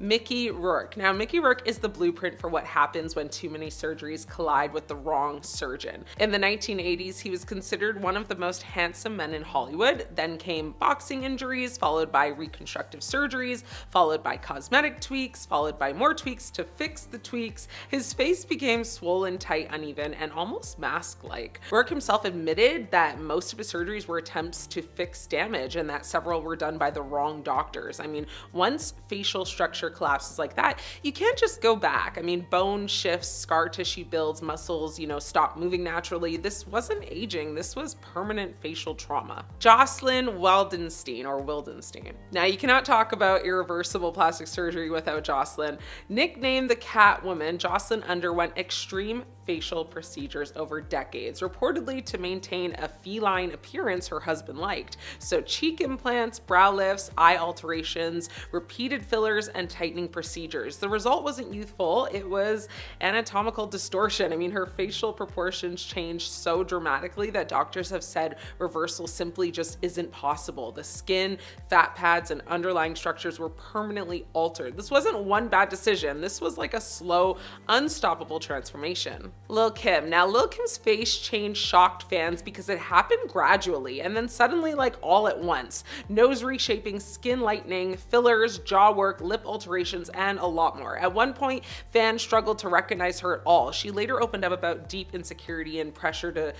Mickey Rourke. Now, Mickey Rourke is the blueprint for what happens when too many surgeries collide with the wrong surgeon. In the 1980s, he was considered one of the most handsome men in Hollywood. Then came boxing injuries, followed by reconstructive surgeries, followed by cosmetic tweaks, followed by more tweaks to fix the tweaks. His face became swollen, tight, uneven, and almost mask-like. Rourke himself admitted that most of his surgeries were attempts to fix damage and that several were done by the wrong doctors. I mean, once facial structure collapses like that, you can't just go back. I mean, bone shifts, scar tissue builds, muscles, stop moving naturally. This wasn't aging, this was permanent facial trauma. Jocelyn Wildenstein. Now, you cannot talk about irreversible plastic surgery without Jocelyn. Nicknamed the Catwoman, Jocelyn underwent extreme facial procedures over decades, reportedly to maintain a feline appearance her husband liked. So cheek implants, brow lifts, eye alterations, repeated fillers, and tightening procedures. The result wasn't youthful, it was anatomical distortion. I mean, her facial proportions changed so dramatically that doctors have said reversal simply just isn't possible. The skin, fat pads, and underlying structures were permanently altered. This wasn't one bad decision. This was like a slow, unstoppable transformation. Lil' Kim. Now, Lil' Kim's face change shocked fans because it happened gradually and then suddenly, like all at once. Nose reshaping, skin lightening, fillers, jaw work, lip alterations, and a lot more. At one point, fans struggled to recognize her at all. She later opened up about deep insecurity and pressure to,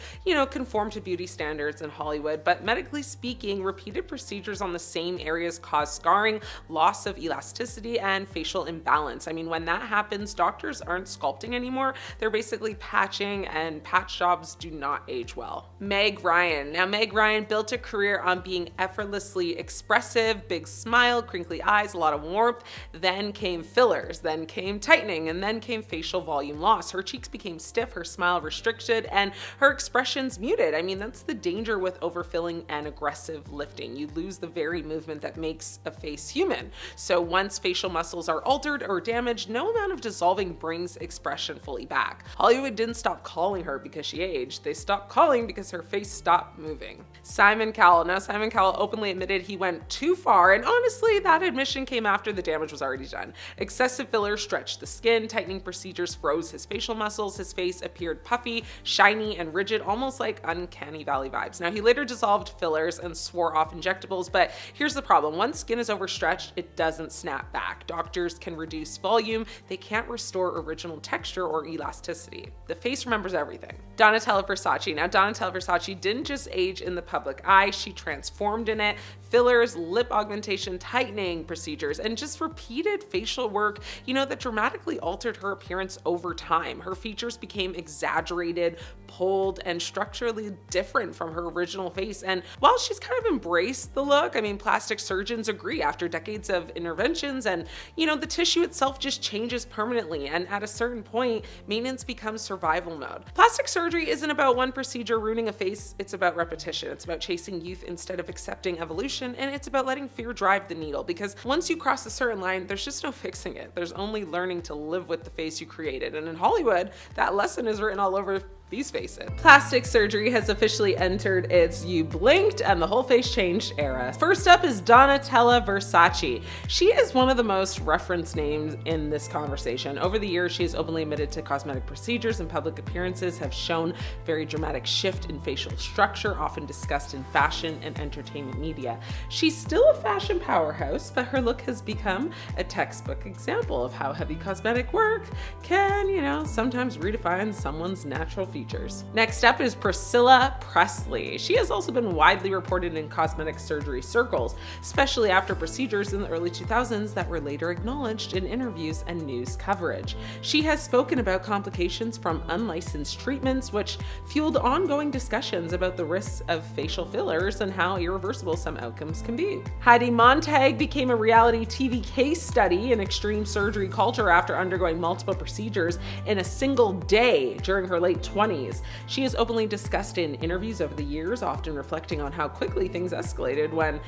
conform to beauty standards in Hollywood. But medically speaking, repeated procedures on the same areas cause scarring, loss of elasticity, and facial imbalance. I mean, when that happens, doctors aren't sculpting anymore. They're basically patching, and patch jobs do not age well. Meg Ryan. Now, Meg Ryan built a career on being effortlessly expressive, big smile, crinkly eyes, a lot of warmth. Then came fillers, then came tightening, and then came facial volume loss. Her cheeks became stiff, her smile restricted, and her expressions muted. I mean, that's the danger with overfilling and aggressive lifting. You lose the very movement that makes a face human. So once facial muscles are altered or damaged, no amount of dissolving brings expression fully back. Hollywood didn't stop calling her because she aged. They stopped calling because her face stopped moving. Simon Cowell. Now, Simon Cowell openly admitted he went too far, and honestly, that admission came after the damage was already done. Excessive fillers stretched the skin, tightening procedures froze his facial muscles, his face appeared puffy, shiny, and rigid, almost like uncanny valley vibes. Now, he later dissolved fillers and swore off injectables, but here's the problem. Once skin is overstretched, it doesn't snap back. Doctors can reduce volume, they can't restore original texture or elasticity. The face remembers everything. Donatella Versace. Now, Donatella Versace didn't just age in the public eye, she transformed in it. Fillers, lip augmentation, tightening procedures, and just repeated facial work, that dramatically altered her appearance over time. Her features became exaggerated, pulled, and structurally different from her original face. And while she's kind of embraced the look, I mean, plastic surgeons agree after decades of interventions and, the tissue itself just changes permanently. And at a certain point, maintenance becomes survival mode. Plastic surgery isn't about one procedure ruining a face, it's about repetition. It's about chasing youth instead of accepting evolution, and it's about letting fear drive the needle, because once you cross a certain line, there's just no fixing it. There's only learning to live with the face you created. And in Hollywood, that lesson is written all over these faces. Plastic surgery has officially entered its "you blinked and the whole face changed" era. First up is Donatella Versace. She is one of the most referenced names in this conversation. Over the years, she has openly admitted to cosmetic procedures and public appearances have shown very dramatic shift in facial structure, often discussed in fashion and entertainment media. She's still a fashion powerhouse, but her look has become a textbook example of how heavy cosmetic work can, sometimes redefine someone's natural features. Next up is Priscilla Presley. She has also been widely reported in cosmetic surgery circles, especially after procedures in the early 2000s that were later acknowledged in interviews and news coverage. She has spoken about complications from unlicensed treatments, which fueled ongoing discussions about the risks of facial fillers and how irreversible some outcomes can be. Heidi Montag became a reality TV case study in extreme surgery culture after undergoing multiple procedures in a single day during her late 20s. 20s. She has openly discussed in interviews over the years, often reflecting on how quickly things escalated when,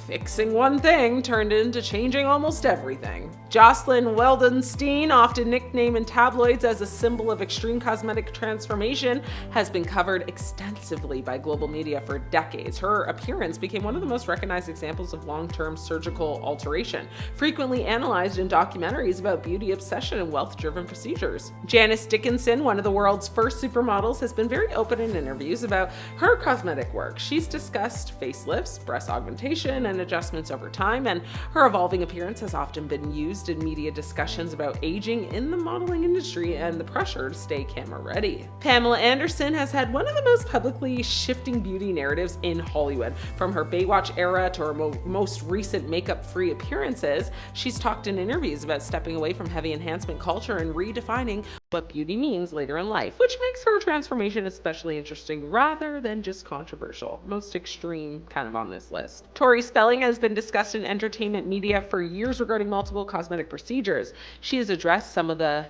fixing one thing turned into changing almost everything. Jocelyn Wildenstein, often nicknamed in tabloids as a symbol of extreme cosmetic transformation, has been covered extensively by global media for decades. Her appearance became one of the most recognized examples of long-term surgical alteration, frequently analyzed in documentaries about beauty obsession and wealth-driven procedures. Janice Dickinson, one of the world's first supermodels, has been very open in interviews about her cosmetic work. She's discussed facelifts, breast augmentation, and adjustments over time, and her evolving appearance has often been used in media discussions about aging in the modeling industry and the pressure to stay camera ready. Pamela Anderson has had one of the most publicly shifting beauty narratives in Hollywood. From her Baywatch era to her most recent makeup-free appearances, she's talked in interviews about stepping away from heavy enhancement culture and redefining what beauty means later in life, which makes her transformation especially interesting rather than just controversial. Most extreme kind of on this list. Tori Spelling has been discussed in entertainment media for years regarding multiple cosmetic procedures. She has addressed some of the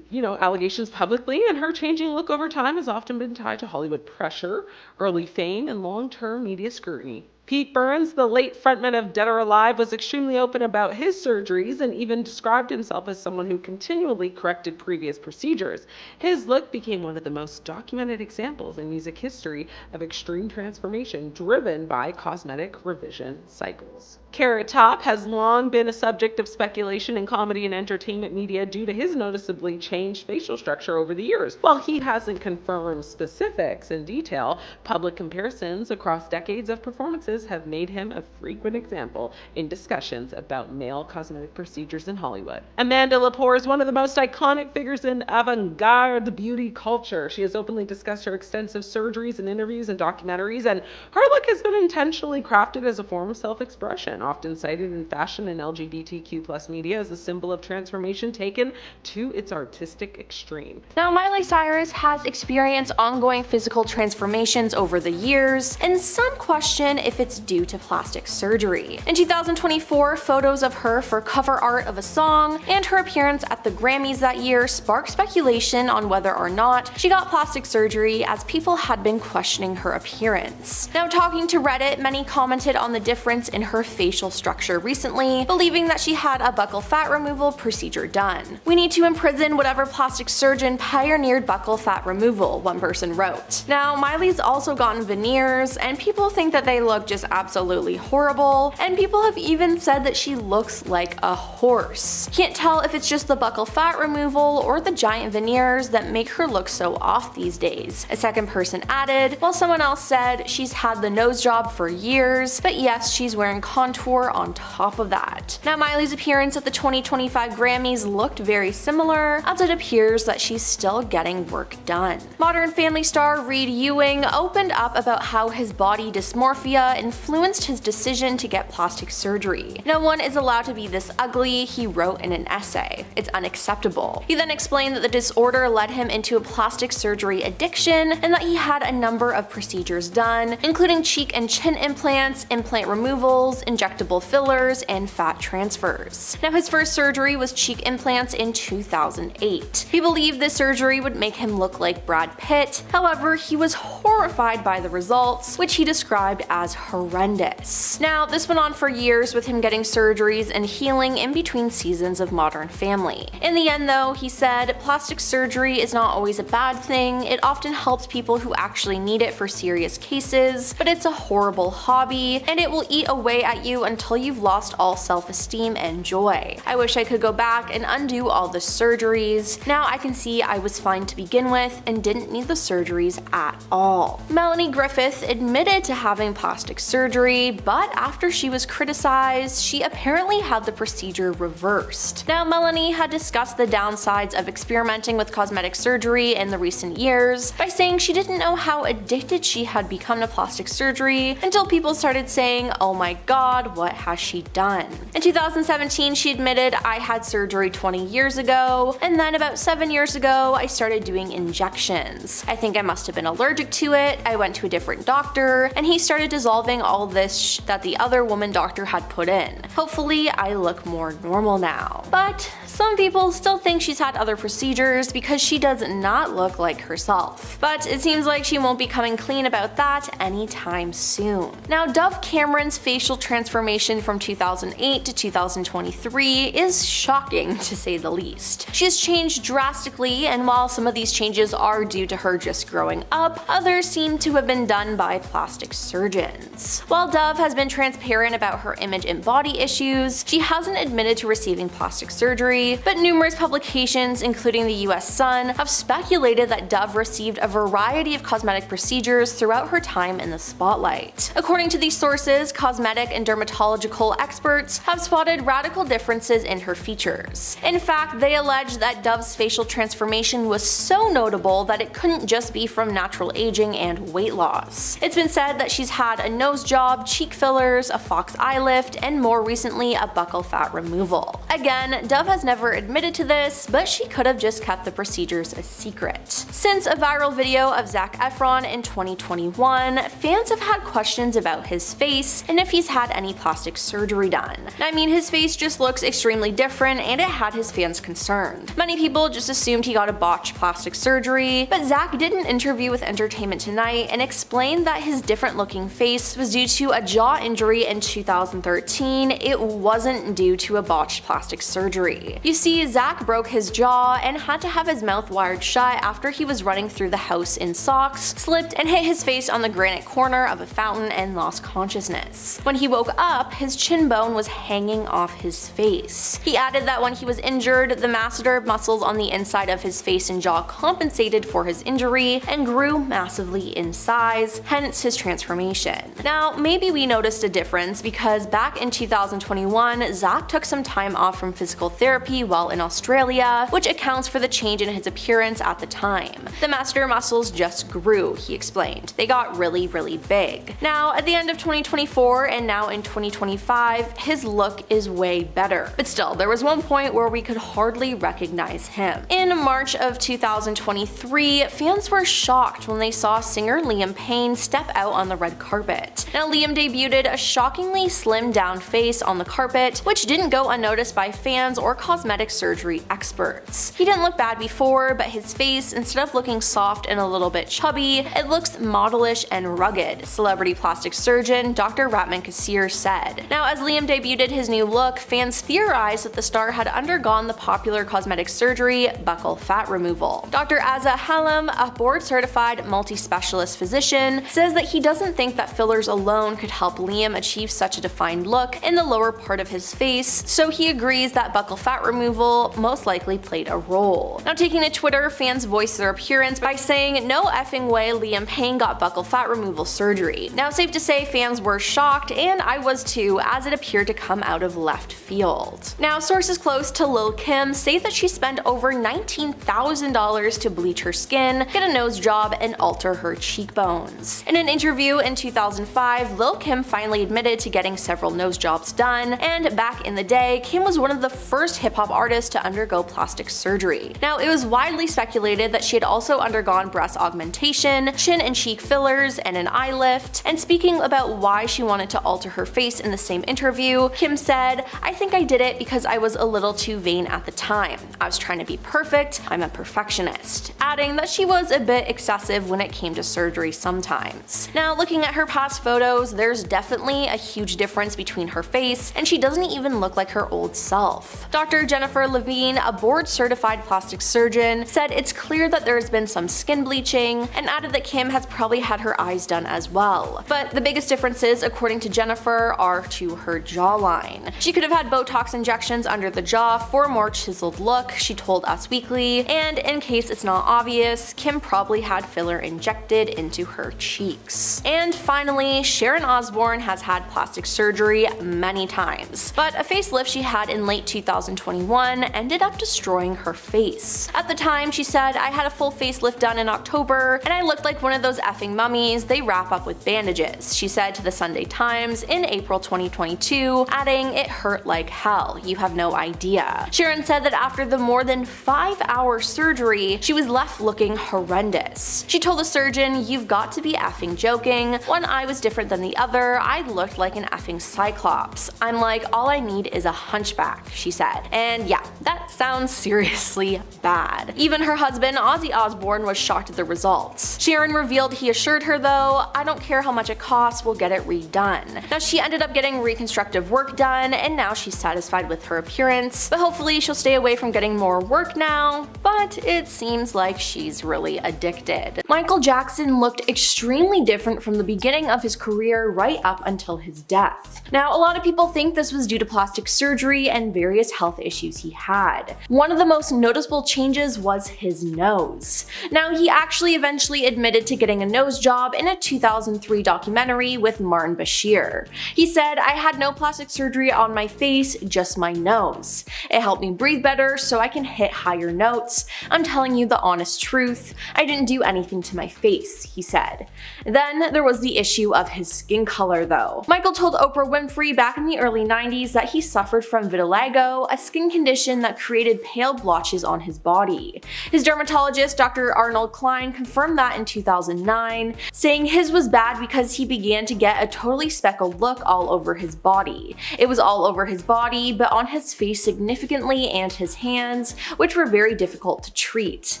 allegations publicly, and her changing look over time has often been tied to Hollywood pressure, early fame, and long-term media scrutiny. Pete Burns, the late frontman of Dead or Alive, was extremely open about his surgeries and even described himself as someone who continually corrected previous procedures. His look became one of the most documented examples in music history of extreme transformation driven by cosmetic revision cycles. Carrot Top has long been a subject of speculation in comedy and entertainment media due to his noticeably changed facial structure over the years. While he hasn't confirmed specifics in detail, public comparisons across decades of performances have made him a frequent example in discussions about male cosmetic procedures in Hollywood. Amanda Lepore is one of the most iconic figures in avant-garde beauty culture. She has openly discussed her extensive surgeries in interviews and documentaries, and her look has been intentionally crafted as a form of self-expression, often cited in fashion and LGBTQ+ media as a symbol of transformation taken to its artistic extreme. Now, Miley Cyrus has experienced ongoing physical transformations over the years, and some question if it's due to plastic surgery. In 2024, photos of her for cover art of a song and her appearance at the Grammys that year sparked speculation on whether or not she got plastic surgery, as people had been questioning her appearance. Now, talking to Reddit, many commented on the difference in her facial structure recently, believing that she had a buccal fat removal procedure done. "We need to imprison whatever plastic surgeon pioneered buccal fat removal," one person wrote. Now, Miley's also gotten veneers, and people think that they look just absolutely horrible, and people have even said that she looks like a horse. Can't tell if it's just the buccal fat removal or the giant veneers that make her look so off these days. A second person added, while someone else said she's had the nose job for years, but yes, she's wearing contour on top of that. Now, Miley's appearance at the 2025 Grammys looked very similar, as it appears that she's still getting work done. Modern Family star Reed Ewing opened up about how his body dysmorphia influenced his decision to get plastic surgery. "No one is allowed to be this ugly," he wrote in an essay. "It's unacceptable." He then explained that the disorder led him into a plastic surgery addiction, and that he had a number of procedures done, including cheek and chin implants, implant removals, injectable fillers, and fat transfers. Now, his first surgery was cheek implants in 2008. He believed this surgery would make him look like Brad Pitt. However, he was horrified by the results, which he described as horrendous. Now, this went on for years, with him getting surgeries and healing in between seasons of Modern Family. In the end, though, he said, "Plastic surgery is not always a bad thing. It often helps people who actually need it for serious cases, but it's a horrible hobby, and it will eat away at you until you've lost all self-esteem and joy. I wish I could go back and undo all the surgeries. Now I can see I was fine to begin with and didn't need the surgeries at all." Melanie Griffith admitted to having plastic surgery, but after she was criticized, she apparently had the procedure reversed. Now, Melanie had discussed the downsides of experimenting with cosmetic surgery in the recent years by saying she didn't know how addicted she had become to plastic surgery until people started saying, "Oh my god, god, what has she done? In 2017, she admitted, I had surgery 20 years ago, and then about 7 years ago, I started doing injections. I think I must have been allergic to it. I went to a different doctor, and he started dissolving all this that the other woman doctor had put in. Hopefully, I look more normal now. But some people still think she's had other procedures because she does not look like herself. But it seems like she won't be coming clean about that anytime soon. Now, Dove Cameron's facial transformation from 2008 to 2023 is shocking to say the least. She has changed drastically, and while some of these changes are due to her just growing up, others seem to have been done by plastic surgeons. While Dove has been transparent about her image and body issues, she hasn't admitted to receiving plastic surgery, but numerous publications, including the US Sun, have speculated that Dove received a variety of cosmetic procedures throughout her time in the spotlight. According to these sources, cosmetic and dermatological experts have spotted radical differences in her features. In fact, they allege that Dove's facial transformation was so notable that it couldn't just be from natural aging and weight loss. It's been said that she's had a nose job, cheek fillers, a fox eye lift, and more recently a buccal fat removal. Again, Dove has never admitted to this, but she could have just kept the procedures a secret. Since a viral video of Zac Efron in 2021, fans have had questions about his face and if he's had any plastic surgery done. I mean, his face just looks extremely different, and it had his fans concerned. Many people just assumed he got a botched plastic surgery, but Zac did an interview with Entertainment Tonight and explained that his different looking face was due to a jaw injury in 2013. It wasn't due to a botched plastic surgery. You see, Zac broke his jaw and had to have his mouth wired shut after he was running through the house in socks, slipped and hit his face on the granite corner of a fountain and lost consciousness. When he woke up, his chin bone was hanging off his face. He added that when he was injured, the masseter muscles on the inside of his face and jaw compensated for his injury and grew massively in size, hence his transformation. Now, maybe we noticed a difference because back in 2021, Zac took some time off from physical therapy while in Australia, which accounts for the change in his appearance at the time. The masseter muscles just grew, he explained. They got really big. Now, at the end of 2024 and now in 2025, his look is way better. But still, there was one point where we could hardly recognize him. In March of 2023, fans were shocked when they saw singer Liam Payne step out on the red carpet. Now, Liam debuted a shockingly slimmed down face on the carpet, which didn't go unnoticed by fans or cosmetic surgery experts. He didn't look bad before, but his face, instead of looking soft and a little bit chubby, it looks modelish and rugged, celebrity plastic surgeon Dr. Ratman Kassir said. Now, as Liam debuted his new look, fans theorized that the star had undergone the popular cosmetic surgery, buccal fat removal. Dr. Azza Hallam, a board-certified multi-specialist physician, says that he doesn't think that fillers alone could help Liam achieve such a defined look in the lower part of his face, so he agrees that buccal fat removal most likely played a role. Now, taking to Twitter, fans voiced their appearance by saying, "No effing way Liam Payne got buccal fat removal surgery." Now, safe to say fans were shocked, and I was too, as it appeared to come out of left field. Now, sources close to Lil Kim say that she spent over $19,000 to bleach her skin, get a nose job, and alter her cheekbones. In an interview in 2005, Lil Kim finally admitted to getting several nose jobs done, and back in the day, Kim was one of the first hip-hop artists to undergo plastic surgery. Now, it was widely speculated that she had also undergone breast augmentation, chin and cheek fillers, and an eye lift. And speaking about why she wanted to alter her face in the same interview, Kim said, "I think I did it because I was a little too vain at the time. I was trying to be perfect. I'm a perfectionist," adding that she was a bit excessive when it came to surgery sometimes. Now, looking at her past photos, there's definitely a huge difference between her face, and she doesn't even look like her old self. Dr. Jennifer Levine, a board-certified plastic surgeon, said it's clear that there's been some skin bleaching, and added that Kim has probably had her eyes done as well. But the biggest differences, according to Jennifer, are to her jawline. She could have had Botox injections under the jaw for a more chiseled look, she told Us Weekly, and in case it's not obvious, Kim probably had filler injected into her cheeks. And finally, Sharon Osbourne has had plastic surgery many times, but a facelift she had in late 2021 ended up destroying her face. At the time, she said, "I had a full facelift done in October, and I looked like one of those effing mummies they wrap up with bandages," she said to the Sunday Times in April 2022, adding, "It hurt like hell. You have no idea." Sharon said that after the more than 5-hour surgery, she was left looking horrendous. She told the surgeon, "You've got to be effing joking. One eye was different than the other. I looked like an effing cyclops. I'm like, all I need is a hunchback," she said. And yeah, that sounds seriously bad. Even her husband, Ozzy Osbourne, was shocked at the results. Sharon revealed he assured her though, "I don't care how much it costs, we'll get it redone." Now she ended up getting reconstructive work done, and now she's satisfied with her appearance, but hopefully she'll stay away from getting more work now, but it seems like she's really addicted. Michael Jackson looked extremely different from the beginning of his career right up until his death. Now, a lot of people think this was due to plastic surgery and various health issues he had. One of the most noticeable changes was his nose. Now, he actually eventually admitted to getting a nose job in a 2003 documentary with Martin Bashir. He said, "I had no plastic surgery on my face, just my nose. It helped me breathe better so I can hit higher notes. I'm telling you the honest truth. I didn't do anything to my face," he said. Then there was the issue of his skin color though. Michael told Oprah Winfrey back in the early 90s that he suffered from vitiligo, a skin condition that created pale blotches on his body. His dermatologist, Dr. Arnold Klein, confirmed that in 2009, saying his was bad because he began to get a totally speckled look all over his body. It was all over his body, but on his face significantly and his hands, which were very difficult to treat.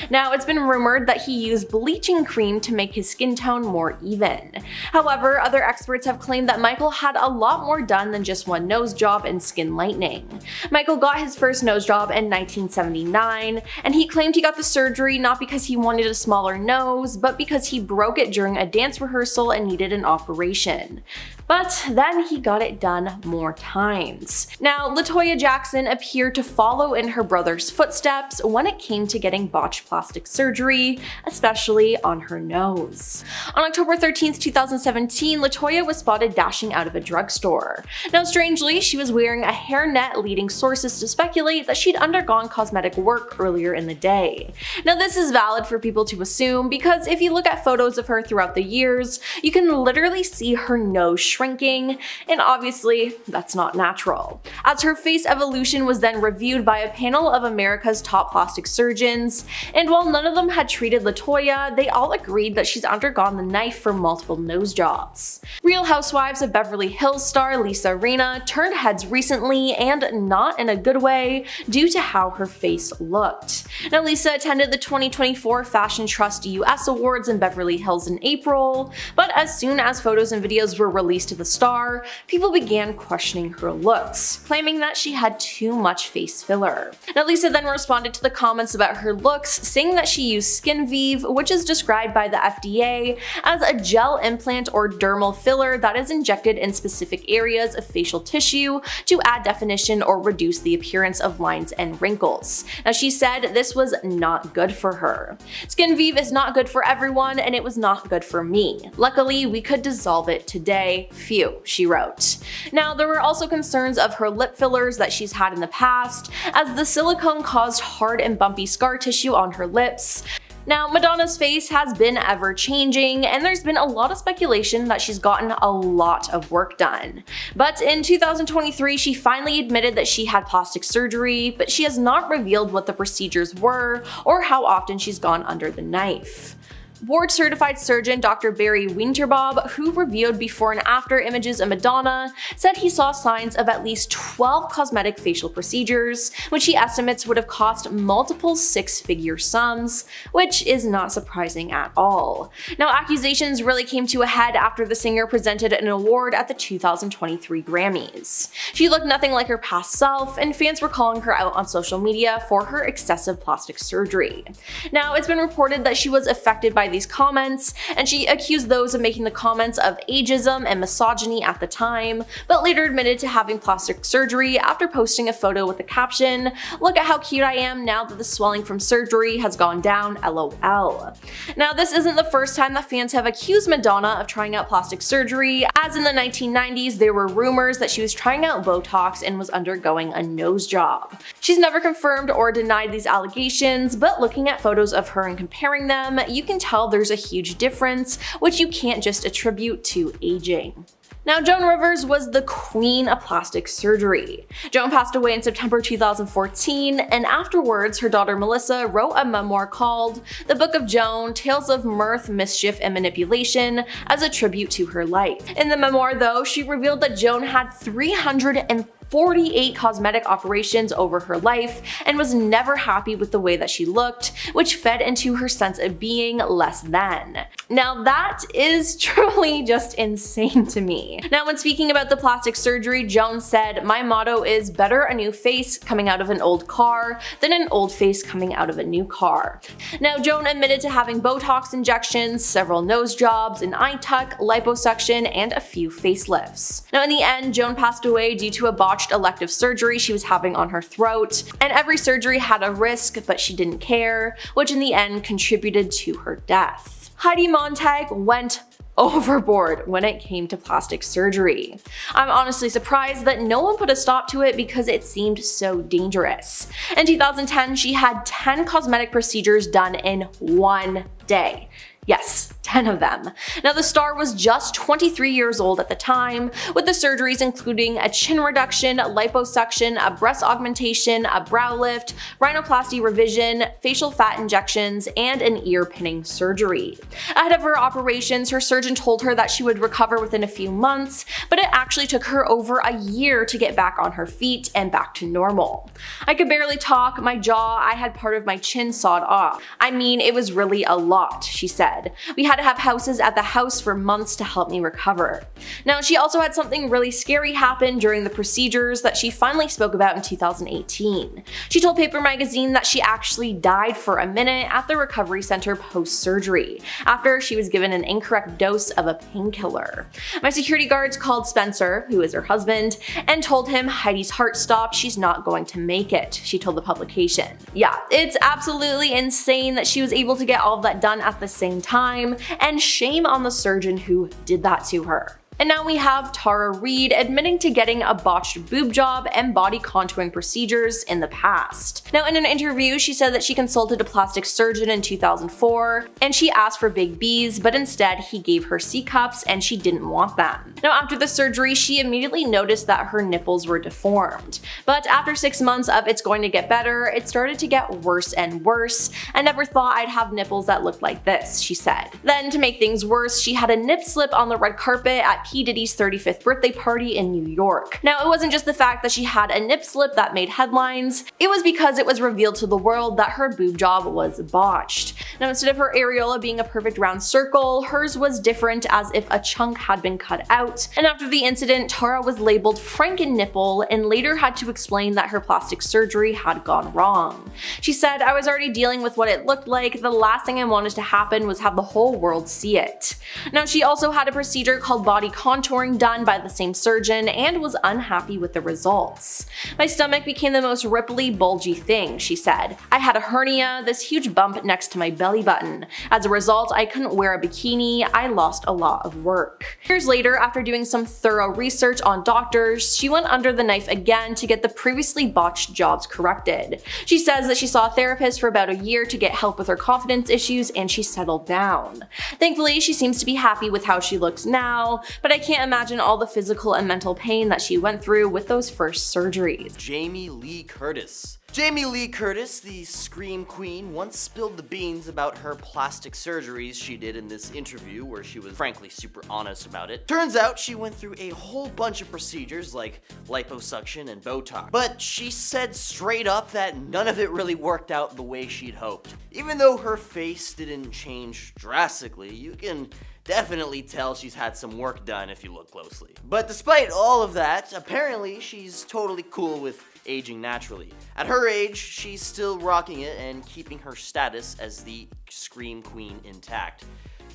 Now, it's been rumored that he used bleaching cream to make his skin tone more even. However, other experts have claimed that Michael had a lot more done than just one nose job and skin lightening. Michael got his first nose job in 1979, and he claimed he got the surgery not because he wanted a smaller nose, but because he broke it during a dance rehearsal and needed an operation. But then he got it done more times. Now, LaToya Jackson appeared to follow in her brother's footsteps when it came to getting botched plastic surgery, especially on her nose. On October 13th, 2017, LaToya was spotted dashing out of a drugstore. Now, strangely, she was wearing a hairnet, leading sources to speculate that she'd undergone cosmetic work earlier in the day. Now, this is valid for people to assume because if you look at photos of her throughout the years, you can literally see her nose shrinking, and obviously that's not natural. As her face evolution was then reviewed by a panel of America's top plastic surgeons, and while none of them had treated LaToya, they all agreed that she's undergone the knife for multiple nose jobs. Real Housewives of Beverly Hills star Lisa Rinna turned heads recently, and not in a good way, due to how her face looked. Now, Lisa attended the 2024 Fashion Trust US Awards in Beverly Hills in April, but as soon as photos and videos were released to the star, people began questioning her looks, claiming that she had too much face filler. Now, Lisa then responded to the comments about her looks, saying that she used SkinVive, which is described by the FDA as a gel implant or dermal filler that is injected in specific areas of facial tissue to add definition or reduce the appearance of lines and wrinkles. Now, she said this was not good for her. SkinVive is not good for everyone, and it was not good for me. Luckily, we could dissolve it today. Phew, she wrote. Now, there were also concerns of her lip fillers that she's had in the past, as the silicone caused hard and bumpy scar tissue on her lips. Now, Madonna's face has been ever changing, and there's been a lot of speculation that she's gotten a lot of work done. But in 2023, she finally admitted that she had plastic surgery, but she has not revealed what the procedures were or how often she's gone under the knife. Board-certified surgeon Dr. Barry Winterbob, who reviewed before and after images of Madonna, said he saw signs of at least 12 cosmetic facial procedures, which he estimates would have cost multiple six-figure sums, which is not surprising at all. Now, accusations really came to a head after the singer presented an award at the 2023 Grammys. She looked nothing like her past self, and fans were calling her out on social media for her excessive plastic surgery. Now, it's been reported that she was affected by these comments, and she accused those of making the comments of ageism and misogyny at the time, but later admitted to having plastic surgery after posting a photo with the caption, "Look at how cute I am now that the swelling from surgery has gone down, LOL." Now, this isn't the first time that fans have accused Madonna of trying out plastic surgery, as in the 1990s there were rumors that she was trying out Botox and was undergoing a nose job. She's never confirmed or denied these allegations, but looking at photos of her and comparing them, you can tell there's a huge difference, which you can't just attribute to aging. Now, Joan Rivers was the queen of plastic surgery. Joan passed away in September 2014, and afterwards, her daughter Melissa wrote a memoir called The Book of Joan: Tales of Mirth, Mischief, and Manipulation as a tribute to her life. In the memoir, though, she revealed that Joan had 348 cosmetic operations over her life and was never happy with the way that she looked, which fed into her sense of being less than. Now that is truly just insane to me. Now, when speaking about the plastic surgery, Joan said, "My motto is better a new face coming out of an old car than an old face coming out of a new car." Now, Joan admitted to having Botox injections, several nose jobs, an eye tuck, liposuction, and a few facelifts. Now, in the end, Joan passed away due to a botched elective surgery she was having on her throat, and every surgery had a risk, but she didn't care, which in the end contributed to her death. Heidi Montag went overboard when it came to plastic surgery. I'm honestly surprised that no one put a stop to it because it seemed so dangerous. In 2010, she had 10 cosmetic procedures done in one day. Yes, 10 of them. Now, the star was just 23 years old at the time, with the surgeries including a chin reduction, liposuction, a breast augmentation, a brow lift, rhinoplasty revision, facial fat injections, and an ear pinning surgery. Ahead of her operations, her surgeon told her that she would recover within a few months, but it actually took her over a year to get back on her feet and back to normal. "I could barely talk, my jaw, I had part of my chin sawed off. I mean, it was really a lot," she said. "We had to have houses at the house for months to help me recover." Now, she also had something really scary happen during the procedures that she finally spoke about in 2018. She told Paper Magazine that she actually died for a minute at the recovery center post-surgery, after she was given an incorrect dose of a painkiller. "My security guards called Spencer, who is her husband, and told him Heidi's heart stopped, she's not going to make it," she told the publication. Yeah, it's absolutely insane that she was able to get all of that done at the same time, and shame on the surgeon who did that to her. And now we have Tara Reid admitting to getting a botched boob job and body contouring procedures in the past. Now, in an interview, she said that she consulted a plastic surgeon in 2004 and she asked for big B's, but instead he gave her C cups and she didn't want them. Now, after the surgery, she immediately noticed that her nipples were deformed. But after 6 months of "it's going to get better," it started to get worse and worse. "I never thought I'd have nipples that looked like this," she said. Then, to make things worse, she had a nip slip on the red carpet at P. Diddy's 35th birthday party in New York. Now, it wasn't just the fact that she had a nip slip that made headlines, it was because it was revealed to the world that her boob job was botched. Now, instead of her areola being a perfect round circle, hers was different, as if a chunk had been cut out. And after the incident, Tara was labeled Franken nipple and later had to explain that her plastic surgery had gone wrong. She said, "I was already dealing with what it looked like. The last thing I wanted to happen was have the whole world see it." Now, she also had a procedure called body contouring done by the same surgeon and was unhappy with the results. "My stomach became the most ripply, bulgy thing," she said. "I had a hernia, this huge bump next to my belly button. As a result, I couldn't wear a bikini. I lost a lot of work." Years later, after doing some thorough research on doctors, she went under the knife again to get the previously botched jobs corrected. She says that she saw a therapist for about a year to get help with her confidence issues and she settled down. Thankfully, she seems to be happy with how she looks now, but I can't imagine all the physical and mental pain that she went through with those first surgeries. Jamie Lee Curtis. Jamie Lee Curtis, the Scream Queen, once spilled the beans about her plastic surgeries she did in this interview where she was frankly super honest about it. Turns out she went through a whole bunch of procedures like liposuction and Botox, but she said straight up that none of it really worked out the way she'd hoped. Even though her face didn't change drastically, you can definitely tell she's had some work done if you look closely. But despite all of that, apparently she's totally cool with aging naturally. At her age, she's still rocking it and keeping her status as the Scream Queen intact.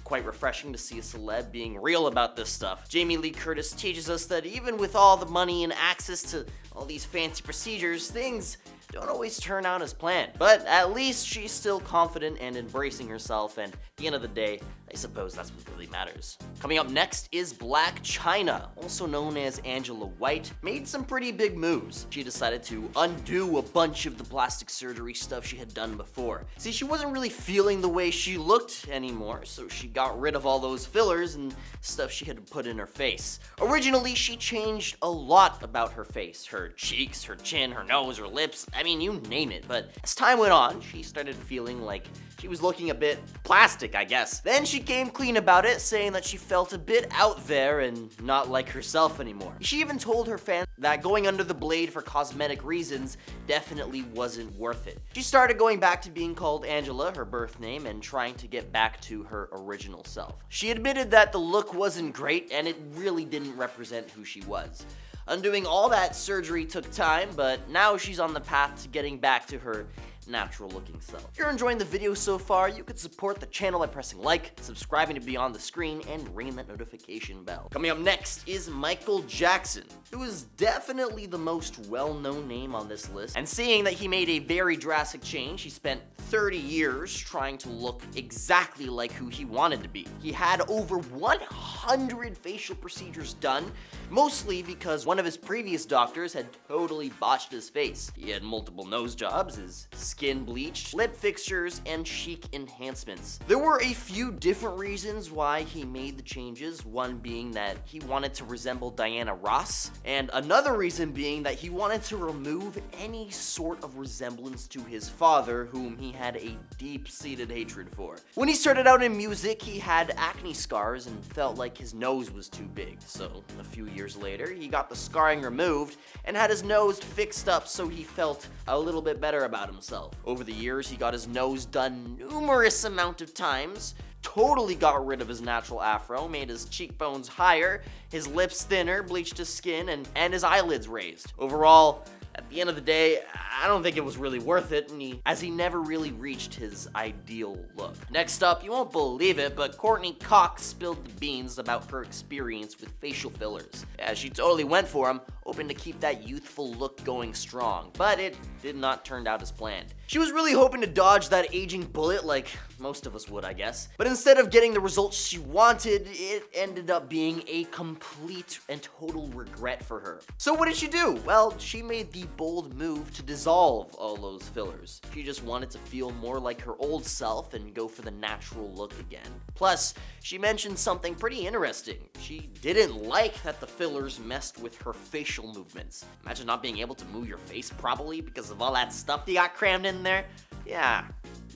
Quite refreshing to see a celeb being real about this stuff. Jamie Lee Curtis teaches us that even with all the money and access to all these fancy procedures, things don't always turn out as planned. But at least she's still confident and embracing herself, and at the end of the day, I suppose that's what really matters. Coming up next is Black China, also known as Angela White, made some pretty big moves. She decided to undo a bunch of the plastic surgery stuff she had done before. See, she wasn't really feeling the way she looked anymore, so she got rid of all those fillers and stuff she had put in her face. Originally, she changed a lot about her face. Her cheeks, her chin, her nose, her lips, I mean, you name it. But as time went on, she started feeling like she was looking a bit plastic, I guess. Then she came clean about it, saying that she felt a bit out there and not like herself anymore. She even told her fans that going under the blade for cosmetic reasons definitely wasn't worth it. She started going back to being called Angela, her birth name, and trying to get back to her original self. She admitted that the look wasn't great and it really didn't represent who she was. Undoing all that surgery took time, but now she's on the path to getting back to her natural looking self. If you're enjoying the video so far, you could support the channel by pressing like, subscribing to be on the screen, and ringing that notification bell. Coming up next is Michael Jackson, who is definitely the most well-known name on this list. And seeing that he made a very drastic change, he spent 30 years trying to look exactly like who he wanted to be. He had over 100 facial procedures done, mostly because one of his previous doctors had totally botched his face. He had multiple nose jobs, his skin bleached, lip fixtures, and cheek enhancements. There were a few different reasons why he made the changes, one being that he wanted to resemble Diana Ross, and another reason being that he wanted to remove any sort of resemblance to his father, whom he had a deep-seated hatred for. When he started out in music, he had acne scars and felt like his nose was too big, so a few years later, he got the scarring removed and had his nose fixed up so he felt a little bit better about himself. Over the years, he got his nose done numerous amount of times, totally got rid of his natural afro, made his cheekbones higher, his lips thinner, bleached his skin, and his eyelids raised. Overall, at the end of the day, I don't think it was really worth it, as he never really reached his ideal look. Next up, you won't believe it, but Courtney Cox spilled the beans about her experience with facial fillers. Yeah, she totally went for them, hoping to keep that youthful look going strong, but it did not turn out as planned. She was really hoping to dodge that aging bullet like most of us would, I guess. But instead of getting the results she wanted, it ended up being a complete and total regret for her. So what did she do? Well, she made the bold move to dissolve all those fillers. She just wanted to feel more like her old self and go for the natural look again. Plus, she mentioned something pretty interesting. She didn't like that the fillers messed with her facial movements. Imagine not being able to move your face properly because of all that stuff you got crammed in there. Yeah.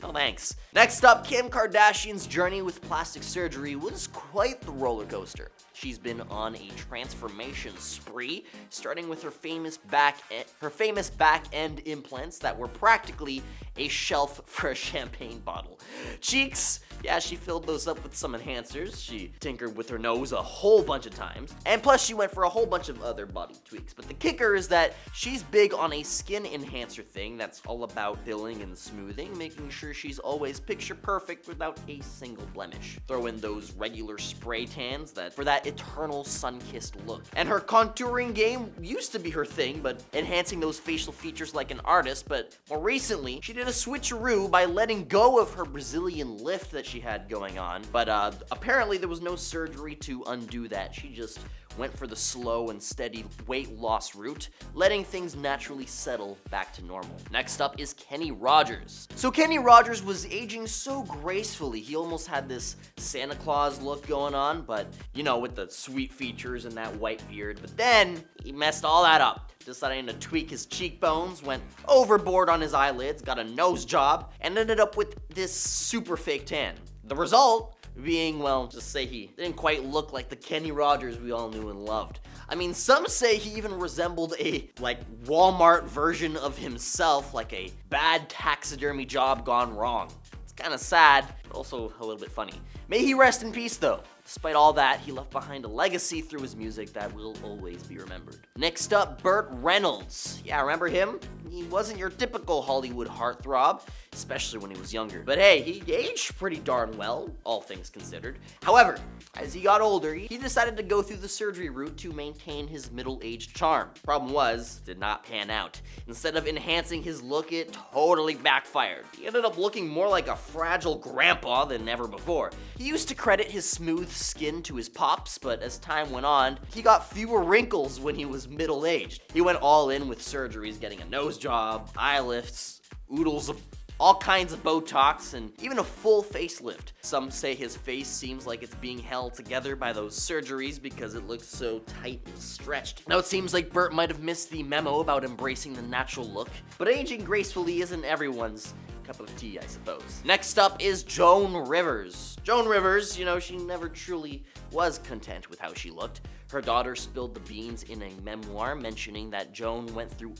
No thanks. Next up, Kim Kardashian's journey with plastic surgery was quite the roller coaster. She's been on a transformation spree, starting with her famous back end implants that were practically a shelf for a champagne bottle. Cheeks, yeah, she filled those up with some enhancers. She tinkered with her nose a whole bunch of times. And plus she went for a whole bunch of other body tweaks. But the kicker is that she's big on a skin enhancer thing that's all about filling and smoothing, making sure she's always picture perfect without a single blemish. Throw in those regular spray tans for that eternal sun-kissed look. And her contouring game used to be her thing, but enhancing those facial features like an artist. But more recently, she did a switcheroo by letting go of her Brazilian lift that she had going on. But apparently there was no surgery to undo that. She just went for the slow and steady weight loss route, letting things naturally settle back to normal. Next up is Kenny Rogers. So Kenny Rogers was aging so gracefully. He almost had this Santa Claus look going on, but you know, with the sweet features and that white beard. But then he messed all that up, deciding to tweak his cheekbones, went overboard on his eyelids, got a nose job, and ended up with this super fake tan. The result being, well, just say he didn't quite look like the Kenny Rogers we all knew and loved. I mean, some say he even resembled a, Walmart version of himself, like a bad taxidermy job gone wrong. It's kind of sad, but also a little bit funny. May he rest in peace, though. Despite all that, he left behind a legacy through his music that will always be remembered. Next up, Burt Reynolds. Yeah, remember him? He wasn't your typical Hollywood heartthrob, especially when he was younger. But hey, he aged pretty darn well, all things considered. However, as he got older, he decided to go through the surgery route to maintain his middle-aged charm. Problem was, did not pan out. Instead of enhancing his look, it totally backfired. He ended up looking more like a fragile grandpa grandpa than ever before. He used to credit his smooth skin to his pops, but as time went on, he got fewer wrinkles when he was middle-aged. He went all in with surgeries, getting a nose job, eye lifts, oodles of all kinds of Botox, and even a full facelift. Some say his face seems like it's being held together by those surgeries because it looks so tight and stretched. Now it seems like Burt might have missed the memo about embracing the natural look, but aging gracefully isn't everyone's cup of tea, I suppose. Next up is Joan Rivers. Joan Rivers, she never truly was content with how she looked. Her daughter spilled the beans in a memoir mentioning that Joan went through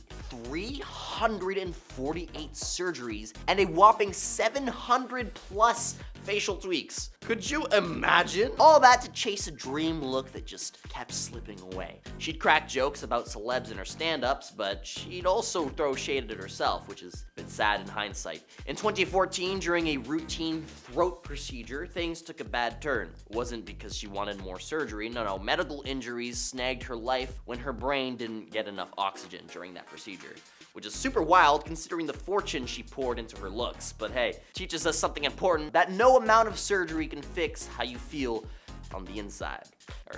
348 surgeries and a whopping 700 plus facial tweaks. Could you imagine? All that to chase a dream look that just kept slipping away. She'd crack jokes about celebs in her stand-ups, but she'd also throw shade at herself, which is a bit sad in hindsight. In 2014, during a routine throat procedure, things took a bad turn. It wasn't because she wanted more surgery, no, medical injuries snagged her life when her brain didn't get enough oxygen during that procedure. Which is super wild considering the fortune she poured into her looks. But hey, teaches us something important, that no amount of surgery can fix how you feel on the inside.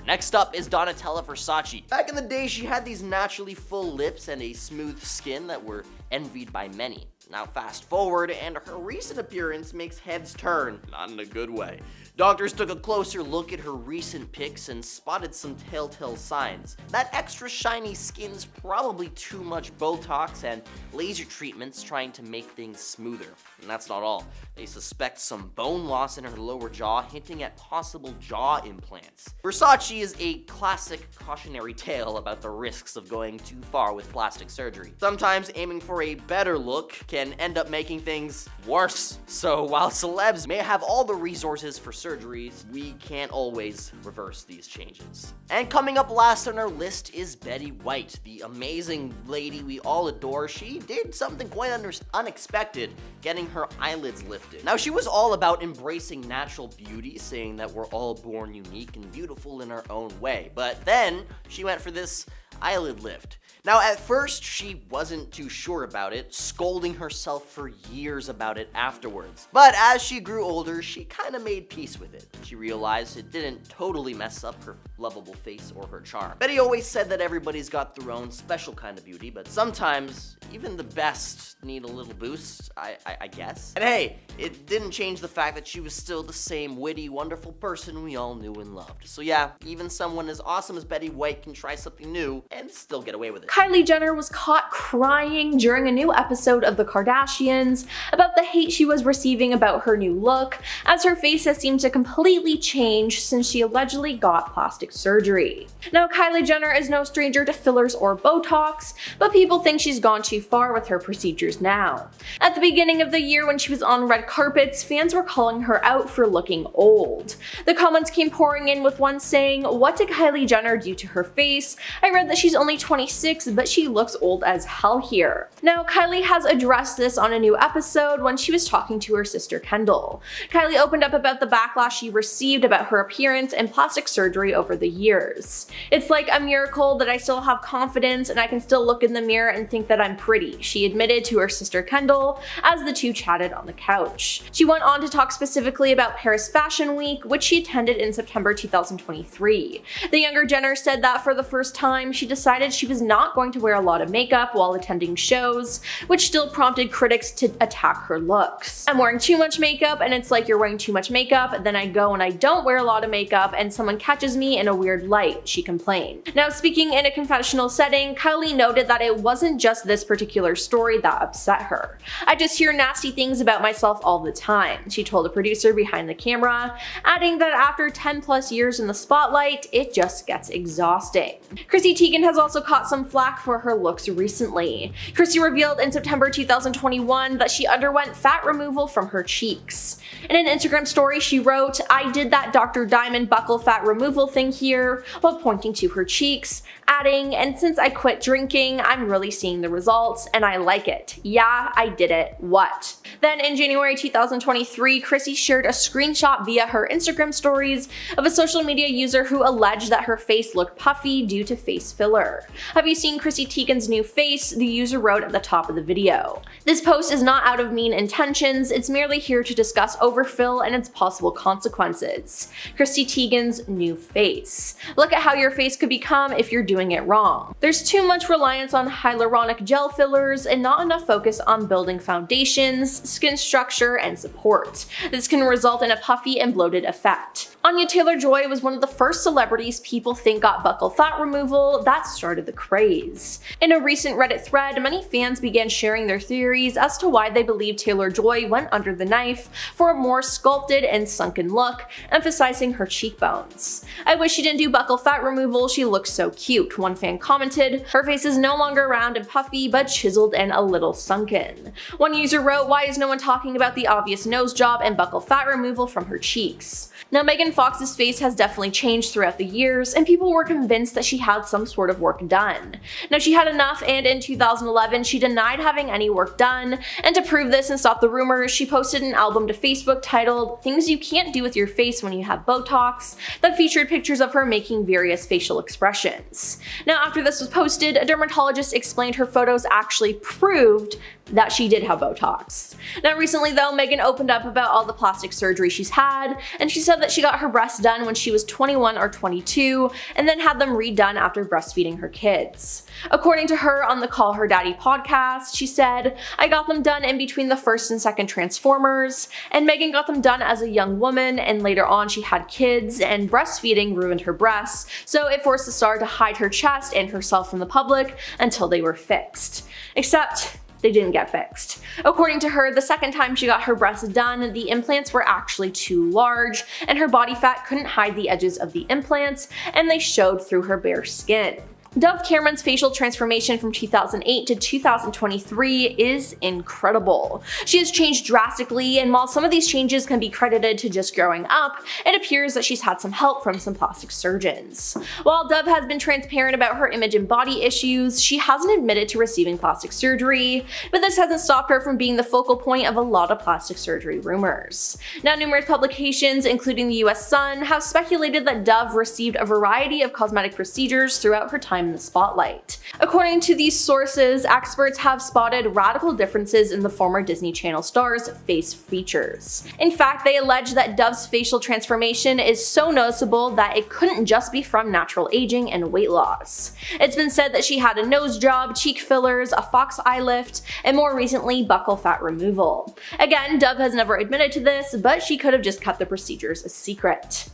Next up is Donatella Versace. Back in the day, she had these naturally full lips and a smooth skin that were envied by many. Now fast forward, and her recent appearance makes heads turn, not in a good way. Doctors took a closer look at her recent pics and spotted some telltale signs. That extra shiny skin's probably too much Botox and laser treatments trying to make things smoother. And that's not all. They suspect some bone loss in her lower jaw, hinting at possible jaw implants. Versace is a classic cautionary tale about the risks of going too far with plastic surgery. Sometimes aiming for a better look can end up making things worse. So while celebs may have all the resources for surgeries, we can't always reverse these changes. And coming up last on our list is Betty White, the amazing lady we all adore. She did something quite unexpected, getting her eyelids lifted. Now she was all about embracing natural beauty, saying that we're all born unique and beautiful in our own way. But then she went for this eyelid lift. Now at first she wasn't too sure about it, scolding herself for years about it afterwards. But as she grew older, she kind of made peace with it. She realized it didn't totally mess up her lovable face or her charm. Betty always said that everybody's got their own special kind of beauty, but sometimes even the best need a little boost, I guess. And hey, it didn't change the fact that she was still the same witty, wonderful person we all knew and loved. So yeah, even someone as awesome as Betty White can try something new and still get away with it. Kylie Jenner was caught crying during a new episode of The Kardashians about the hate she was receiving about her new look, as her face has seemed to completely change since she allegedly got plastic surgery. Now, Kylie Jenner is no stranger to fillers or Botox, but people think she's gone too far with her procedures now. At the beginning of the year when she was on red carpets, fans were calling her out for looking old. The comments came pouring in, with one saying, "What did Kylie Jenner do to her face? I read that she's only 26, but she looks old as hell here." Now, Kylie has addressed this on a new episode when she was talking to her sister Kendall. Kylie opened up about the backlash she received about her appearance and plastic surgery over the years. "It's like a miracle that I still have confidence and I can still look in the mirror and think that I'm pretty," she admitted to her sister Kendall as the two chatted on the couch. She went on to talk specifically about Paris Fashion Week, which she attended in September 2023. The younger Jenner said that for the first time, she decided she was not going to wear a lot of makeup while attending shows, which still prompted critics to attack her looks. "I'm wearing too much makeup and it's like you're wearing too much makeup, then I go and I don't wear a lot of makeup and someone catches me in a weird light," she complained. Now, speaking in a confessional setting, Kylie noted that it wasn't just this particular story that upset her. "I just hear nasty things about myself all the time," she told a producer behind the camera, adding that after 10 plus years in the spotlight, it just gets exhausting. Chrissy Teigen has also caught some flack for her looks recently. Chrissy revealed in September 2021 that she underwent fat removal from her cheeks. In an Instagram story, she wrote, "I did that Dr. Diamond buccal fat removal thing here," while pointing to her cheeks, adding, "And since I quit drinking, I'm really seeing the results and I like it. Yeah, I did it. What?" Then in January 2023, Chrissy shared a screenshot via her Instagram stories of a social media user who alleged that her face looked puffy due to face filler. "Have you seen Chrissy Teigen's new face?" the user wrote at the top of the video. This post is not out of mean intentions, it's merely here to discuss overfill and its possible consequences. Chrissy Teigen's new face. Look at how your face could become if you're doing it wrong. There's too much reliance on hyaluronic gel fillers and not enough focus on building foundations, skin structure, and support. This can result in a puffy and bloated effect. Anya Taylor-Joy was one of the first celebrities people think got buccal fat removal that started the craze. In a recent Reddit thread, many fans began sharing their theories as to why they believe Taylor-Joy went under the knife for a more sculpted and sunken look, emphasizing her cheekbones. "I wish she didn't do buccal fat removal, she looks so cute," one fan commented. "Her face is no longer round and puffy, but chiseled and a little sunken." One user wrote, "Why is no one talking about the obvious nose job and buccal fat removal from her cheeks?" Now, Megan Fox's face has definitely changed throughout the years, and people were convinced that she had some sort of work done. Now, she had enough, and in 2011, she denied having any work done, and to prove this and stop the rumors, she posted an album to Facebook titled "Things You Can't Do With Your Face When You Have Botox" that featured pictures of her making various facial expressions. Now, after this was posted, a dermatologist explained her photos actually proved that she did have Botox. Now, recently though, Megan opened up about all the plastic surgery she's had, and she said that she got her breasts done when she was 21 or 22, and then had them redone after breastfeeding her kids. According to her on the Call Her Daddy podcast, she said, "I got them done in between the first and second Transformers, and Megan got them done as a young woman, and later on she had kids, and breastfeeding ruined her breasts, so it forced the star to hide her chest and herself from the public until they were fixed." Except they didn't get fixed. According to her, the second time she got her breasts done, the implants were actually too large, and her body fat couldn't hide the edges of the implants, and they showed through her bare skin. Dove Cameron's facial transformation from 2008 to 2023 is incredible. She has changed drastically, and while some of these changes can be credited to just growing up, it appears that she's had some help from some plastic surgeons. While Dove has been transparent about her image and body issues, she hasn't admitted to receiving plastic surgery, but this hasn't stopped her from being the focal point of a lot of plastic surgery rumors. Now, numerous publications, including the US Sun, have speculated that Dove received a variety of cosmetic procedures throughout her time in the spotlight. According to these sources, experts have spotted radical differences in the former Disney Channel star's face features. In fact, they allege that Dove's facial transformation is so noticeable that it couldn't just be from natural aging and weight loss. It's been said that she had a nose job, cheek fillers, a fox eye lift, and more recently, buccal fat removal. Again, Dove has never admitted to this, but she could have just kept the procedures a secret.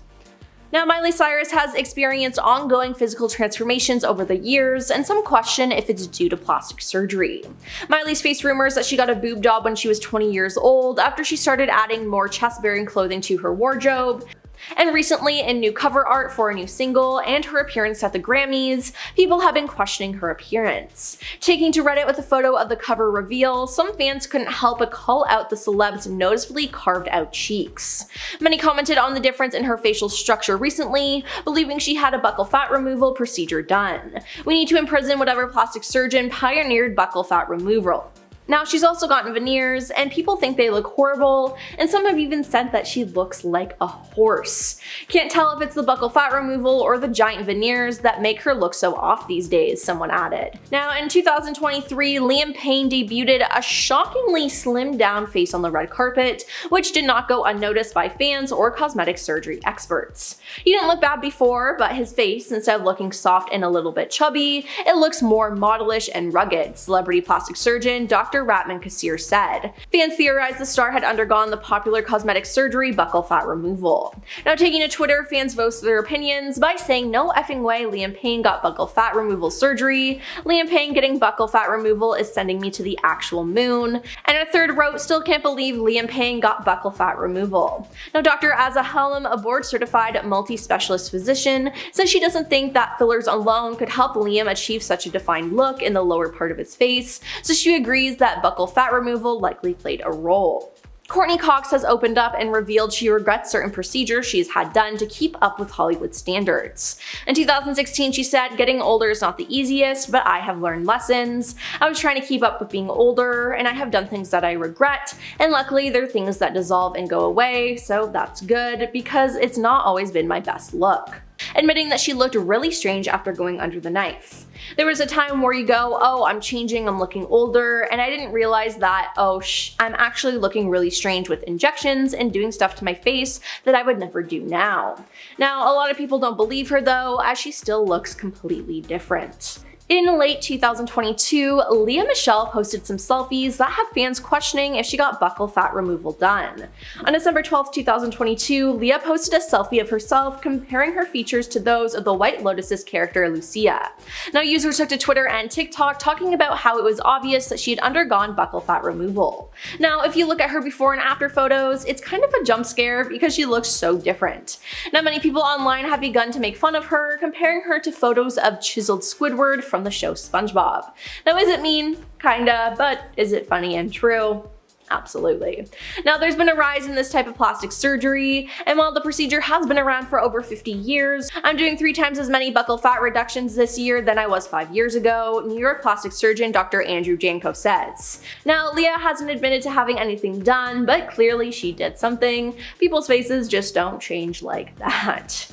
Now, Miley Cyrus has experienced ongoing physical transformations over the years, and some question if it's due to plastic surgery. Miley's faced rumors that she got a boob job when she was 20 years old after she started adding more chest-bearing clothing to her wardrobe. And recently, in new cover art for a new single and her appearance at the Grammys, people have been questioning her appearance. Taking to Reddit with a photo of the cover reveal, some fans couldn't help but call out the celeb's noticeably carved out cheeks. Many commented on the difference in her facial structure recently, believing she had a buccal fat removal procedure done. "We need to imprison whatever plastic surgeon pioneered buccal fat removal." Now, she's also gotten veneers, and people think they look horrible, and some have even said that she looks like a horse. Can't tell if it's the buccal fat removal or the giant veneers that make her look so off these days, someone added. Now, in 2023, Liam Payne debuted a shockingly slimmed down face on the red carpet, which did not go unnoticed by fans or cosmetic surgery experts. He didn't look bad before, but his face, instead of looking soft and a little bit chubby, it looks more modelish and rugged, celebrity plastic surgeon Dr. Ratman Kassir said. Fans theorized the star had undergone the popular cosmetic surgery buccal fat removal. Now, taking to Twitter, fans voiced their opinions by saying, "No effing way Liam Payne got buccal fat removal surgery. Liam Payne getting buccal fat removal is sending me to the actual moon." And a third wrote, "Still can't believe Liam Payne got buccal fat removal." Now, Dr. Azza Helm, a board-certified multi-specialist physician, says she doesn't think that fillers alone could help Liam achieve such a defined look in the lower part of his face, so she agrees that buccal fat removal likely played a role. Courtney Cox has opened up and revealed she regrets certain procedures she's had done to keep up with Hollywood standards. In 2016, she said, "Getting older is not the easiest, but I have learned lessons. I was trying to keep up with being older, and I have done things that I regret, and luckily they're things that dissolve and go away, so that's good, because it's not always been my best look." Admitting that she looked really strange after going under the knife. "There was a time where you go, oh, I'm changing, I'm looking older, and I didn't realize that, I'm actually looking really strange with injections and doing stuff to my face that I would never do now." Now, a lot of people don't believe her though, as she still looks completely different. In late 2022, Lea Michele posted some selfies that had fans questioning if she got buccal fat removal done. On December 12, 2022, Lea posted a selfie of herself comparing her features to those of the White Lotus's character Lucia. Now, users took to Twitter and TikTok talking about how it was obvious that she had undergone buccal fat removal. Now, if you look at her before and after photos, it's kind of a jump scare because she looks so different. Now, many people online have begun to make fun of her, comparing her to photos of chiseled Squidward from the show SpongeBob. Now, is it mean? Kinda, but is it funny and true? Absolutely. Now, there's been a rise in this type of plastic surgery, and while the procedure has been around for over 50 years, I'm doing 3 times as many buccal fat reductions this year than I was 5 years ago, New York plastic surgeon Dr. Andrew Janko says. Now, Lea hasn't admitted to having anything done, but clearly she did something. People's faces just don't change like that.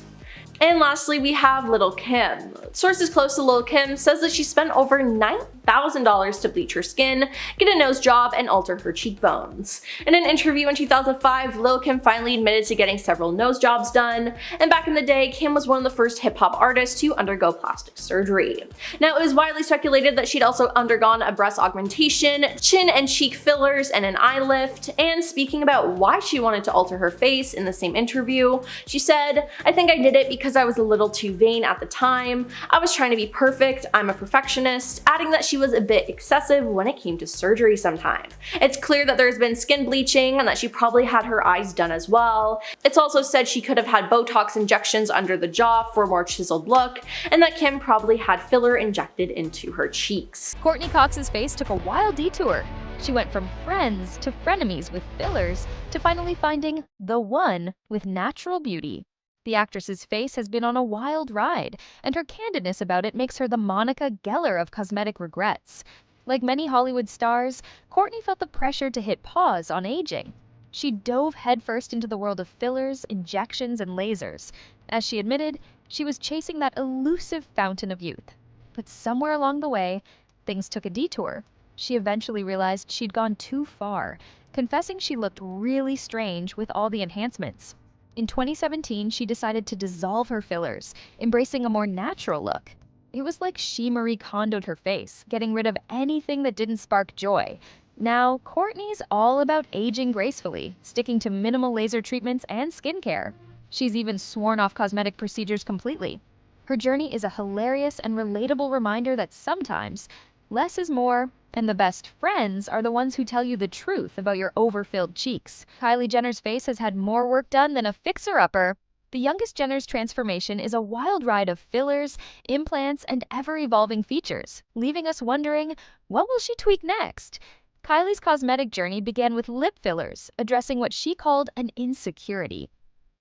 And lastly, we have Lil' Kim. Sources close to Lil' Kim says that she spent over $9,000 to bleach her skin, get a nose job, and alter her cheekbones. In an interview in 2005, Lil' Kim finally admitted to getting several nose jobs done, and back in the day, Kim was one of the first hip-hop artists to undergo plastic surgery. Now, it was widely speculated that she'd also undergone a breast augmentation, chin and cheek fillers, and an eye lift, and speaking about why she wanted to alter her face in the same interview, she said, "I think I did it because I was a little too vain at the time. I was trying to be perfect, I'm a perfectionist," adding that she was a bit excessive when it came to surgery sometimes. It's clear that there's been skin bleaching and that she probably had her eyes done as well. It's also said she could have had Botox injections under the jaw for a more chiseled look, and that Kim probably had filler injected into her cheeks. Courtney Cox's face took a wild detour. She went from friends to frenemies with fillers to finally finding the one with natural beauty. The actress's face has been on a wild ride, and her candidness about it makes her the Monica Geller of cosmetic regrets. Like many Hollywood stars, Courtney felt the pressure to hit pause on aging. She dove headfirst into the world of fillers, injections, and lasers. As she admitted, she was chasing that elusive fountain of youth. But somewhere along the way, things took a detour. She eventually realized she'd gone too far, confessing she looked really strange with all the enhancements. In 2017, she decided to dissolve her fillers, embracing a more natural look. It was like she Marie Kondo'd her face, getting rid of anything that didn't spark joy. Now, Courtney's all about aging gracefully, sticking to minimal laser treatments and skincare. She's even sworn off cosmetic procedures completely. Her journey is a hilarious and relatable reminder that sometimes less is more, and the best friends are the ones who tell you the truth about your overfilled cheeks. Kylie Jenner's face has had more work done than a fixer-upper. The youngest Jenner's transformation is a wild ride of fillers, implants, and ever-evolving features, leaving us wondering, what will she tweak next? Kylie's cosmetic journey began with lip fillers, addressing what she called an insecurity.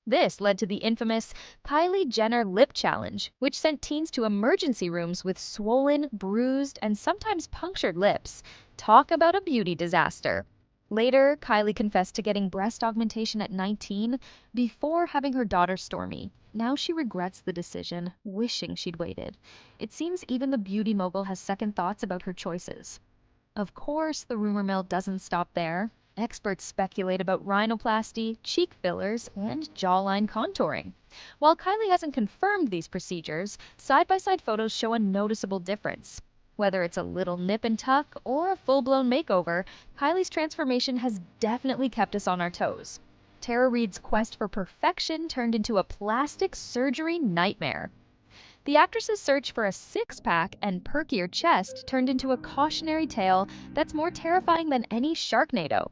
This led to the infamous Kylie Jenner Lip Challenge, which sent teens to emergency rooms with swollen, bruised, and sometimes punctured lips. Talk about a beauty disaster. Later, Kylie confessed to getting breast augmentation at 19 before having her daughter Stormi. Now she regrets the decision, wishing she'd waited. It seems even the beauty mogul has second thoughts about her choices. Of course, the rumor mill doesn't stop there. Experts speculate about rhinoplasty, cheek fillers, and jawline contouring. While Kylie hasn't confirmed these procedures, side-by-side photos show a noticeable difference. Whether it's a little nip and tuck or a full-blown makeover, Kylie's transformation has definitely kept us on our toes. Tara Reid's quest for perfection turned into a plastic surgery nightmare. The actress's search for a six-pack and perkier chest turned into a cautionary tale that's more terrifying than any Sharknado.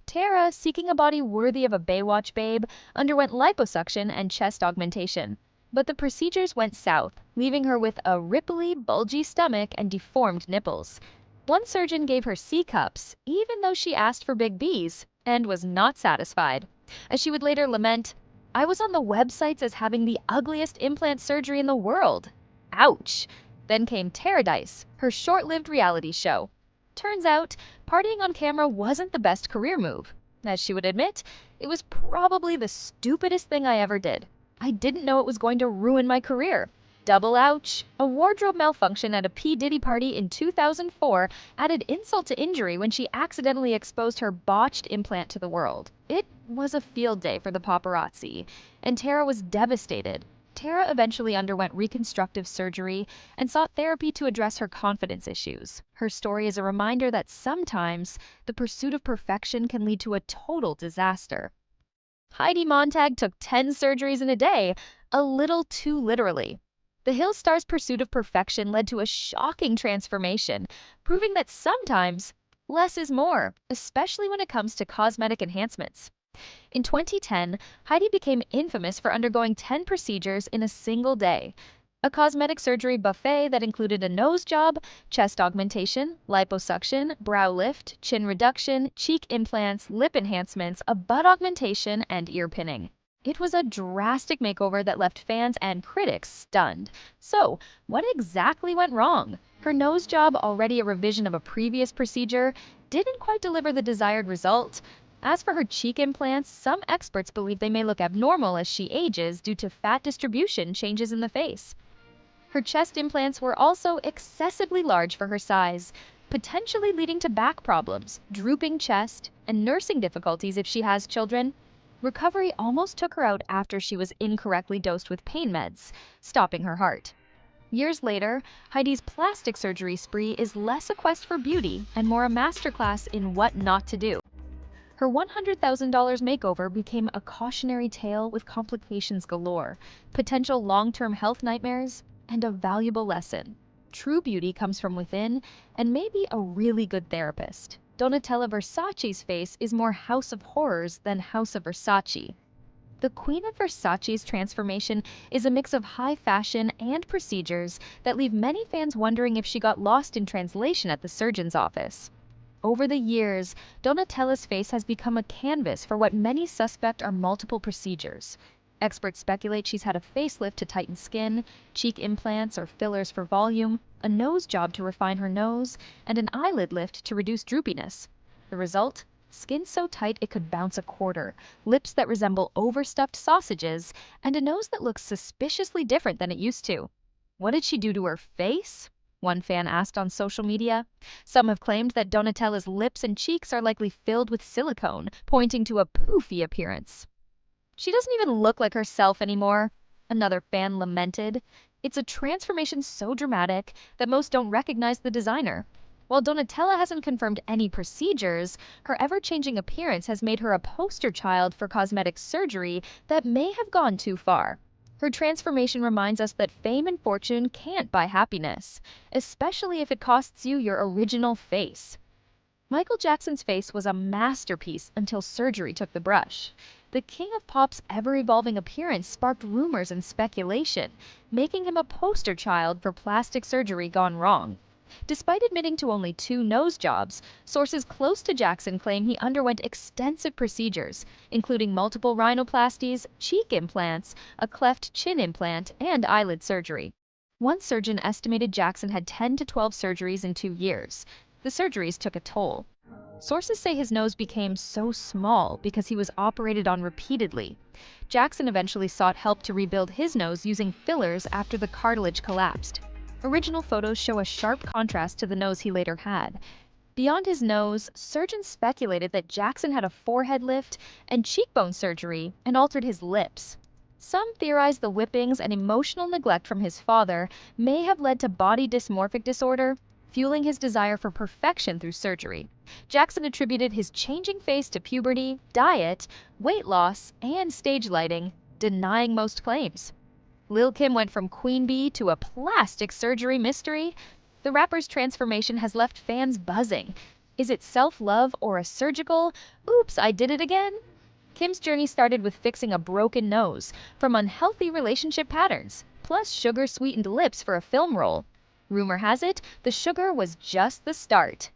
Tara, seeking a body worthy of a Baywatch babe, underwent liposuction and chest augmentation. But the procedures went south, leaving her with a ripply, bulgy stomach and deformed nipples. One surgeon gave her C-cups, even though she asked for big B's, and was not satisfied. As she would later lament, "I was on the websites as having the ugliest implant surgery in the world. Ouch." Then came Paradise, her short-lived reality show. Turns out, partying on camera wasn't the best career move. As she would admit, it was probably the stupidest thing I ever did. I didn't know it was going to ruin my career. Double ouch. A wardrobe malfunction at a P. Diddy party in 2004 added insult to injury when she accidentally exposed her botched implant to the world. It was a field day for the paparazzi, and Tara was devastated. Tara eventually underwent reconstructive surgery and sought therapy to address her confidence issues. Her story is a reminder that sometimes the pursuit of perfection can lead to a total disaster. Heidi Montag took 10 surgeries in a day, a little too literally. The Hill star's pursuit of perfection led to a shocking transformation, proving that sometimes less is more, especially when it comes to cosmetic enhancements. In 2010, Heidi became infamous for undergoing 10 procedures in a single day. A cosmetic surgery buffet that included a nose job, chest augmentation, liposuction, brow lift, chin reduction, cheek implants, lip enhancements, a butt augmentation, and ear pinning. It was a drastic makeover that left fans and critics stunned. So, what exactly went wrong? Her nose job, already a revision of a previous procedure, didn't quite deliver the desired result. As for her cheek implants, some experts believe they may look abnormal as she ages due to fat distribution changes in the face. Her chest implants were also excessively large for her size, potentially leading to back problems, drooping chest, and nursing difficulties if she has children. Recovery almost took her out after she was incorrectly dosed with pain meds, stopping her heart. Years later, Heidi's plastic surgery spree is less a quest for beauty and more a masterclass in what not to do. Her $100,000 makeover became a cautionary tale with complications galore, potential long-term health nightmares, and a valuable lesson. True beauty comes from within, and maybe a really good therapist. Donatella Versace's face is more House of Horrors than House of Versace. The Queen of Versace's transformation is a mix of high fashion and procedures that leave many fans wondering if she got lost in translation at the surgeon's office. Over the years, Donatella's face has become a canvas for what many suspect are multiple procedures. Experts speculate she's had a facelift to tighten skin, cheek implants or fillers for volume, a nose job to refine her nose, and an eyelid lift to reduce droopiness. The result? Skin so tight it could bounce a quarter, lips that resemble overstuffed sausages, and a nose that looks suspiciously different than it used to. What did she do to her face? One fan asked on social media. Some have claimed that Donatella's lips and cheeks are likely filled with silicone, pointing to a poofy appearance. "She doesn't even look like herself anymore," another fan lamented. "It's a transformation so dramatic that most don't recognize the designer." While Donatella hasn't confirmed any procedures, her ever-changing appearance has made her a poster child for cosmetic surgery that may have gone too far. Her transformation reminds us that fame and fortune can't buy happiness, especially if it costs you your original face. Michael Jackson's face was a masterpiece until surgery took the brush. The king of pop's ever-evolving appearance sparked rumors and speculation, making him a poster child for plastic surgery gone wrong. Despite admitting to only 2 nose jobs, sources close to Jackson claim he underwent extensive procedures, including multiple rhinoplasties, cheek implants, a cleft chin implant, and eyelid surgery. One surgeon estimated Jackson had 10 to 12 surgeries in 2 years. The surgeries took a toll. Sources say his nose became so small because he was operated on repeatedly. Jackson eventually sought help to rebuild his nose using fillers after the cartilage collapsed. Original photos show a sharp contrast to the nose he later had. Beyond his nose, surgeons speculated that Jackson had a forehead lift and cheekbone surgery and altered his lips. Some theorize the whippings and emotional neglect from his father may have led to body dysmorphic disorder, fueling his desire for perfection through surgery. Jackson attributed his changing face to puberty, diet, weight loss, and stage lighting, denying most claims. Lil' Kim went from queen bee to a plastic surgery mystery. The rapper's transformation has left fans buzzing. Is it self-love or a surgical, "oops, I did it again"? Kim's journey started with fixing a broken nose, from unhealthy relationship patterns, plus sugar-sweetened lips for a film role. Rumor has it, the sugar was just the start.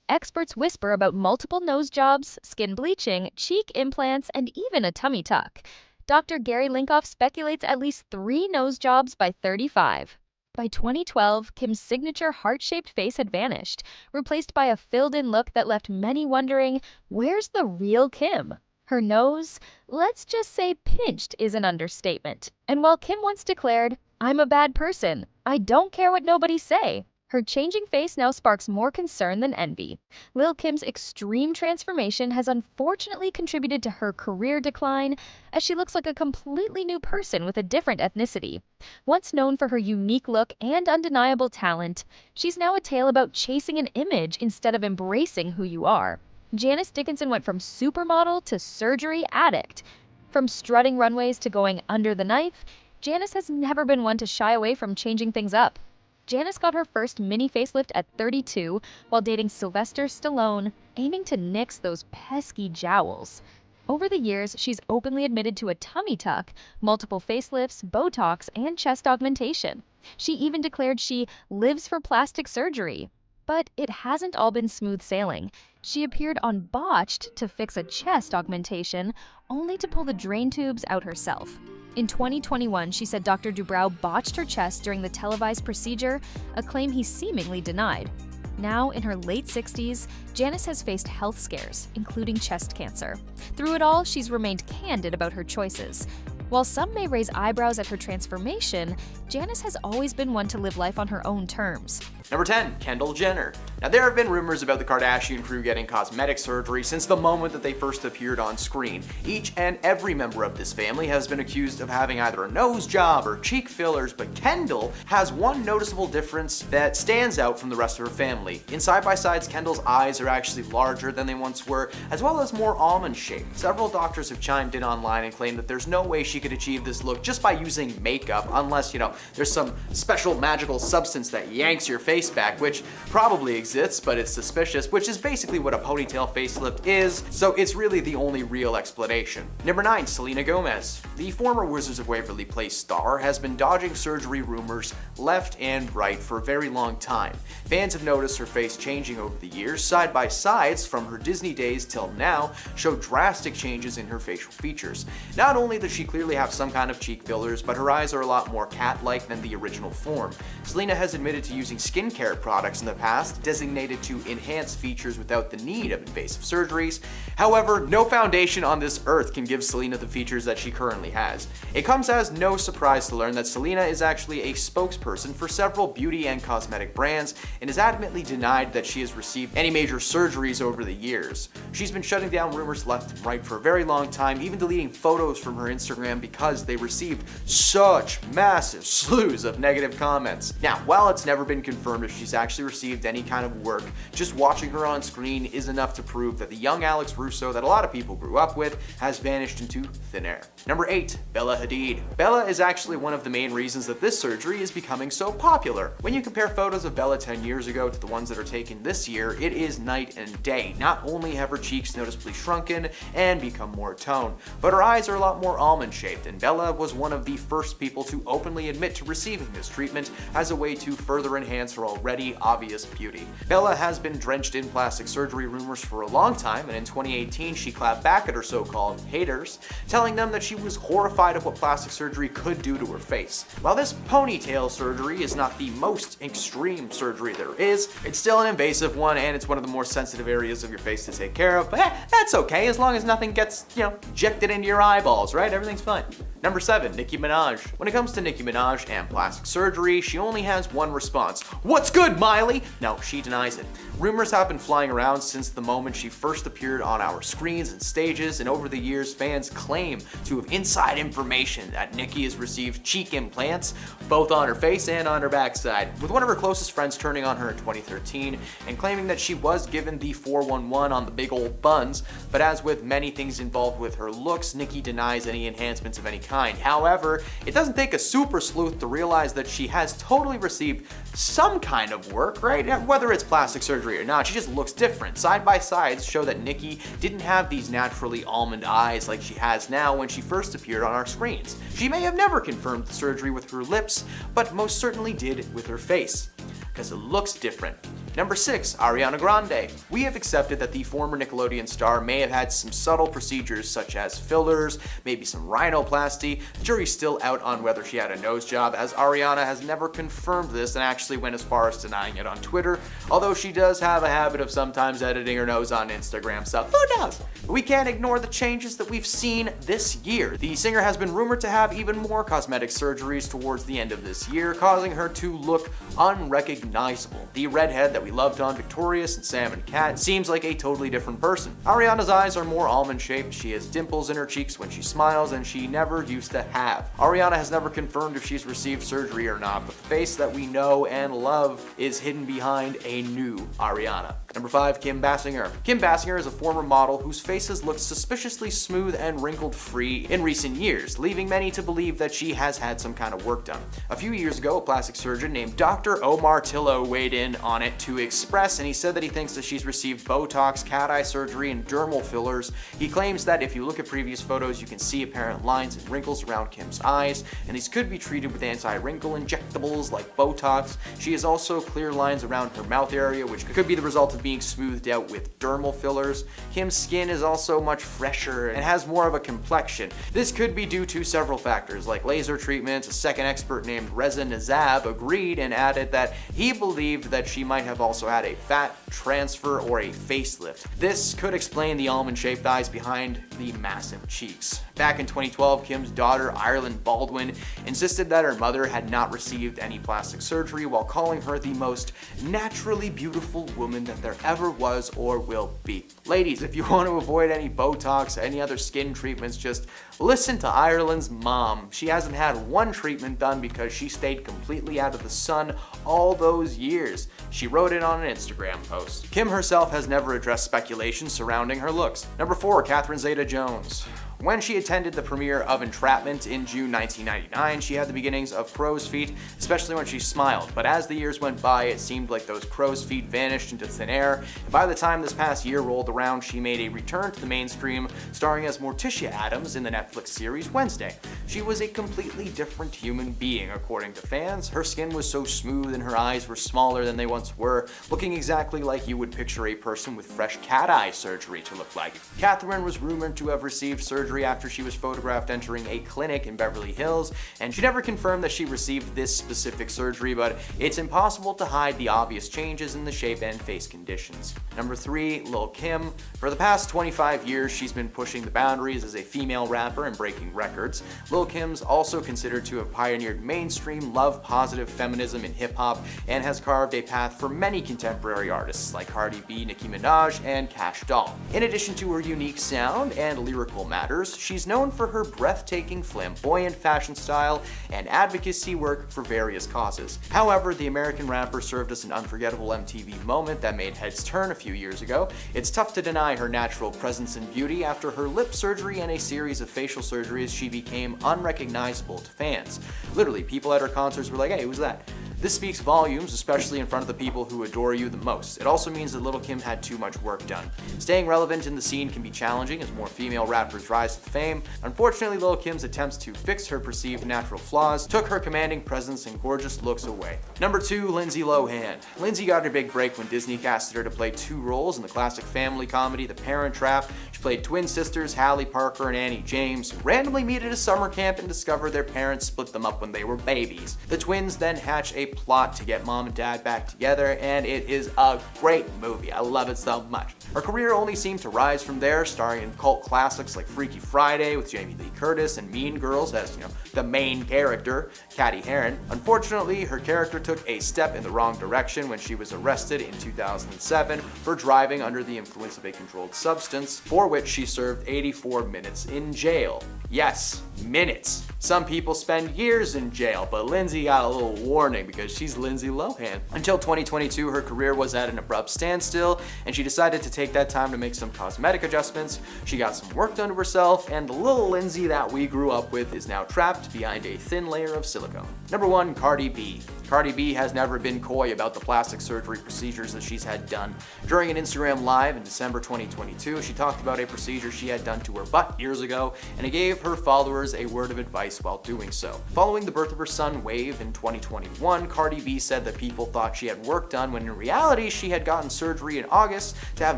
Experts whisper about multiple nose jobs, skin bleaching, cheek implants, and even a tummy tuck. Dr. Gary Linkoff speculates at least 3 nose jobs by 35. By 2012, Kim's signature heart-shaped face had vanished, replaced by a filled-in look that left many wondering, where's the real Kim? Her nose, let's just say pinched, is an understatement. And while Kim once declared, "I'm a bad person, I don't care what nobody say," her changing face now sparks more concern than envy. Lil' Kim's extreme transformation has unfortunately contributed to her career decline, as she looks like a completely new person with a different ethnicity. Once known for her unique look and undeniable talent, she's now a tale about chasing an image instead of embracing who you are. Janice Dickinson went from supermodel to surgery addict. From strutting runways to going under the knife, Janice has never been one to shy away from changing things up. Janice got her first mini facelift at 32 while dating Sylvester Stallone, aiming to nix those pesky jowls. Over the years, she's openly admitted to a tummy tuck, multiple facelifts, Botox, and chest augmentation. She even declared she lives for plastic surgery. But it hasn't all been smooth sailing. She appeared on Botched to fix a chest augmentation, only to pull the drain tubes out herself. In 2021, she said Dr. Dubrow botched her chest during the televised procedure, a claim he seemingly denied. Now, in her late 60s, Janice has faced health scares, including chest cancer. Through it all, she's remained candid about her choices. While some may raise eyebrows at her transformation, Janice has always been one to live life on her own terms. Number 10, Kendall Jenner. Now, there have been rumors about the Kardashian crew getting cosmetic surgery since the moment that they first appeared on screen. Each and every member of this family has been accused of having either a nose job or cheek fillers, but Kendall has one noticeable difference that stands out from the rest of her family. In side-by-sides, Kendall's eyes are actually larger than they once were, as well as more almond-shaped. Several doctors have chimed in online and claimed that there's no way she could achieve this look just by using makeup, unless, there's some special magical substance that yanks your face back, which probably exists, but it's suspicious, which is basically what a ponytail facelift is, so it's really the only real explanation. Number 9, Selena Gomez. The former Wizards of Waverly Place star has been dodging surgery rumors left and right for a very long time. Fans have noticed her face changing over the years. Side-by-sides from her Disney days till now show drastic changes in her facial features. Not only does she clearly have some kind of cheek fillers, but her eyes are a lot more cat-like than the original form. Selena has admitted to using skincare products in the past, designated to enhance features without the need of invasive surgeries. However, no foundation on this earth can give Selena the features that she currently has. It comes as no surprise to learn that Selena is actually a spokesperson for several beauty and cosmetic brands and has adamantly denied that she has received any major surgeries over the years. She's been shutting down rumors left and right for a very long time, even deleting photos from her Instagram because they received such massive slews of negative comments. Now, while it's never been confirmed if she's actually received any kind of work, just watching her on screen is enough to prove that the young Alex Russo that a lot of people grew up with has vanished into thin air. Number 8, Bella Hadid. Bella is actually one of the main reasons that this surgery is becoming so popular. When you compare photos of Bella 10 years ago to the ones that are taken this year, it is night and day. Not only have her cheeks noticeably shrunken and become more toned, but her eyes are a lot more almond-shaped, and Bella was one of the first people to openly admit to receiving this treatment as a way to further enhance her already obvious beauty. Bella has been drenched in plastic surgery rumors for a long time, and in 2018 she clapped back at her so-called haters, telling them that she was horrified of what plastic surgery could do to her face. While this ponytail surgery is not the most extreme surgery there is, it's still an invasive one, and it's one of the more sensitive areas of your face to take care of, but that's okay as long as nothing gets, injected into your eyeballs, right? Everything's fine. Number 7, Nicki Minaj. When it comes to Nicki Minaj and plastic surgery, she only has one response. "What's good, Miley?" No, she denies it. Rumors have been flying around since the moment she first appeared on our screens and stages, and over the years, fans claim to have inside information that Nicki has received cheek implants, both on her face and on her backside, with one of her closest friends turning on her in 2013 and claiming that she was given the 411 on the big old buns, but as with many things involved with her looks, Nicki denies any enhancements of any kind. However, it doesn't take a super sleuth to realize that she has totally received some kind of work, right? Whether it's plastic surgery or not, she just looks different. Side-by-sides show that Nicki didn't have these naturally almond eyes like she has now when she first appeared on our screens. She may have never confirmed the surgery with her lips, but most certainly did with her face, because it looks different. Number 6. Ariana Grande. We have accepted that the former Nickelodeon star may have had some subtle procedures such as fillers, maybe some rhinoplasty. The jury's still out on whether she had a nose job, as Ariana has never confirmed this and actually went as far as denying it on Twitter, although she does have a habit of sometimes editing her nose on Instagram, so who knows? But we can't ignore the changes that we've seen this year. The singer has been rumored to have even more cosmetic surgeries towards the end of this year, causing her to look unrecognizable. The redhead that we loved on Victorious and Sam and Cat seems like a totally different person. Ariana's eyes are more almond-shaped, she has dimples in her cheeks when she smiles, and she never used to have. Ariana has never confirmed if she's received surgery or not, but the face that we know and love is hidden behind a new Ariana. Number 5. Kim Basinger. Kim Basinger is a former model whose face has looked suspiciously smooth and wrinkle-free in recent years, leaving many to believe that she has had some kind of work done. A few years ago, a plastic surgeon named Dr. Omar Tillo weighed in on it to Express, and he said that he thinks that she's received Botox, cat eye surgery, and dermal fillers. He claims that if you look at previous photos, you can see apparent lines and wrinkles around Kim's eyes, and these could be treated with anti-wrinkle injectables like Botox. She has also clear lines around her mouth area, which could be the result of being smoothed out with dermal fillers. Kim's skin is also much fresher and has more of a complexion. This could be due to several factors like laser treatments. A second expert named Reza Nazab agreed and added that he believed that she might have also had a fat transfer or a facelift. This could explain the almond-shaped eyes behind the massive cheeks. Back in 2012, Kim's daughter, Ireland Baldwin, insisted that her mother had not received any plastic surgery, while calling her the most naturally beautiful woman that there ever was or will be. Ladies, if you want to avoid any Botox or any other skin treatments, just listen to Ireland's mom. She hasn't had one treatment done because she stayed completely out of the sun all those years. She wrote it on an Instagram post. Kim herself has never addressed speculation surrounding her looks. Number 4. Catherine Zeta-Jones. When she attended the premiere of Entrapment in June 1999, she had the beginnings of crow's feet, especially when she smiled. But as the years went by, it seemed like those crow's feet vanished into thin air. And by the time this past year rolled around, she made a return to the mainstream, starring as Morticia Addams in the Netflix series Wednesday. She was a completely different human being, according to fans. Her skin was so smooth and her eyes were smaller than they once were, looking exactly like you would picture a person with fresh cat eye surgery to look like. Catherine was rumored to have received surgery after she was photographed entering a clinic in Beverly Hills, and she never confirmed that she received this specific surgery, but it's impossible to hide the obvious changes in the shape and face conditions. Number 3. Lil Kim. For the past 25 years, she's been pushing the boundaries as a female rapper and breaking records. Lil Kim's also considered to have pioneered mainstream love-positive feminism in hip-hop and has carved a path for many contemporary artists like Cardi B, Nicki Minaj, and Cash Doll. In addition to her unique sound and lyrical matters, she's known for her breathtaking, flamboyant fashion style and advocacy work for various causes. However, the American rapper served as an unforgettable MTV moment that made heads turn a few years ago. It's tough to deny her natural presence and beauty. After her lip surgery and a series of facial surgeries, she became unrecognizable to fans. Literally, people at her concerts were like, "Hey, who's that?" This speaks volumes, especially in front of the people who adore you the most. It also means that Lil Kim had too much work done. Staying relevant in the scene can be challenging as more female rappers rise to fame. Unfortunately, Lil Kim's attempts to fix her perceived natural flaws took her commanding presence and gorgeous looks away. Number 2. Lindsay Lohan. Lindsay got her big break when Disney casted her to play 2 roles in the classic family comedy The Parent Trap. She played twin sisters Hallie Parker and Annie James, who randomly meet at a summer camp and discover their parents split them up when they were babies. The twins then hatch a plot to get mom and dad back together, and it is a great movie. I love it so much. Her career only seemed to rise from there, starring in cult classics like Freaky Friday with Jamie Lee Curtis and Mean Girls as, the main character, Catty Heron. Unfortunately, her character took a step in the wrong direction when she was arrested in 2007 for driving under the influence of a controlled substance, for which she served 84 minutes in jail. Yes, minutes. Some people spend years in jail, but Lindsay got a little warning because she's Lindsay Lohan. Until 2022, her career was at an abrupt standstill, and she decided to take that time to make some cosmetic adjustments. She got some work done to herself, and the little Lindsay that we grew up with is now trapped behind a thin layer of silicone. Number 1. Cardi B. Cardi B has never been coy about the plastic surgery procedures that she's had done. During an Instagram Live in December 2022, she talked about a procedure she had done to her butt years ago, and it gave her followers a word of advice while doing so. Following the birth of her son Wave in 2021, Cardi B said that people thought she had work done when in reality she had gotten surgery in August to have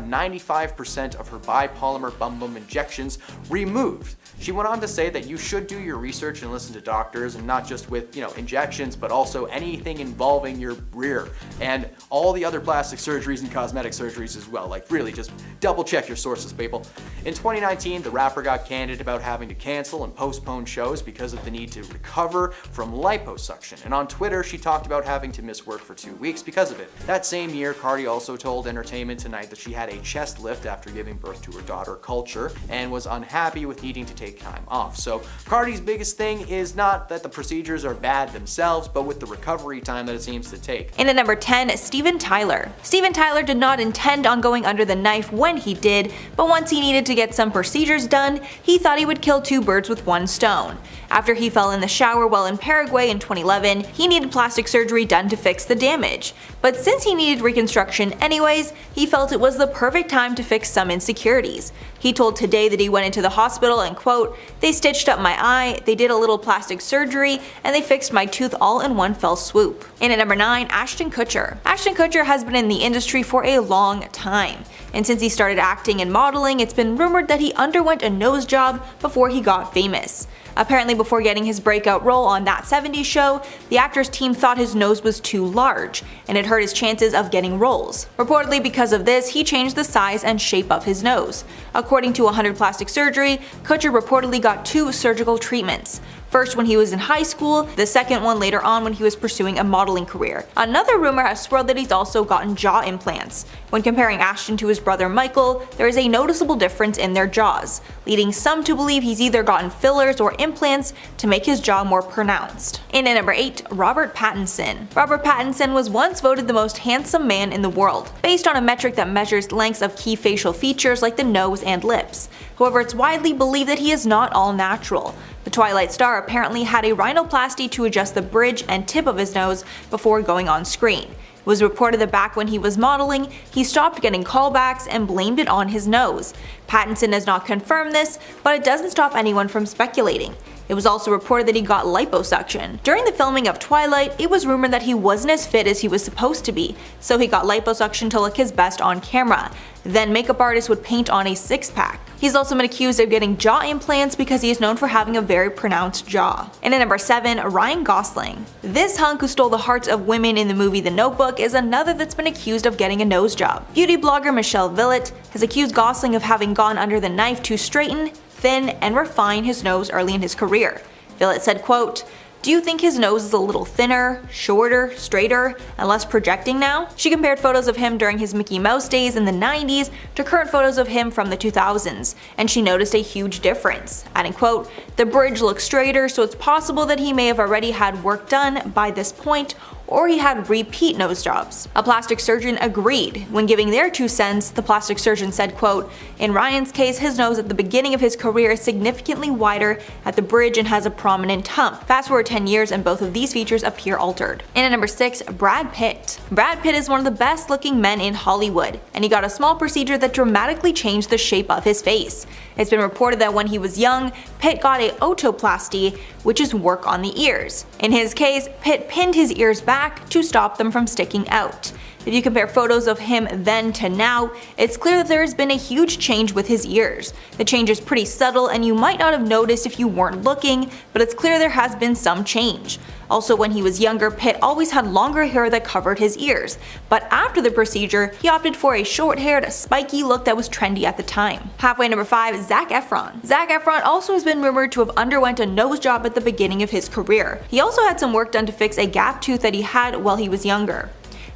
95% of her bipolymer bum injections removed. She went on to say that you should do your research and listen to doctors, and not just with, injections, but also anything involving your rear and all the other plastic surgeries and cosmetic surgeries as well. Like, really, just double check your sources, people. In 2019, the rapper got candid about having to cancel and postpone shows because of the need to recover from liposuction. And on Twitter, she talked about having to miss work for 2 weeks because of it. That same year, Cardi also told Entertainment Tonight that she had a chest lift after giving birth to her daughter Culture and was unhappy with needing to take time off. So Cardi's biggest thing is not that the procedures are bad themselves, but with the recovery time that it seems to take. And at number 10, Steven Tyler. Steven Tyler did not intend on going under the knife when he did, but once he needed to get some procedures done, he thought he would kill two birds with one stone. After he fell in the shower while in Paraguay in 2011, he needed plastic surgery done to fix the damage. But since he needed reconstruction anyways, he felt it was the perfect time to fix some insecurities. He told Today that he went into the hospital and quote, "They stitched up my eye, they did a little plastic surgery, and they fixed my tooth all in one fell swoop." And at number 9, Ashton Kutcher. Ashton Kutcher has been in the industry for a long time. And since he started acting and modeling, it's been rumored that he underwent a nose job before he got famous. Apparently, before getting his breakout role on That 70s Show, the actor's team thought his nose was too large, and it hurt his chances of getting roles. Reportedly, because of this, he changed the size and shape of his nose. According to 100 Plastic Surgery, Kutcher reportedly got 2 surgical treatments. First when he was in high school, the second one later on when he was pursuing a modeling career. Another rumor has swirled that he's also gotten jaw implants. When comparing Ashton to his brother Michael, there is a noticeable difference in their jaws, leading some to believe he's either gotten fillers or implants to make his jaw more pronounced. And at number 8, Robert Pattinson. Robert Pattinson was once voted the most handsome man in the world, based on a metric that measures lengths of key facial features like the nose and lips. However, it's widely believed that he is not all natural. The Twilight star apparently had a rhinoplasty to adjust the bridge and tip of his nose before going on screen. It was reported that back when he was modeling, he stopped getting callbacks and blamed it on his nose. Pattinson has not confirmed this, but it doesn't stop anyone from speculating. It was also reported that he got liposuction. During the filming of Twilight, it was rumored that he wasn't as fit as he was supposed to be, so he got liposuction to look his best on camera. Then makeup artists would paint on a six-pack. He's also been accused of getting jaw implants because he is known for having a very pronounced jaw. And at number 7, Ryan Gosling. This hunk who stole the hearts of women in the movie The Notebook is another that's been accused of getting a nose job. Beauty blogger Michelle Villette has accused Gosling of having gone under the knife to straighten, thin, and refine his nose early in his career. Villette said, quote, "Do you think his nose is a little thinner, shorter, straighter, and less projecting now?" She compared photos of him during his Mickey Mouse days in the 90s to current photos of him from the 2000s, and she noticed a huge difference, adding, quote, "The bridge looks straighter, so it's possible that he may have already had work done by this point, or he had repeat nose jobs." A plastic surgeon agreed. When giving their 2 cents, the plastic surgeon said, quote, "In Ryan's case, his nose at the beginning of his career is significantly wider at the bridge and has a prominent hump. Fast forward 10 years and both of these features appear altered." And at number 6, Brad Pitt. Brad Pitt is one of the best looking men in Hollywood, and he got a small procedure that dramatically changed the shape of his face. It's been reported that when he was young, Pitt got a otoplasty, which is work on the ears. In his case, Pitt pinned his ears back to stop them from sticking out. If you compare photos of him then to now, it's clear that there has been a huge change with his ears. The change is pretty subtle and you might not have noticed if you weren't looking, but it's clear there has been some change. Also, when he was younger, Pitt always had longer hair that covered his ears, but after the procedure, he opted for a short-haired, spiky look that was trendy at the time. Halfway number 5, Zac Efron. Zac Efron also has been rumored to have underwent a nose job at the beginning of his career. He also had some work done to fix a gap tooth that he had while he was younger.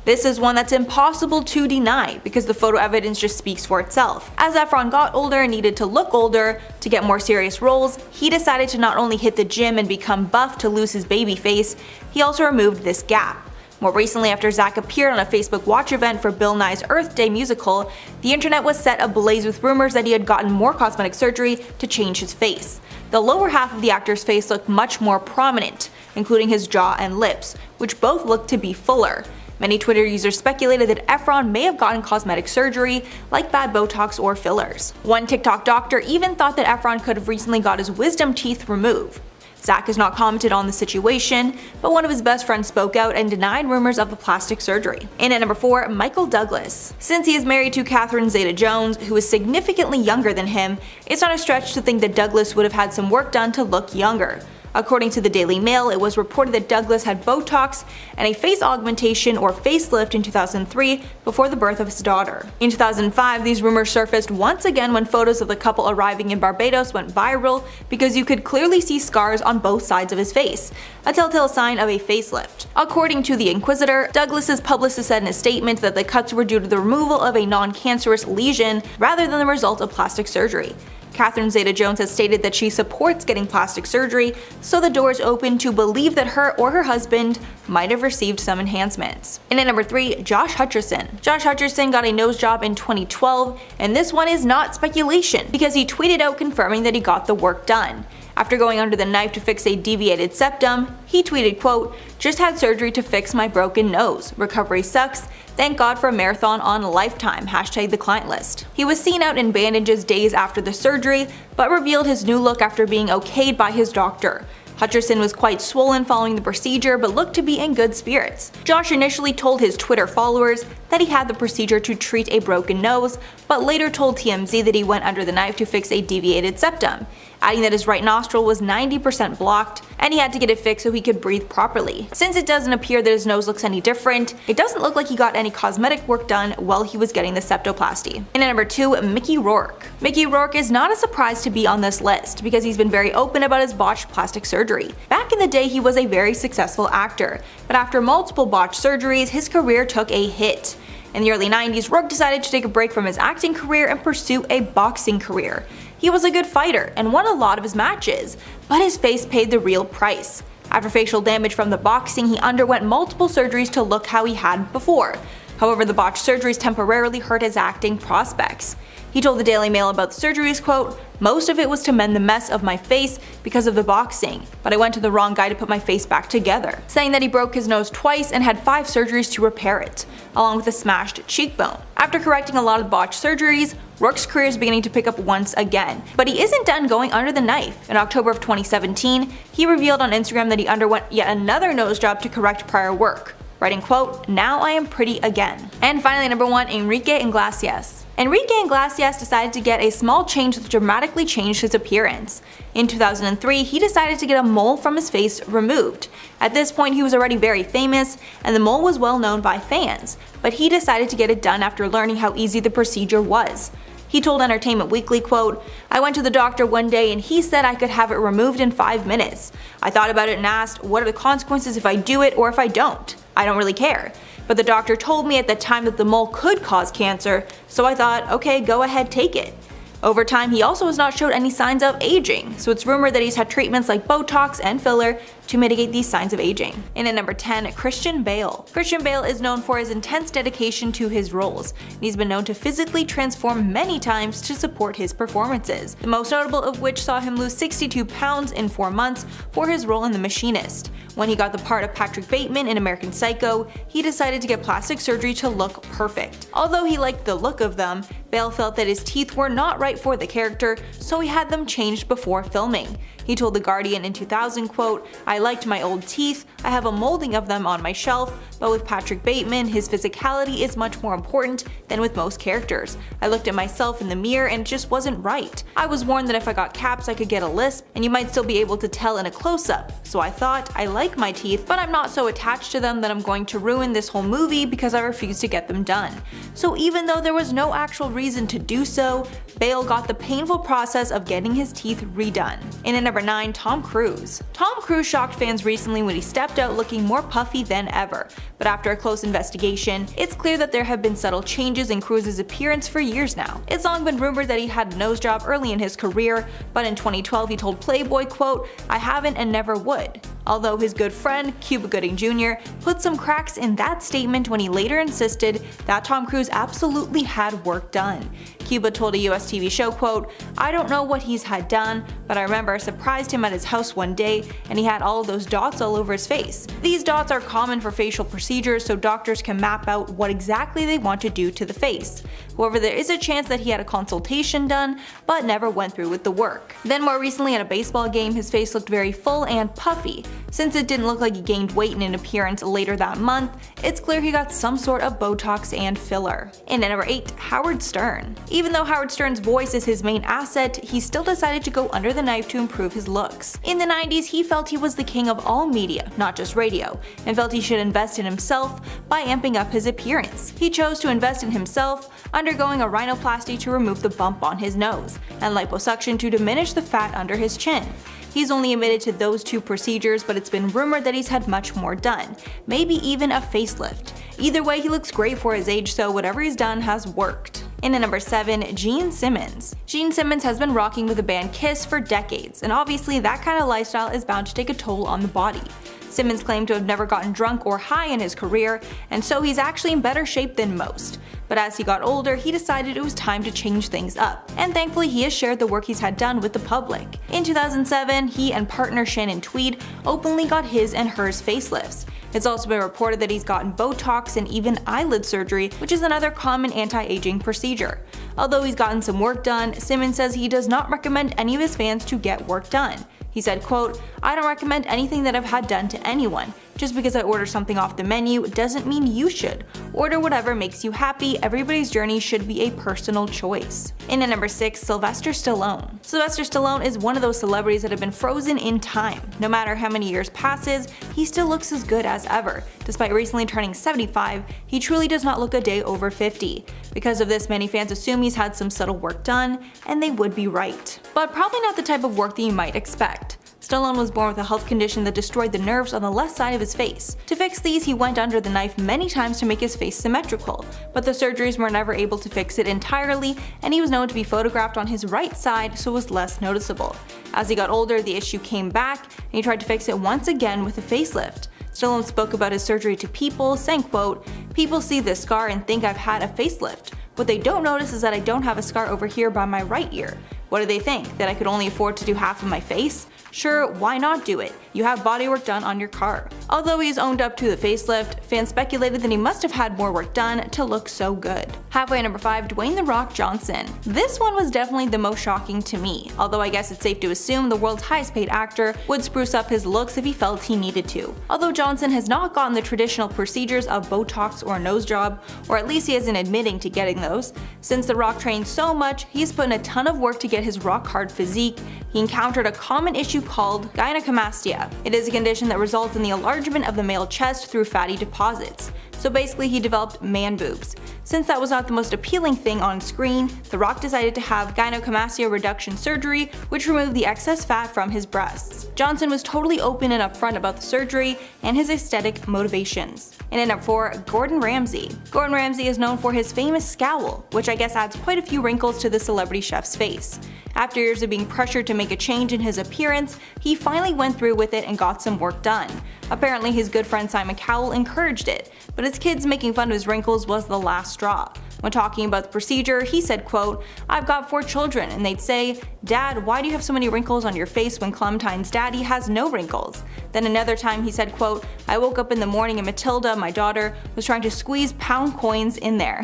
This is one that's impossible to deny because the photo evidence just speaks for itself. As Efron got older and needed to look older to get more serious roles, he decided to not only hit the gym and become buff to lose his baby face, he also removed this gap. More recently, after Zac appeared on a Facebook Watch event for Bill Nye's Earth Day musical, the internet was set ablaze with rumors that he had gotten more cosmetic surgery to change his face. The lower half of the actor's face looked much more prominent, including his jaw and lips, which both looked to be fuller. Many Twitter users speculated that Efron may have gotten cosmetic surgery, like bad Botox or fillers. One TikTok doctor even thought that Efron could have recently got his wisdom teeth removed. Zach has not commented on the situation, but one of his best friends spoke out and denied rumors of the plastic surgery. And at number 4, Michael Douglas. Since he is married to Catherine Zeta-Jones, who is significantly younger than him, it's not a stretch to think that Douglas would have had some work done to look younger. According to the Daily Mail, it was reported that Douglas had Botox and a face augmentation or facelift in 2003 before the birth of his daughter. In 2005, these rumors surfaced once again when photos of the couple arriving in Barbados went viral because you could clearly see scars on both sides of his face, a telltale sign of a facelift. According to the Inquisitor, Douglas's publicist said in a statement that the cuts were due to the removal of a non-cancerous lesion rather than the result of plastic surgery. Catherine Zeta-Jones has stated that she supports getting plastic surgery, so the door is open to believe that her or her husband might have received some enhancements. And at number 3, Josh Hutcherson. Josh Hutcherson got a nose job in 2012, and this one is not speculation because he tweeted out confirming that he got the work done. After going under the knife to fix a deviated septum, he tweeted, quote, "Just had surgery to fix my broken nose. Recovery sucks. Thank God for a marathon on Lifetime. # the client list." He was seen out in bandages days after the surgery, but revealed his new look after being okayed by his doctor. Hutcherson was quite swollen following the procedure but looked to be in good spirits. Josh initially told his Twitter followers that he had the procedure to treat a broken nose, but later told TMZ that he went under the knife to fix a deviated septum, adding that his right nostril was 90% blocked and he had to get it fixed so he could breathe properly. Since it doesn't appear that his nose looks any different, it doesn't look like he got any cosmetic work done while he was getting the septoplasty. And at number 2, Mickey Rourke. Mickey Rourke is not a surprise to be on this list because he's been very open about his botched plastic surgery. Back in the day, he was a very successful actor, but after multiple botched surgeries, his career took a hit. In the early 90s, Rourke decided to take a break from his acting career and pursue a boxing career. He was a good fighter and won a lot of his matches, but his face paid the real price. After facial damage from the boxing, he underwent multiple surgeries to look how he had before. However, the botched surgeries temporarily hurt his acting prospects. He told the Daily Mail about the surgeries, quote, "Most of it was to mend the mess of my face because of the boxing, but I went to the wrong guy to put my face back together," saying that he broke his nose twice and had 5 surgeries to repair it, along with a smashed cheekbone. After correcting a lot of botched surgeries, Rourke's career is beginning to pick up once again, but he isn't done going under the knife. In October of 2017, he revealed on Instagram that he underwent yet another nose job to correct prior work, writing, quote, "Now I am pretty again." And finally, number 1, Enrique Iglesias. Enrique Iglesias decided to get a small change that dramatically changed his appearance. In 2003, he decided to get a mole from his face removed. At this point, he was already very famous, and the mole was well known by fans, but he decided to get it done after learning how easy the procedure was. He told Entertainment Weekly, quote, "I went to the doctor one day and he said I could have it removed in 5 minutes. I thought about it and asked, what are the consequences if I do it or if I don't? I don't really care. But the doctor told me at the time that the mole could cause cancer, so I thought, okay, go ahead, take it." Over time, he also has not showed any signs of aging, so it's rumored that he's had treatments like Botox and filler to mitigate these signs of aging. And at number 10, Christian Bale. Christian Bale is known for his intense dedication to his roles, and he's been known to physically transform many times to support his performances, the most notable of which saw him lose 62 pounds in 4 months for his role in The Machinist. When he got the part of Patrick Bateman in American Psycho, he decided to get plastic surgery to look perfect. Although he liked the look of them, Bale felt that his teeth were not right for the character, so he had them changed before filming. He told The Guardian in 2000, quote, "I liked my old teeth, I have a molding of them on my shelf, but with Patrick Bateman, his physicality is much more important than with most characters. I looked at myself in the mirror and it just wasn't right. I was warned that if I got caps I could get a lisp, and you might still be able to tell in a close-up. So I thought, I like my teeth, but I'm not so attached to them that I'm going to ruin this whole movie because I refuse to get them done." So even though there was no actual reason to do so, Bale got the painful process of getting his teeth redone. And at number 9, Tom Cruise. Tom Cruise shocked fans recently when he stepped out looking more puffy than ever, but after a close investigation, it's clear that there have been subtle changes in Cruise's appearance for years now. It's long been rumored that he had a nose job early in his career, but in 2012 he told Playboy, quote, "I haven't and never would." Although his good friend, Cuba Gooding Jr., put some cracks in that statement when he later insisted that Tom Cruise absolutely had work done. Cuba told a US TV show, quote, "I don't know what he's had done, but I remember I surprised him at his house one day and he had all of those dots all over his face. These dots are common for facial procedures, so doctors can map out what exactly they want to do to the face. However, there is a chance that he had a consultation done, but never went through with the work." Then more recently at a baseball game, his face looked very full and puffy. Since it didn't look like he gained weight in an appearance later that month, it's clear he got some sort of Botox and filler. And at number 8, Howard Stern. Even though Howard Stern's voice is his main asset, he still decided to go under the knife to improve his looks. In the 90s, he felt he was the king of all media, not just radio, and felt he should invest in himself by amping up his appearance. He chose to invest in himself, undergoing a rhinoplasty to remove the bump on his nose, and liposuction to diminish the fat under his chin. He's only admitted to those 2 procedures, but it's been rumored that he's had much more done, maybe even a facelift. Either way, he looks great for his age, so whatever he's done has worked. In at number 7, Gene Simmons. Gene Simmons has been rocking with the band Kiss for decades, and obviously that kind of lifestyle is bound to take a toll on the body. Simmons claimed to have never gotten drunk or high in his career, and so he's actually in better shape than most. But as he got older, he decided it was time to change things up, and thankfully he has shared the work he's had done with the public. In 2007, he and partner Shannon Tweed openly got his and hers facelifts. It's also been reported that he's gotten Botox and even eyelid surgery, which is another common anti-aging procedure. Although he's gotten some work done, Simmons says he does not recommend any of his fans to get work done. He said, quote, "I don't recommend anything that I've had done to anyone. Just because I order something off the menu doesn't mean you should. Order whatever makes you happy. Everybody's journey should be a personal choice." In at number 6, Sylvester Stallone. Sylvester Stallone is one of those celebrities that have been frozen in time. No matter how many years passes, he still looks as good as ever. Despite recently turning 75, he truly does not look a day over 50. Because of this, many fans assume he's had some subtle work done, and they would be right. But probably not the type of work that you might expect. Stallone was born with a health condition that destroyed the nerves on the left side of his face. To fix these, he went under the knife many times to make his face symmetrical, but the surgeries were never able to fix it entirely, and he was known to be photographed on his right side so it was less noticeable. As he got older, the issue came back, and he tried to fix it once again with a facelift. Stallone spoke about his surgery to People, saying, quote, "People see this scar and think I've had a facelift. What they don't notice is that I don't have a scar over here by my right ear. What do they think? That I could only afford to do half of my face? Sure, why not do it? You have bodywork done on your car." Although he's owned up to the facelift, fans speculated that he must have had more work done to look so good. Halfway at number 5, Dwayne "The Rock" Johnson. This one was definitely the most shocking to me, although I guess it's safe to assume the world's highest paid actor would spruce up his looks if he felt he needed to. Although Johnson has not gotten the traditional procedures of Botox or a nose job, or at least he isn't admitting to getting those. Since The Rock trained so much, he's put in a ton of work to get his rock-hard physique. He encountered a common issue called gynecomastia. It is a condition that results in the enlargement of the male chest through fatty deposits. So basically he developed man boobs. Since that was not the most appealing thing on screen, The Rock decided to have gynecomastia reduction surgery, which removed the excess fat from his breasts. Johnson was totally open and upfront about the surgery and his aesthetic motivations. And at number 4, Gordon Ramsay. Gordon Ramsay is known for his famous scowl, which I guess adds quite a few wrinkles to the celebrity chef's face. After years of being pressured to make a change in his appearance, he finally went through with it and got some work done. Apparently his good friend Simon Cowell encouraged it, but his kids making fun of his wrinkles was the last straw. When talking about the procedure, he said, quote, "I've got 4 children and they'd say, 'Dad, why do you have so many wrinkles on your face when Clementine's daddy has no wrinkles?' Then another time he said, quote, 'I woke up in the morning and Matilda, my daughter, was trying to squeeze pound coins in there.'"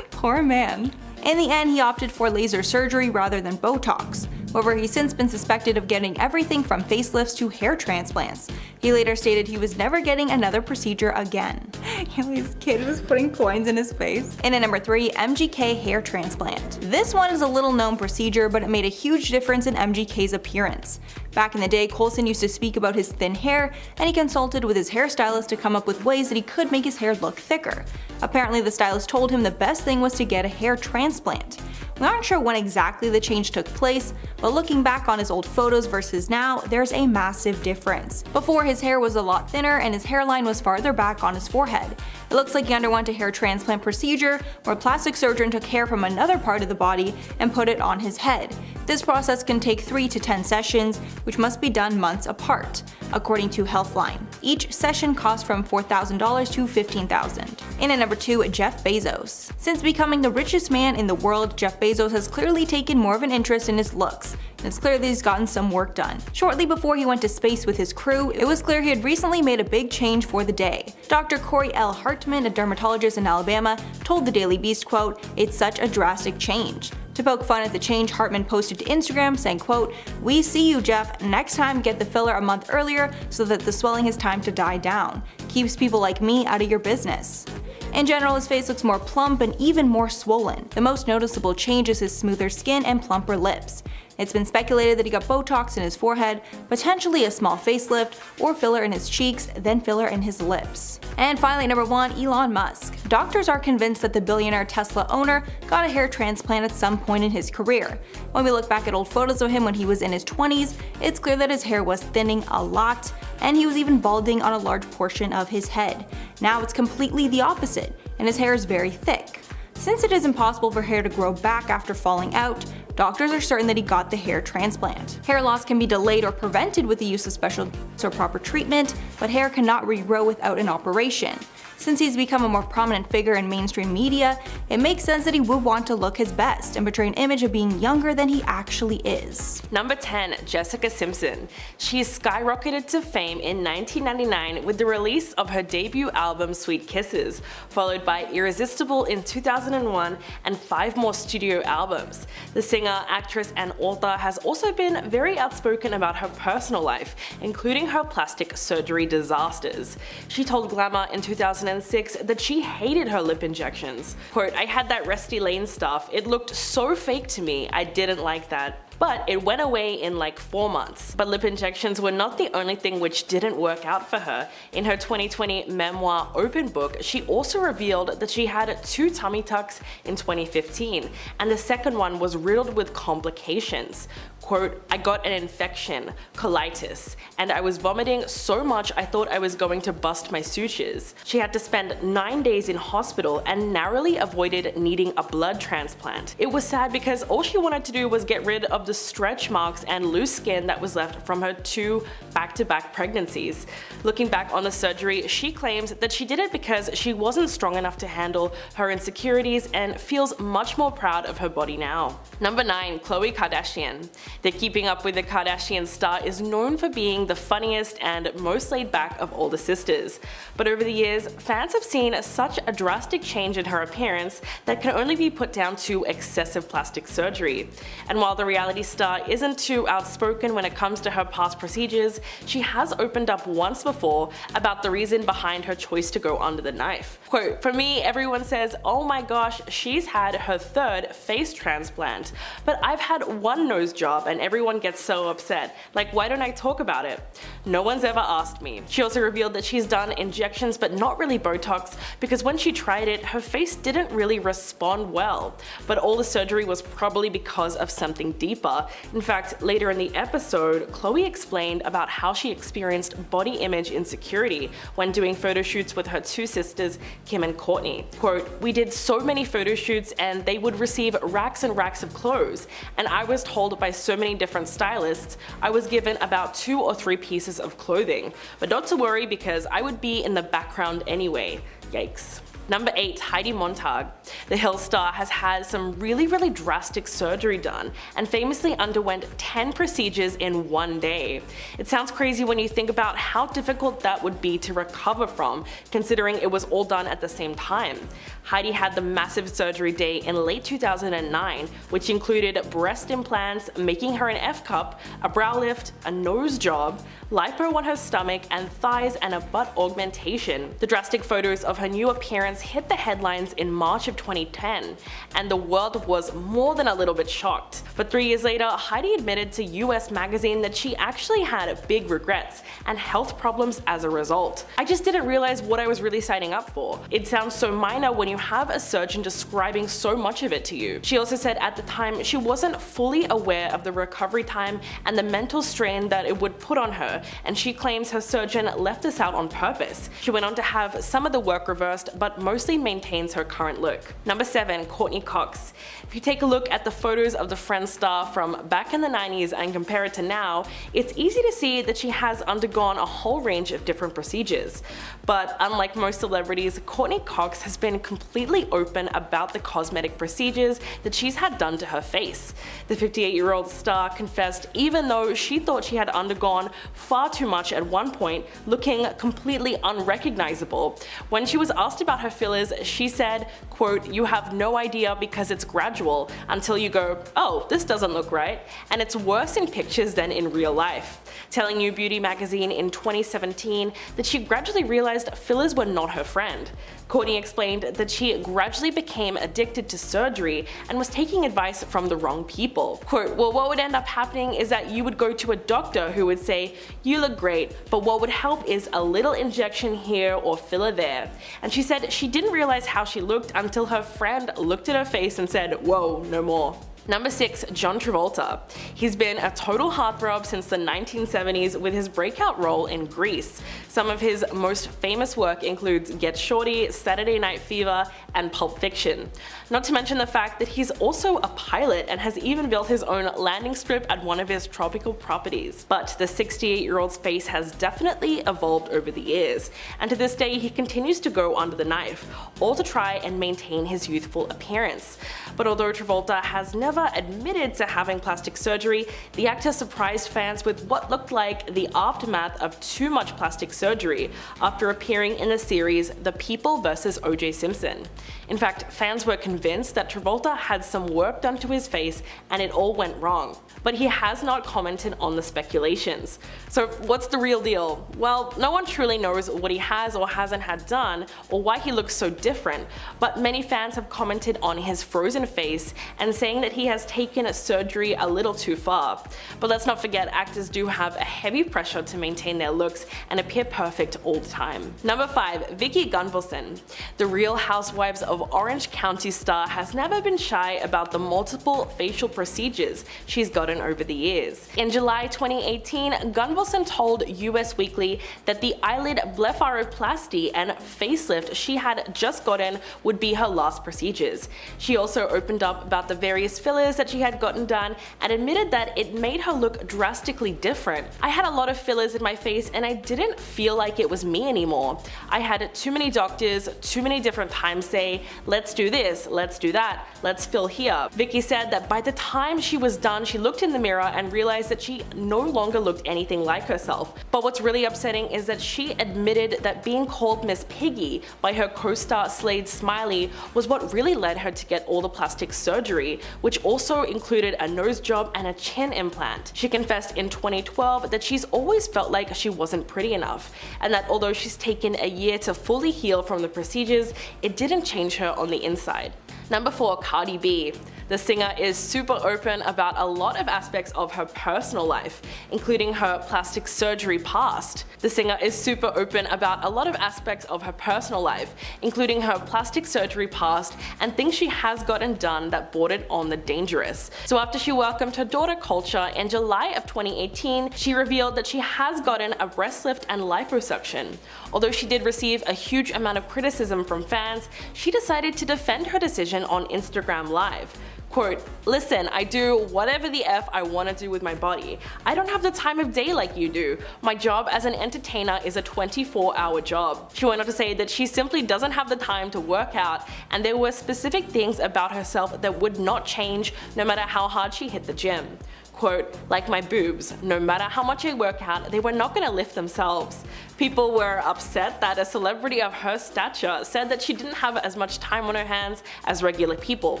Poor man. In the end, he opted for laser surgery rather than Botox. However, he's since been suspected of getting everything from facelifts to hair transplants. He later stated he was never getting another procedure again. His kid was putting coins in his face. And at number 3, MGK hair transplant. This one is a little known procedure, but it made a huge difference in MGK's appearance. Back in the day, Coulson used to speak about his thin hair, and he consulted with his hairstylist to come up with ways that he could make his hair look thicker. Apparently, the stylist told him the best thing was to get a hair transplant. We aren't sure when exactly the change took place, but looking back on his old photos versus now, there's a massive difference. Before, his hair was a lot thinner and his hairline was farther back on his forehead. It looks like he underwent a hair transplant procedure where a plastic surgeon took hair from another part of the body and put it on his head. This process can take 3 to 10 sessions, which must be done months apart, according to Healthline. Each session costs from $4,000 to $15,000. And at number 2, Jeff Bezos. Since becoming the richest man in the world, Jeff Bezos has clearly taken more of an interest in his looks, and it's clear that he's gotten some work done. Shortly before he went to space with his crew, it was clear he had recently made a big change for the day. Dr. Corey L. Hartman, a dermatologist in Alabama, told the Daily Beast, quote, "It's such a drastic change." To poke fun at the change, Hartman posted to Instagram saying, quote, "We see you, Jeff. Next time, get the filler a month earlier so that the swelling has time to die down. Keeps people like me out of your business." In general, his face looks more plump and even more swollen. The most noticeable change is his smoother skin and plumper lips. It's been speculated that he got Botox in his forehead, potentially a small facelift, or filler in his cheeks, then filler in his lips. And finally, number 1, Elon Musk. Doctors are convinced that the billionaire Tesla owner got a hair transplant at some point in his career. When we look back at old photos of him when he was in his 20s, it's clear that his hair was thinning a lot, and he was even balding on a large portion of his head. Now it's completely the opposite, and his hair is very thick. Since it is impossible for hair to grow back after falling out, doctors are certain that he got the hair transplant. Hair loss can be delayed or prevented with the use of special or proper treatment, but hair cannot regrow without an operation. Since he's become a more prominent figure in mainstream media, it makes sense that he would want to look his best and portray an image of being younger than he actually is. Number 10, Jessica Simpson. She skyrocketed to fame in 1999 with the release of her debut album Sweet Kisses, followed by Irresistible in 2001 and 5 more studio albums. The singer, actress, and author has also been very outspoken about her personal life, including her plastic surgery disasters. She told Glamour in 2006 that she hated her lip injections. Quote, "I had that Rusty Lane stuff. It looked so fake to me. I didn't like that. But it went away in like 4 months. But lip injections were not the only thing which didn't work out for her. In her 2020 memoir Open Book, she also revealed that she had 2 tummy tucks in 2015, and the second one was riddled with complications. Quote, "I got an infection, colitis, and I was vomiting so much I thought I was going to bust my sutures." She had to spend 9 days in hospital and narrowly avoided needing a blood transplant. It was sad because all she wanted to do was get rid of the stretch marks and loose skin that was left from her 2 back-to-back pregnancies. Looking back on the surgery, she claims that she did it because she wasn't strong enough to handle her insecurities and feels much more proud of her body now. Number 9, Khloe Kardashian. The Keeping Up with the Kardashians star is known for being the funniest and most laid back of all the sisters. But over the years, fans have seen such a drastic change in her appearance that can only be put down to excessive plastic surgery. And while the reality star isn't too outspoken when it comes to her past procedures, she has opened up once before about the reason behind her choice to go under the knife. Quote, "For me, everyone says, oh my gosh, she's had her 3rd face transplant. But I've had 1 nose job and everyone gets so upset. Like, why don't I talk about it? No one's ever asked me." She also revealed that she's done injections but not really Botox because when she tried it, her face didn't really respond well. But all the surgery was probably because of something deeper. In fact, later in the episode, Khloe explained about how she experienced body image insecurity when doing photo shoots with her 2 sisters, Kim and Kourtney. Quote, "We did so many photo shoots and they would receive racks and racks of clothes, and I was told by so many different stylists I was given about 2 or 3 pieces of clothing, but not to worry because I would be in the background anyway. Yikes." Number 8, Heidi Montag. The Hill star has had some really drastic surgery done and famously underwent 10 procedures in 1 day. It sounds crazy when you think about how difficult that would be to recover from, considering it was all done at the same time. Heidi had the massive surgery day in late 2009, which included breast implants, making her an F-cup, a brow lift, a nose job, lipo on her stomach and thighs, and a butt augmentation. The drastic photos of her new appearance hit the headlines in March of 2010, and the world was more than a little bit shocked. But 3 years later, Heidi admitted to US Magazine that she actually had big regrets and health problems as a result. "I just didn't realize what I was really signing up for. It sounds so minor when you have a surgeon describing so much of it to you." She also said at the time she wasn't fully aware of the recovery time and the mental strain that it would put on her, and she claims her surgeon left this out on purpose. She went on to have some of the work reversed, but mostly maintains her current look. Number 7. Courtney Cox. If you take a look at the photos of the Friends star from back in the 90s and compare it to now, it's easy to see that she has undergone a whole range of different procedures. But unlike most celebrities, Courtney Cox has been completely open about the cosmetic procedures that she's had done to her face. The 58-year-old star confessed even though she thought she had undergone far too much at one point, looking completely unrecognizable. When she was asked about her fillers, she said, quote, "You have no idea because it's gradual until you go, oh, this doesn't look right, and it's worse in pictures than in real life," telling You Beauty magazine in 2017 that she gradually realized fillers were not her friend. Courtney explained that she gradually became addicted to surgery and was taking advice from the wrong people. Quote, "Well, what would end up happening is that you would go to a doctor who would say, you look great, but what would help is a little injection here or filler there." And she said she didn't realize how she looked until her friend looked at her face and said, "Whoa, no more." Number 6. John Travolta. He's been a total heartthrob since the 1970s with his breakout role in Grease. Some of his most famous work includes Get Shorty, Saturday Night Fever, and Pulp Fiction. Not to mention the fact that he's also a pilot and has even built his own landing strip at one of his tropical properties. But the 68-year-old's face has definitely evolved over the years, and to this day he continues to go under the knife, all to try and maintain his youthful appearance. But although Travolta has never admitted to having plastic surgery, the actor surprised fans with what looked like the aftermath of too much plastic surgery after appearing in the series The People vs. O.J. Simpson. In fact, fans were convinced that Travolta had some work done to his face and it all went wrong. But he has not commented on the speculations. So what's the real deal? Well, no one truly knows what he has or hasn't had done or why he looks so different, but many fans have commented on his frozen face and saying that he has taken surgery a little too far. But let's not forget, actors do have a heavy pressure to maintain their looks and appear perfect all the time. Number 5. Vicki Gunvalson. The Real Housewives of Orange County star has never been shy about the multiple facial procedures she's gotten over the years. In July 2018, Gunvalson told US Weekly that the eyelid blepharoplasty and facelift she had just gotten would be her last procedures. She also opened up about the various fillers that she had gotten done and admitted that it made her look drastically different. "I had a lot of fillers in my face and I didn't feel like it was me anymore. I had too many doctors, too many different times say, let's do this, let's do that, let's fill here." Vicki said that by the time she was done, she looked in the mirror and realized that she no longer looked anything like herself. But what's really upsetting is that she admitted that being called Miss Piggy by her co-star Slade Smiley was what really led her to get all the plastic surgery, which also included a nose job and a chin implant. She confessed in 2012 that she's always felt like she wasn't pretty enough, and that although she's taken a year to fully heal from the procedures, it didn't change her on the inside. Number 4. Cardi B. The singer is super open about a lot of aspects of her personal life, including her plastic surgery past. The singer is super open about a lot of aspects of her personal life, including her plastic surgery past and things she has gotten done that bordered on the dangerous. So after she welcomed her daughter Culture in July of 2018, she revealed that she has gotten a breast lift and liposuction. Although she did receive a huge amount of criticism from fans, she decided to defend her decision on Instagram Live. Quote, "Listen, I do whatever the F I want to do with my body. I don't have the time of day like you do. My job as an entertainer is a 24-hour job." She went on to say that she simply doesn't have the time to work out, and there were specific things about herself that would not change no matter how hard she hit the gym. Quote, "Like my boobs, no matter how much I work out, they were not going to lift themselves." People were upset that a celebrity of her stature said that she didn't have as much time on her hands as regular people,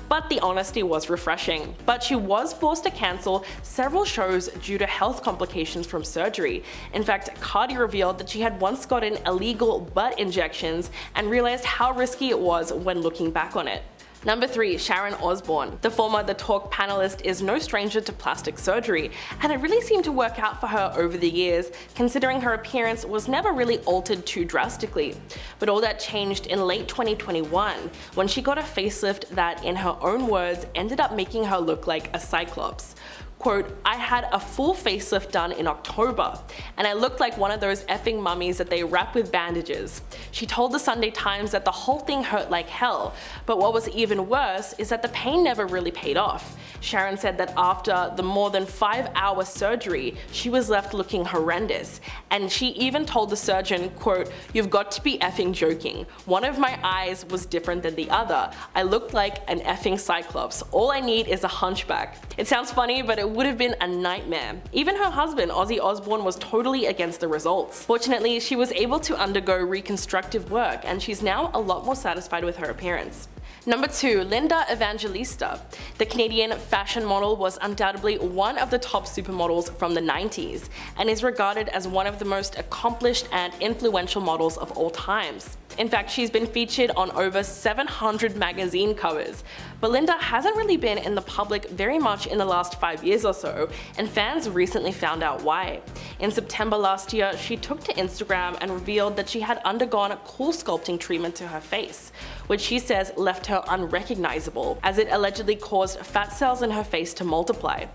but the honesty was refreshing. But she was forced to cancel several shows due to health complications from surgery. In fact, Cardi revealed that she had once gotten illegal butt injections and realized how risky it was when looking back on it. Number 3. Sharon Osbourne. The former The Talk panelist is no stranger to plastic surgery, and it really seemed to work out for her over the years, considering her appearance was never really altered too drastically. But all that changed in late 2021, when she got a facelift that, in her own words, ended up making her look like a cyclops. Quote, I had a full facelift done in October, and I looked like one of those effing mummies that they wrap with bandages. She told the Sunday Times that the whole thing hurt like hell, but what was even worse is that the pain never really paid off. Sharon said that after the more than 5-hour surgery, she was left looking horrendous, and she even told the surgeon, quote, you've got to be effing joking. One of my eyes was different than the other. I looked like an effing cyclops. All I need is a hunchback. It sounds funny, but it would have been a nightmare. Even her husband, Ozzy Osbourne, was totally against the results. Fortunately, she was able to undergo reconstructive work, and she's now a lot more satisfied with her appearance. Number 2, Linda Evangelista. The Canadian fashion model was undoubtedly one of the top supermodels from the 90s, and is regarded as one of the most accomplished and influential models of all times. In fact, she's been featured on over 700 magazine covers. But Linda hasn't really been in the public very much in the last 5 years or so, and fans recently found out why. In September last year, she took to Instagram and revealed that she had undergone a cool sculpting treatment to her face, which she says left her unrecognizable, as it allegedly caused fat cells in her face to multiply.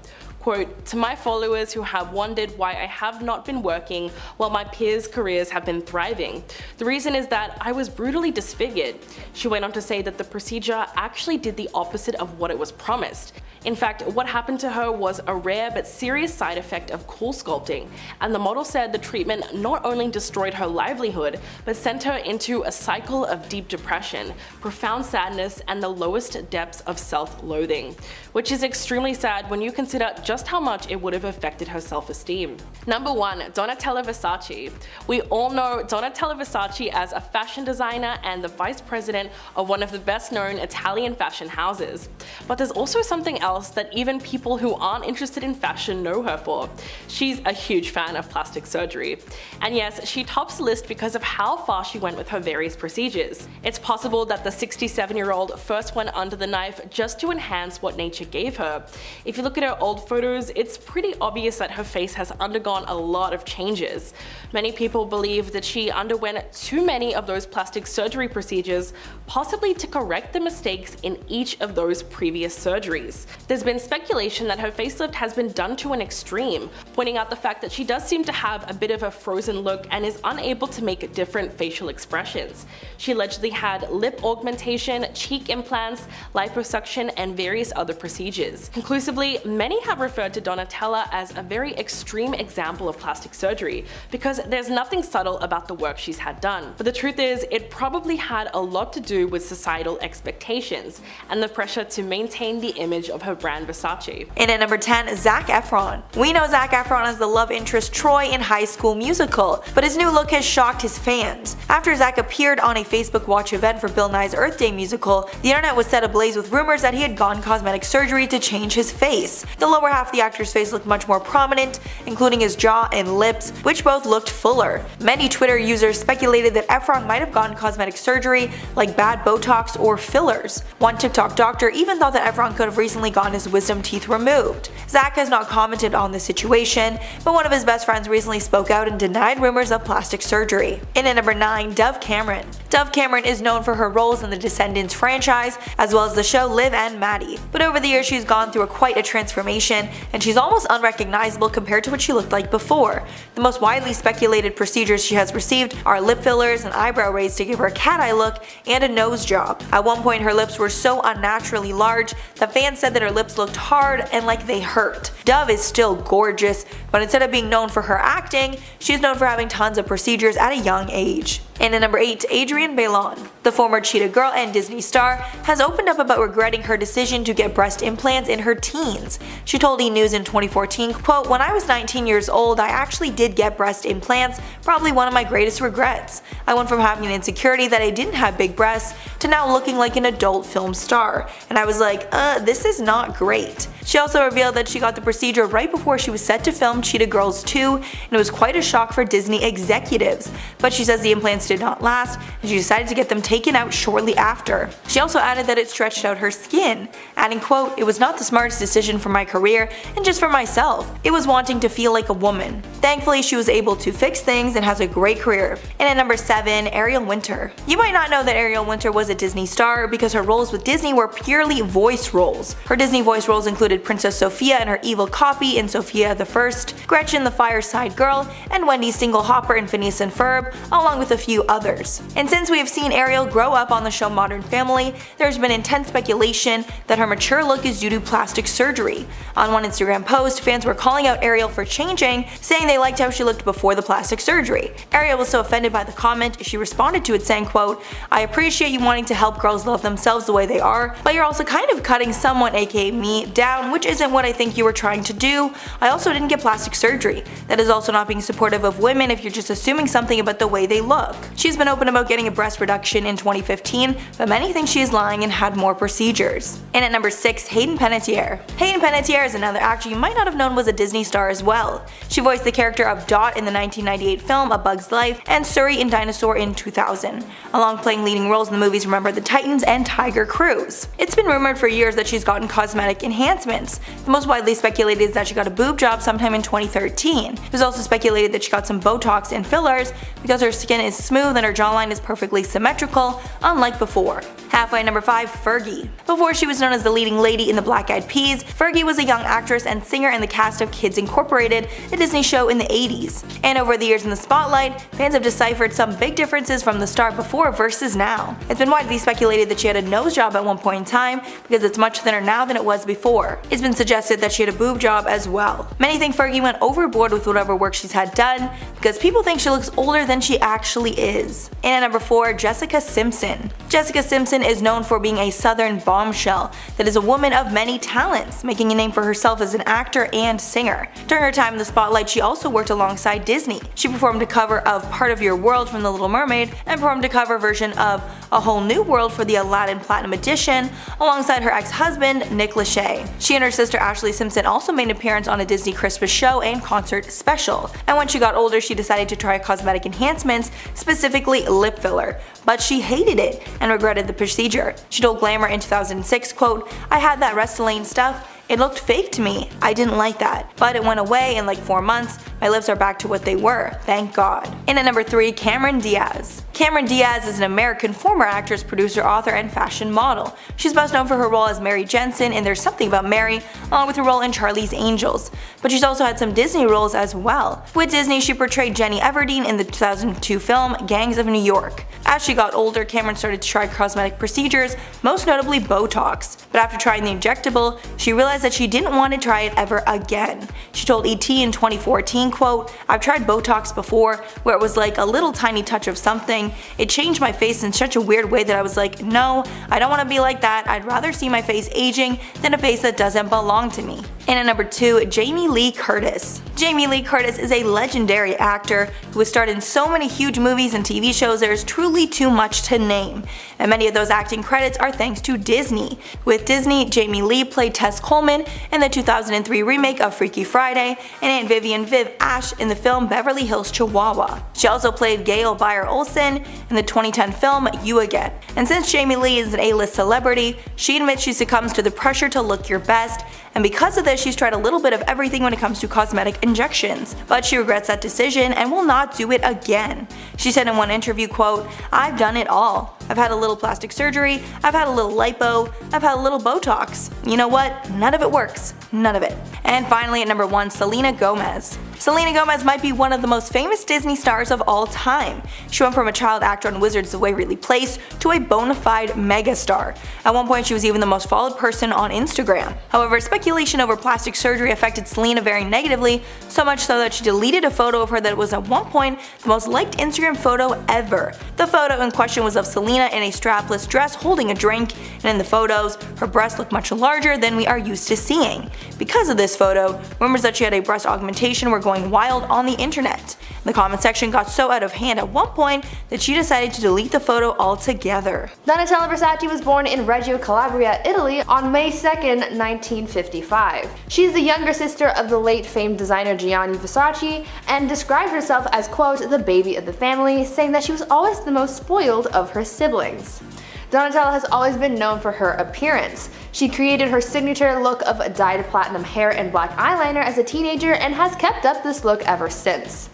Quote, to my followers who have wondered why I have not been working while my peers' careers have been thriving, the reason is that I was brutally disfigured. She went on to say that the procedure actually did the opposite of what it was promised. In fact, what happened to her was a rare but serious side effect of cool sculpting, and the model said the treatment not only destroyed her livelihood, but sent her into a cycle of deep depression, profound sadness, and the lowest depths of self-loathing, which is extremely sad when you consider just how much it would have affected her self-esteem. Number 1, Donatella Versace. We all know Donatella Versace as a fashion designer and the vice president of one of the best known Italian fashion houses. But there's also something else that even people who aren't interested in fashion know her for. She's a huge fan of plastic surgery. And yes, she tops the list because of how far she went with her various procedures. It's possible that the 67-year-old first went under the knife just to enhance what nature gave her. If you look at her old photos, it's pretty obvious that her face has undergone a lot of changes. Many people believe that she underwent too many of those plastic surgery procedures, possibly to correct the mistakes in each of those previous surgeries. There's been speculation that her facelift has been done to an extreme, pointing out the fact that she does seem to have a bit of a frozen look and is unable to make different facial expressions. She allegedly had lip augmentation, cheek implants, liposuction, and various other procedures. Conclusively, many have referred to Donatella as a very extreme example of plastic surgery because there's nothing subtle about the work she's had done. But the truth is, it probably had a lot to do with societal expectations and the pressure to maintain the image of her brand Versace. And at number 10, Zac Efron. We know Zac Efron as the love interest Troy in High School Musical, but his new look has shocked his fans. After Zac appeared on a Facebook Watch event for Bill Nye's Earth Day musical, the internet was set ablaze with rumors that he had gone cosmetic surgery to change his face. The lower half of the actor's face looked much more prominent, including his jaw and lips, which both looked fuller. Many Twitter users speculated that Efron might have gotten cosmetic surgery like bad Botox or fillers. One TikTok doctor even thought that Efron could have recently gotten his wisdom teeth removed. Zac has not commented on the situation, but one of his best friends recently spoke out and denied rumors of plastic surgery. And at number 9, Dove Cameron. Dove Cameron is known for her roles in the Descendants franchise, as well as the show Liv and Maddie. But over the years she's gone through quite a transformation, and she's almost unrecognizable compared to what she looked like before. The most widely speculated procedures she has received are lip fillers, an eyebrow raise to give her a cat eye look, and a nose job. At one point her lips were so unnaturally large that fans said that her lips looked hard and like they hurt. Dove is still gorgeous, but instead of being known for her acting, she's known for having tons of procedures at a young age. And at number 8, Adrienne Bailon. The former Cheetah Girl and Disney star has opened up about regretting her decision to get breast implants in her teens. She told E! News in 2014, quote, when I was 19 years old, I actually did get breast implants, probably one of my greatest regrets. I went from having an insecurity that I didn't have big breasts to now looking like an adult film star. And I was like, this is not great. She also revealed that she got the procedure right before she was set to film Cheetah Girls 2, and it was quite a shock for Disney executives. But she says the implants treatments did not last, and she decided to get them taken out shortly after. She also added that it stretched out her skin, adding, quote, "It was not the smartest decision for my career and just for myself. It was wanting to feel like a woman." Thankfully, she was able to fix things and has a great career. And at number 7, Ariel Winter. You might not know that Ariel Winter was a Disney star because her roles with Disney were purely voice roles. Her Disney voice roles included Princess Sophia and her evil copy in Sophia the First, Gretchen the Fireside Girl, and Wendy Stinglehopper in Phineas and Ferb, along with a few others. And since we have seen Ariel grow up on the show Modern Family, there's been intense speculation that her mature look is due to plastic surgery. On one Instagram post, fans were calling out Ariel for changing, saying they liked how she looked before the plastic surgery. Ariel was so offended by the comment, she responded to it saying, quote, "I appreciate you wanting to help girls love themselves the way they are, but you're also kind of cutting someone, aka me, down, which isn't what I think you were trying to do. I also didn't get plastic surgery. That is also not being supportive of women if you're just assuming something about the way they look." She's been open about getting a breast reduction in 2015, but many think she is lying and had more procedures. And at number 6, Hayden Panettiere. Hayden Panettiere is another actor you might not have known was a Disney star as well. She voiced the character of Dot in the 1998 film A Bug's Life and Suri in Dinosaur in 2000, along playing leading roles in the movies Remember the Titans and Tiger Cruise. It's been rumored for years that she's gotten cosmetic enhancements. The most widely speculated is that she got a boob job sometime in 2013. It was also speculated that she got some Botox and fillers because her skin is smooth and her jawline is perfectly symmetrical, unlike before. Halfway at number 5, Fergie. Before she was known as the leading lady in the Black Eyed Peas, Fergie was a young actress and singer in the cast of Kids Incorporated, a Disney show in the 80s. And over the years in the spotlight, fans have deciphered some big differences from the star before versus now. It's been widely speculated that she had a nose job at one point in time because it's much thinner now than it was before. It's been suggested that she had a boob job as well. Many think Fergie went overboard with whatever work she's had done because people think she looks older than she actually is. And at number 4, Jessica Simpson. Jessica Simpson is known for being a southern bombshell that is a woman of many talents, making a name for herself as an actor and singer. During her time in the spotlight, she also worked alongside Disney. She performed a cover of Part of Your World from The Little Mermaid and performed a cover version of A Whole New World for the Aladdin Platinum Edition alongside her ex-husband, Nick Lachey. She and her sister Ashley Simpson also made an appearance on a Disney Christmas show and concert special. And when she got older, she decided to try cosmetic enhancements, specifically lip filler. But she hated it and regretted the procedure. She told Glamour in 2006, quote, "I had that Restylane stuff. It looked fake to me. I didn't like that. But it went away in like 4 months. My lips are back to what they were. Thank God." And at number 3, Cameron Diaz. Cameron Diaz is an American former actress, producer, author, and fashion model. She's best known for her role as Mary Jensen in There's Something About Mary, along with her role in Charlie's Angels. But she's also had some Disney roles as well. With Disney, she portrayed Jenny Everdeen in the 2002 film Gangs of New York. As she got older, Cameron started to try cosmetic procedures, most notably Botox. But after trying the injectable, she realized that she didn't want to try it ever again. She told ET in 2014, quote, "I've tried Botox before, where it was like a little tiny touch of something. It changed my face in such a weird way that I was like, no, I don't want to be like that. I'd rather see my face aging than a face that doesn't belong to me." And at number 2, Jamie Lee Curtis. Jamie Lee Curtis is a legendary actor who has starred in so many huge movies and TV shows there is truly too much to name. And many of those acting credits are thanks to Disney. With Disney, Jamie Lee played Tess Coleman in the 2003 remake of Freaky Friday and Aunt Vivian Viv Ash in the film Beverly Hills Chihuahua. She also played Gail Bayer Olsen in the 2010 film You Again. And since Jamie Lee is an A-list celebrity, she admits she succumbs to the pressure to look your best, and because of this she's tried a little bit of everything when it comes to cosmetic injections. But she regrets that decision and will not do it again. She said in one interview, quote, "I've done it all. I've had a little plastic surgery, I've had a little lipo, I've had a little Botox. You know what? None of it works. None of it." And finally at number 1, Selena Gomez. Selena Gomez might be one of the most famous Disney stars of all time. She went from a child actor on Wizards of Waverly Place to a bona fide megastar. At one point she was even the most followed person on Instagram. However, speculation over plastic surgery affected Selena very negatively, so much so that she deleted a photo of her that was at one point the most liked Instagram photo ever. The photo in question was of Selena in a strapless dress holding a drink, and in the photos, her breasts look much larger than we are used to seeing. Because of this photo, rumors that she had a breast augmentation were going wild on the internet. The comment section got so out of hand at one point that she decided to delete the photo altogether. Donatella Versace was born in Reggio Calabria, Italy on May 2nd, 1955. She is the younger sister of the late famed designer Gianni Versace and described herself as, quote, the baby of the family, saying that she was always the most spoiled of her siblings. Donatella has always been known for her appearance. She created her signature look of dyed platinum hair and black eyeliner as a teenager and has kept up this look ever since.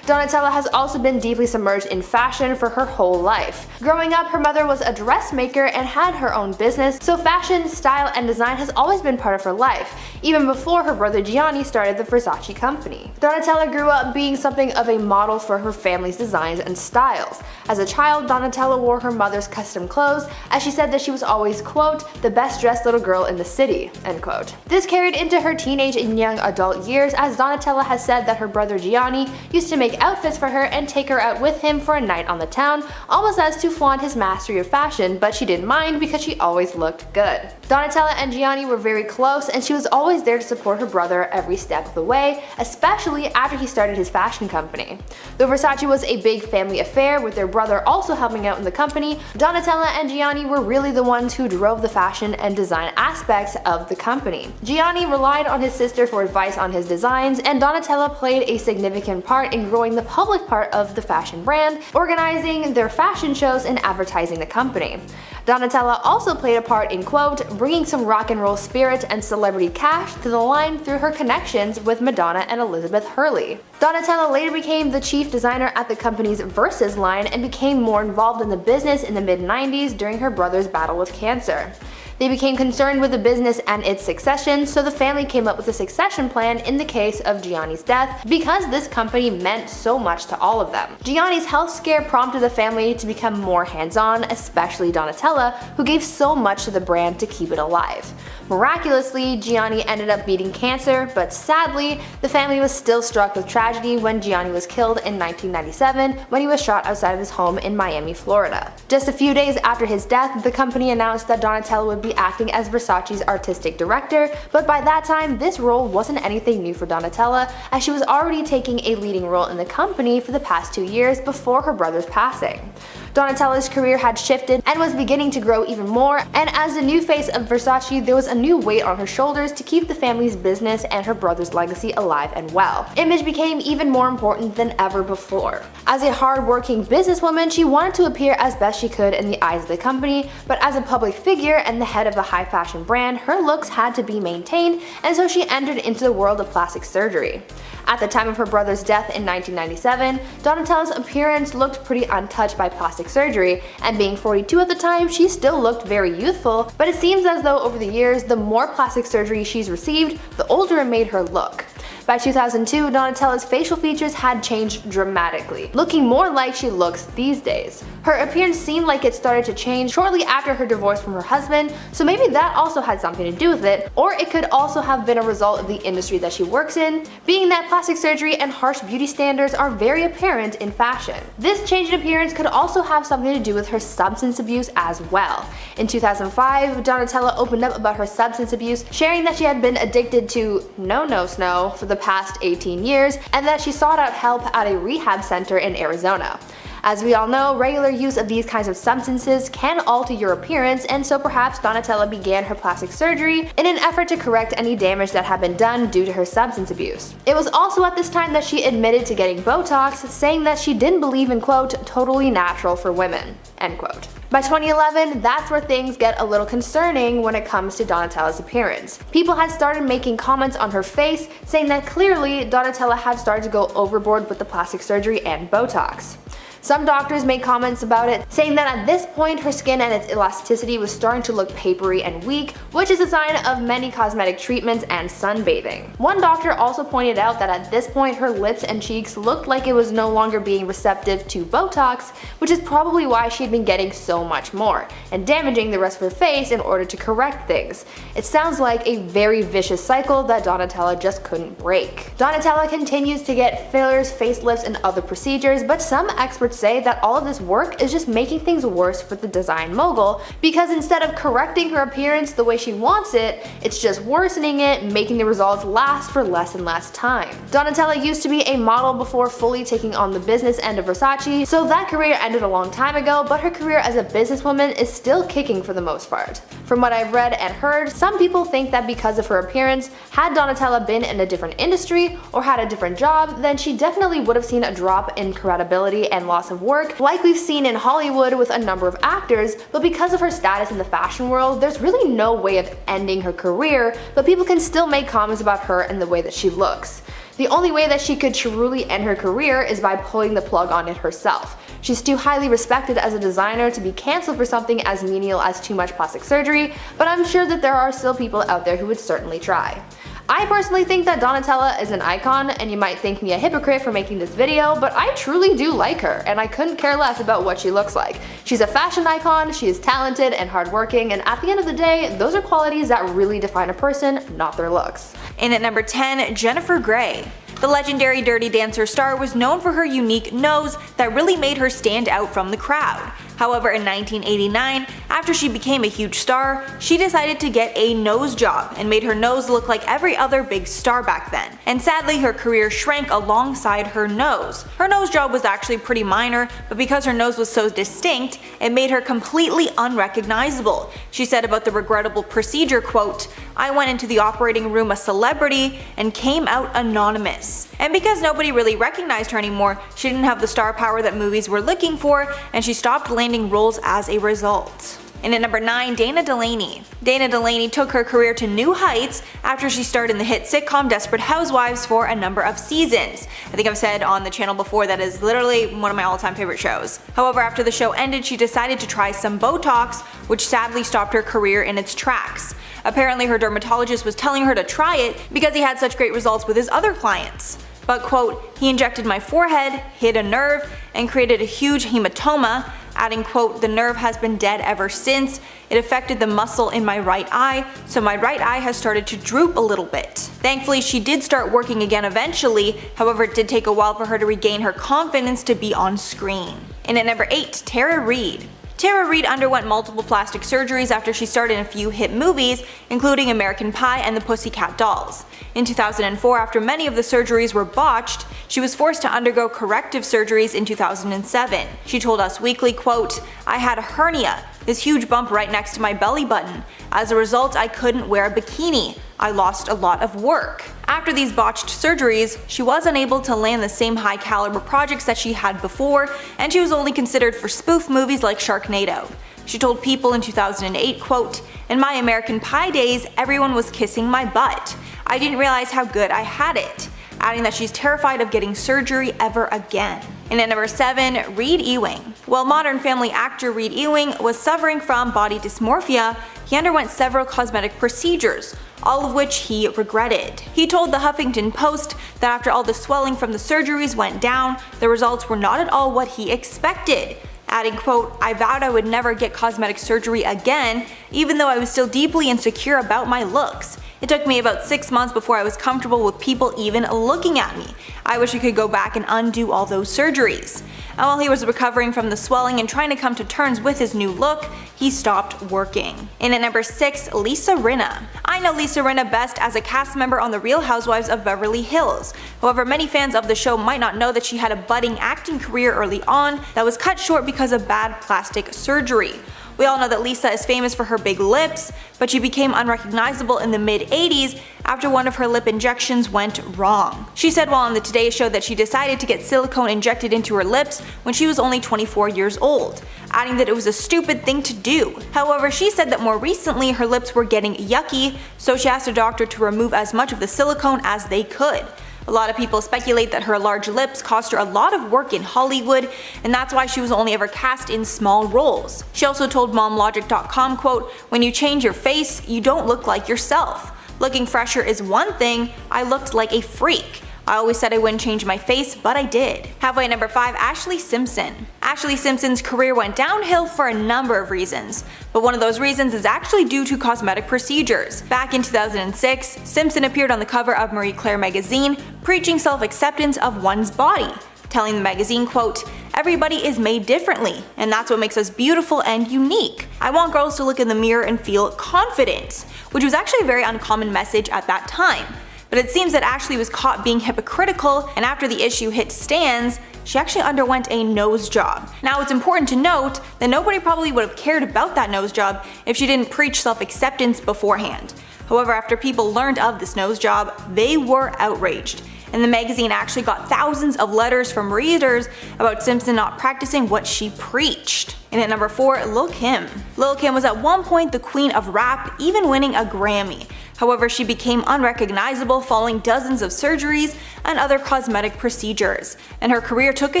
Donatella has also been deeply submerged in fashion for her whole life. Growing up, her mother was a dressmaker and had her own business, so fashion, style, and design has always been part of her life, even before her brother Gianni started the Versace company. Donatella grew up being something of a model for her family's designs and styles. As a child, Donatella wore her mother's custom clothes, as she said that she was always, quote, the best dressed little girl in the city, end quote. This carried into her teenage and young adult years, as Donatella has said that her brother Gianni used to make outfits for her and take her out with him for a night on the town, almost as to flaunt his mastery of fashion, but she didn't mind because she always looked good. Donatella and Gianni were very close, and she was always there to support her brother every step of the way, especially after he started his fashion company. Though Versace was a big family affair, with their brother also helping out in the company, Donatella and Gianni were really the ones who drove the fashion and design aspects of the company. Gianni relied on his sister for advice on his designs, and Donatella played a significant part in growing the public part of the fashion brand, organizing their fashion shows and advertising the company. Donatella also played a part in, quote, bringing some rock and roll spirit and celebrity cash to the line through her connections with Madonna and Elizabeth Hurley. Donatella later became the chief designer at the company's Versus line and became more involved in the business in the mid-90s during her brother's battle with cancer. They became concerned with the business and its succession, so the family came up with a succession plan in the case of Gianni's death, because this company meant so much to all of them. Gianni's health scare prompted the family to become more hands-on, especially Donatella, who gave so much to the brand to keep it alive. Miraculously, Gianni ended up beating cancer, but sadly, the family was still struck with tragedy when Gianni was killed in 1997 when he was shot outside of his home in Miami, Florida. Just a few days after his death, the company announced that Donatella would be acting as Versace's artistic director, but by that time, this role wasn't anything new for Donatella, as she was already taking a leading role in the company for the past 2 years before her brother's passing. Donatella's career had shifted and was beginning to grow even more, and as the new face of Versace, there was a new weight on her shoulders to keep the family's business and her brother's legacy alive and well. Image became even more important than ever before. As a hard-working businesswoman, she wanted to appear as best she could in the eyes of the company, but as a public figure and the head of a high-fashion brand, her looks had to be maintained, and so she entered into the world of plastic surgery. At the time of her brother's death in 1997, Donatella's appearance looked pretty untouched by plastic surgery, and being 42 at the time, she still looked very youthful, but it seems as though over the years, the more plastic surgery she's received, the older it made her look. By 2002, Donatella's facial features had changed dramatically, looking more like she looks these days. Her appearance seemed like it started to change shortly after her divorce from her husband, so maybe that also had something to do with it, or it could also have been a result of the industry that she works in, being that plastic surgery and harsh beauty standards are very apparent in fashion. This change in appearance could also have something to do with her substance abuse as well. In 2005, Donatella opened up about her substance abuse, sharing that she had been addicted to no-no-snow for the past 18 years, and that she sought out help at a rehab center in Arizona. As we all know, regular use of these kinds of substances can alter your appearance, and so perhaps Donatella began her plastic surgery in an effort to correct any damage that had been done due to her substance abuse. It was also at this time that she admitted to getting Botox, saying that she didn't believe in, quote, totally natural for women, end quote. By 2011, that's where things get a little concerning when it comes to Donatella's appearance. People had started making comments on her face, saying that clearly Donatella had started to go overboard with the plastic surgery and Botox. Some doctors made comments about it, saying that at this point her skin and its elasticity was starting to look papery and weak, which is a sign of many cosmetic treatments and sunbathing. One doctor also pointed out that at this point her lips and cheeks looked like it was no longer being receptive to Botox, which is probably why she had been getting so much more, and damaging the rest of her face in order to correct things. It sounds like a very vicious cycle that Donatella just couldn't break. Donatella continues to get fillers, facelifts, and other procedures, but some experts experts say that all of this work is just making things worse for the design mogul, because instead of correcting her appearance the way she wants it, it's just worsening it, making the results last for less and less time. Donatella used to be a model before fully taking on the business end of Versace, so that career ended a long time ago, but her career as a businesswoman is still kicking for the most part. From what I've read and heard, some people think that because of her appearance, had Donatella been in a different industry or had a different job, then she definitely would have seen a drop in credibility and loss of work, like we've seen in Hollywood with a number of actors, but because of her status in the fashion world, there's really no way of ending her career, but people can still make comments about her and the way that she looks. The only way that she could truly end her career is by pulling the plug on it herself. She's too highly respected as a designer to be cancelled for something as menial as too much plastic surgery, but I'm sure that there are still people out there who would certainly try. I personally think that Donatella is an icon, and you might think me a hypocrite for making this video, but I truly do like her, and I couldn't care less about what she looks like. She's a fashion icon, she is talented and hardworking, and at the end of the day, those are qualities that really define a person, not their looks. In at number 10, Jennifer Grey. The legendary Dirty Dancer star was known for her unique nose that really made her stand out from the crowd. However, in 1989, after she became a huge star, she decided to get a nose job and made her nose look like every other big star back then. And sadly, her career shrank alongside her nose. Her nose job was actually pretty minor, but because her nose was so distinct, it made her completely unrecognizable. She said about the regrettable procedure, quote, "I went into the operating room a celebrity and came out anonymous." And because nobody really recognized her anymore, she didn't have the star power that movies were looking for, and she stopped landing roles as a result. And at number 9, Dana Delaney. Dana Delaney took her career to new heights after she starred in the hit sitcom Desperate Housewives for a number of seasons. I think I've said on the channel before that is literally one of my all-time favorite shows. However, after the show ended, she decided to try some Botox, which sadly stopped her career in its tracks. Apparently, her dermatologist was telling her to try it because he had such great results with his other clients. But quote, "He injected my forehead, hit a nerve, and created a huge hematoma," adding quote, "The nerve has been dead ever since. It affected the muscle in my right eye, so my right eye has started to droop a little bit." Thankfully, she did start working again eventually, however it did take a while for her to regain her confidence to be on screen. And at number 8, Tara Reid. Tara Reid underwent multiple plastic surgeries after she starred in a few hit movies, including American Pie and the Pussycat Dolls. In 2004, after many of the surgeries were botched, she was forced to undergo corrective surgeries in 2007. She told Us Weekly, quote, "I had a hernia, this huge bump right next to my belly button. As a result, I couldn't wear a bikini. I lost a lot of work." After these botched surgeries, she was unable to land the same high caliber projects that she had before, and she was only considered for spoof movies like Sharknado. She told People in 2008, quote, "In my American Pie days, everyone was kissing my butt. I didn't realize how good I had it," adding that she's terrified of getting surgery ever again. And at number 7, Reed Ewing. While Modern Family actor Reed Ewing was suffering from body dysmorphia, he underwent several cosmetic procedures, all of which he regretted. He told the Huffington Post that after all the swelling from the surgeries went down, the results were not at all what he expected, adding, quote, "I vowed I would never get cosmetic surgery again, even though I was still deeply insecure about my looks. It took me about 6 months before I was comfortable with people even looking at me. I wish I could go back and undo all those surgeries." And while he was recovering from the swelling and trying to come to terms with his new look, he stopped working. And at number 6, Lisa Rinna. I know Lisa Rinna best as a cast member on The Real Housewives of Beverly Hills. However, many fans of the show might not know that she had a budding acting career early on that was cut short because of bad plastic surgery. We all know that Lisa is famous for her big lips, but she became unrecognizable in the mid-80s after one of her lip injections went wrong. She said while on the Today Show that she decided to get silicone injected into her lips when she was only 24 years old, adding that it was a stupid thing to do. However, she said that more recently her lips were getting yucky, so she asked her doctor to remove as much of the silicone as they could. A lot of people speculate that her large lips cost her a lot of work in Hollywood, and that's why she was only ever cast in small roles. She also told MomLogic.com, quote, "When you change your face, you don't look like yourself. Looking fresher is one thing, I looked like a freak. I always said I wouldn't change my face, but I did." Halfway at number 5, Ashley Simpson. Ashley Simpson's career went downhill for a number of reasons, but one of those reasons is actually due to cosmetic procedures. Back in 2006, Simpson appeared on the cover of Marie Claire magazine, preaching self-acceptance of one's body, telling the magazine, quote, Everybody is made differently, and that's what makes us beautiful and unique. I want girls to look in the mirror and feel confident, which was actually a very uncommon message at that time. But it seems that Ashley was caught being hypocritical, and after the issue hit stands, she actually underwent a nose job. Now it's important to note that nobody probably would have cared about that nose job if she didn't preach self-acceptance beforehand. However, after people learned of this nose job, they were outraged. And the magazine actually got thousands of letters from readers about Simpson not practicing what she preached. And at number 4, Lil Kim. Lil Kim was at one point the queen of rap, even winning a Grammy. However, she became unrecognizable following dozens of surgeries and other cosmetic procedures, and her career took a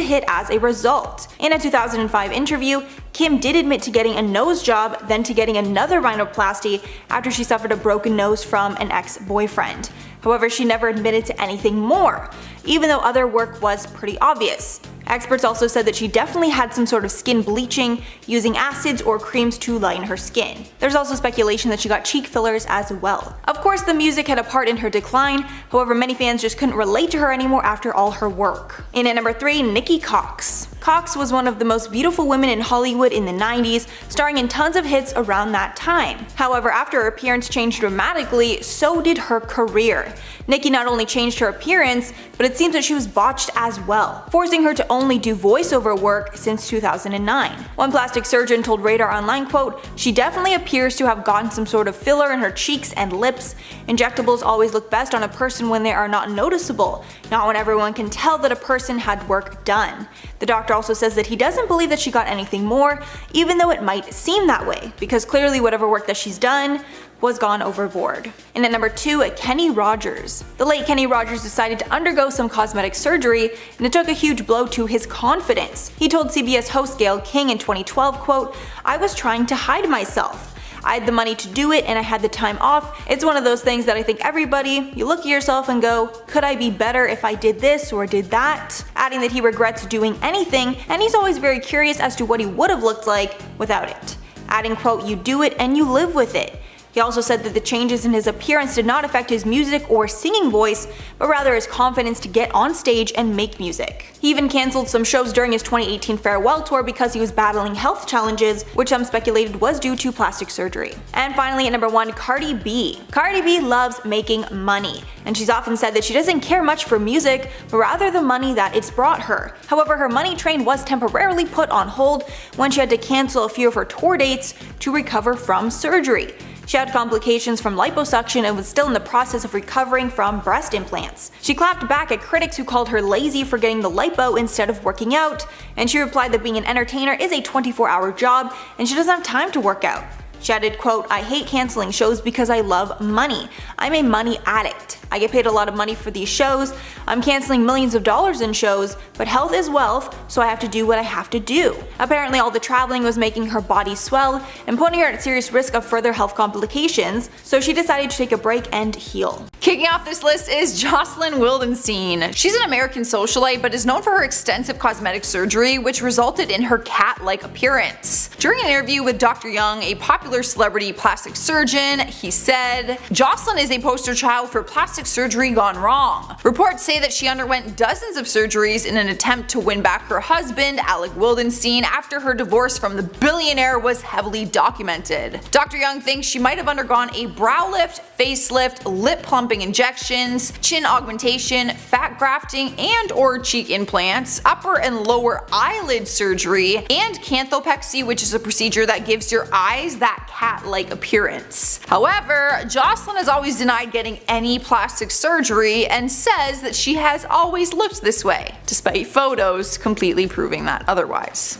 hit as a result. In a 2005 interview, Kim did admit to getting a nose job, then to getting another rhinoplasty after she suffered a broken nose from an ex-boyfriend. However, she never admitted to anything more, even though other work was pretty obvious. Experts also said that she definitely had some sort of skin bleaching, using acids or creams to lighten her skin. There's also speculation that she got cheek fillers as well. Of course, the music had a part in her decline, however many fans just couldn't relate to her anymore after all her work. In at number 3, Nikki Cox. Cox was one of the most beautiful women in Hollywood in the 90s, starring in tons of hits around that time. However, after her appearance changed dramatically, so did her career. Nikki not only changed her appearance, but it seems that she was botched as well, forcing her to only do voiceover work since 2009. One plastic surgeon told Radar Online, quote, "She definitely appears to have gotten some sort of filler in her cheeks and lips. Injectables always look best on a person when they are not noticeable, not when everyone can tell that a person had work done." The doctor also says that he doesn't believe that she got anything more, even though it might seem that way, because clearly whatever work that she's done was gone overboard. And at number 2, Kenny Rogers. The late Kenny Rogers decided to undergo some cosmetic surgery, and it took a huge blow to his confidence. He told CBS host Gayle King in 2012, quote, "I was trying to hide myself. I had the money to do it and I had the time off. It's one of those things that I think everybody, you look at yourself and go, could I be better if I did this or did that?" Adding that he regrets doing anything, and he's always very curious as to what he would have looked like without it. Adding, quote, "You do it and you live with it." He also said that the changes in his appearance did not affect his music or singing voice, but rather his confidence to get on stage and make music. He even cancelled some shows during his 2018 farewell tour because he was battling health challenges, which some speculated was due to plastic surgery. And finally at number 1, Cardi B. Cardi B loves making money, and she's often said that she doesn't care much for music, but rather the money that it's brought her. However, her money train was temporarily put on hold when she had to cancel a few of her tour dates to recover from surgery. She had complications from liposuction and was still in the process of recovering from breast implants. She clapped back at critics who called her lazy for getting the lipo instead of working out, and she replied that being an entertainer is a 24-hour job and she doesn't have time to work out. She added, quote, "I hate canceling shows because I love money. I'm a money addict. I get paid a lot of money for these shows. I'm canceling millions of dollars in shows, but health is wealth, so I have to do what I have to do." Apparently all the traveling was making her body swell and putting her at serious risk of further health complications, so she decided to take a break and heal. Kicking off this list is Jocelyn Wildenstein. She's an American socialite but is known for her extensive cosmetic surgery, which resulted in her cat-like appearance. During an interview with Dr. Young, a popular celebrity plastic surgeon, he said, "Jocelyn is a poster child for plastic surgery gone wrong. Reports say that she underwent dozens of surgeries in an attempt to win back her husband, Alec Wildenstein, after her divorce from the billionaire was heavily documented." Dr. Young thinks she might have undergone a brow lift, facelift, lip plumping injections, chin augmentation, fat grafting and or cheek implants, upper and lower eyelid surgery, and canthopexy, which is a procedure that gives your eyes that cat-like appearance. However, Jocelyn has always denied getting any plastic surgery and says that she has always looked this way, despite photos completely proving that otherwise.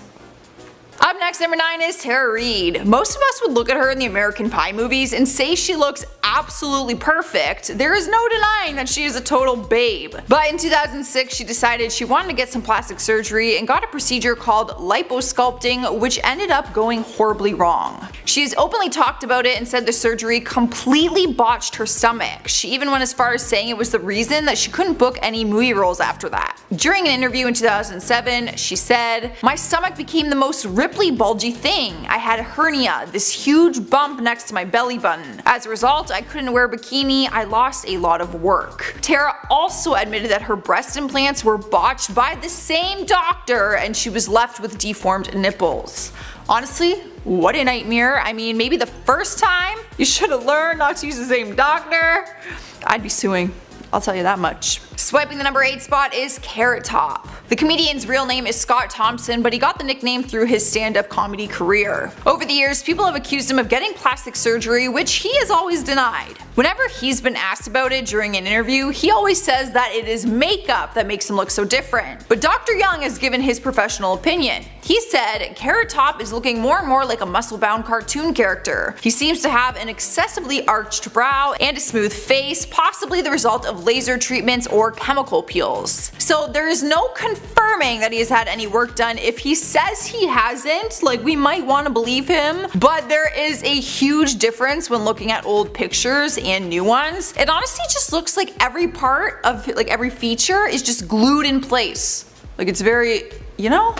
Up next, number 9 is Tara Reid. Most of us would look at her in the American Pie movies and say she looks absolutely perfect. There is no denying that she is a total babe. But in 2006, she decided she wanted to get some plastic surgery and got a procedure called liposculpting, which ended up going horribly wrong. She has openly talked about it and said the surgery completely botched her stomach. She even went as far as saying it was the reason that she couldn't book any movie roles after that. During an interview in 2007, she said, "My stomach became the most rippling beautifully bulgy thing. I had a hernia, this huge bump next to my belly button. As a result, I couldn't wear a bikini. I lost a lot of work. Tara also admitted that her breast implants were botched by the same doctor and she was left with deformed nipples. Honestly, what a nightmare. I mean, maybe the first time you should have learned not to use the same doctor. I'd be suing. I'll tell you that much. Swiping the number 8 spot is Carrot Top. The comedian's real name is Scott Thompson, but he got the nickname through his stand-up comedy career. Over the years, people have accused him of getting plastic surgery, which he has always denied. Whenever he's been asked about it during an interview, he always says that it is makeup that makes him look so different. But Dr. Young has given his professional opinion. He said Carrot Top is looking more and more like a muscle-bound cartoon character. He seems to have an excessively arched brow and a smooth face, possibly the result of laser treatments or chemical peels. So there is no confirming that he has had any work done. If he says he hasn't, like, we might want to believe him, but there is a huge difference when looking at old pictures and new ones. It honestly just looks like every part of, like, every feature is just glued in place. Like, it's very, you know?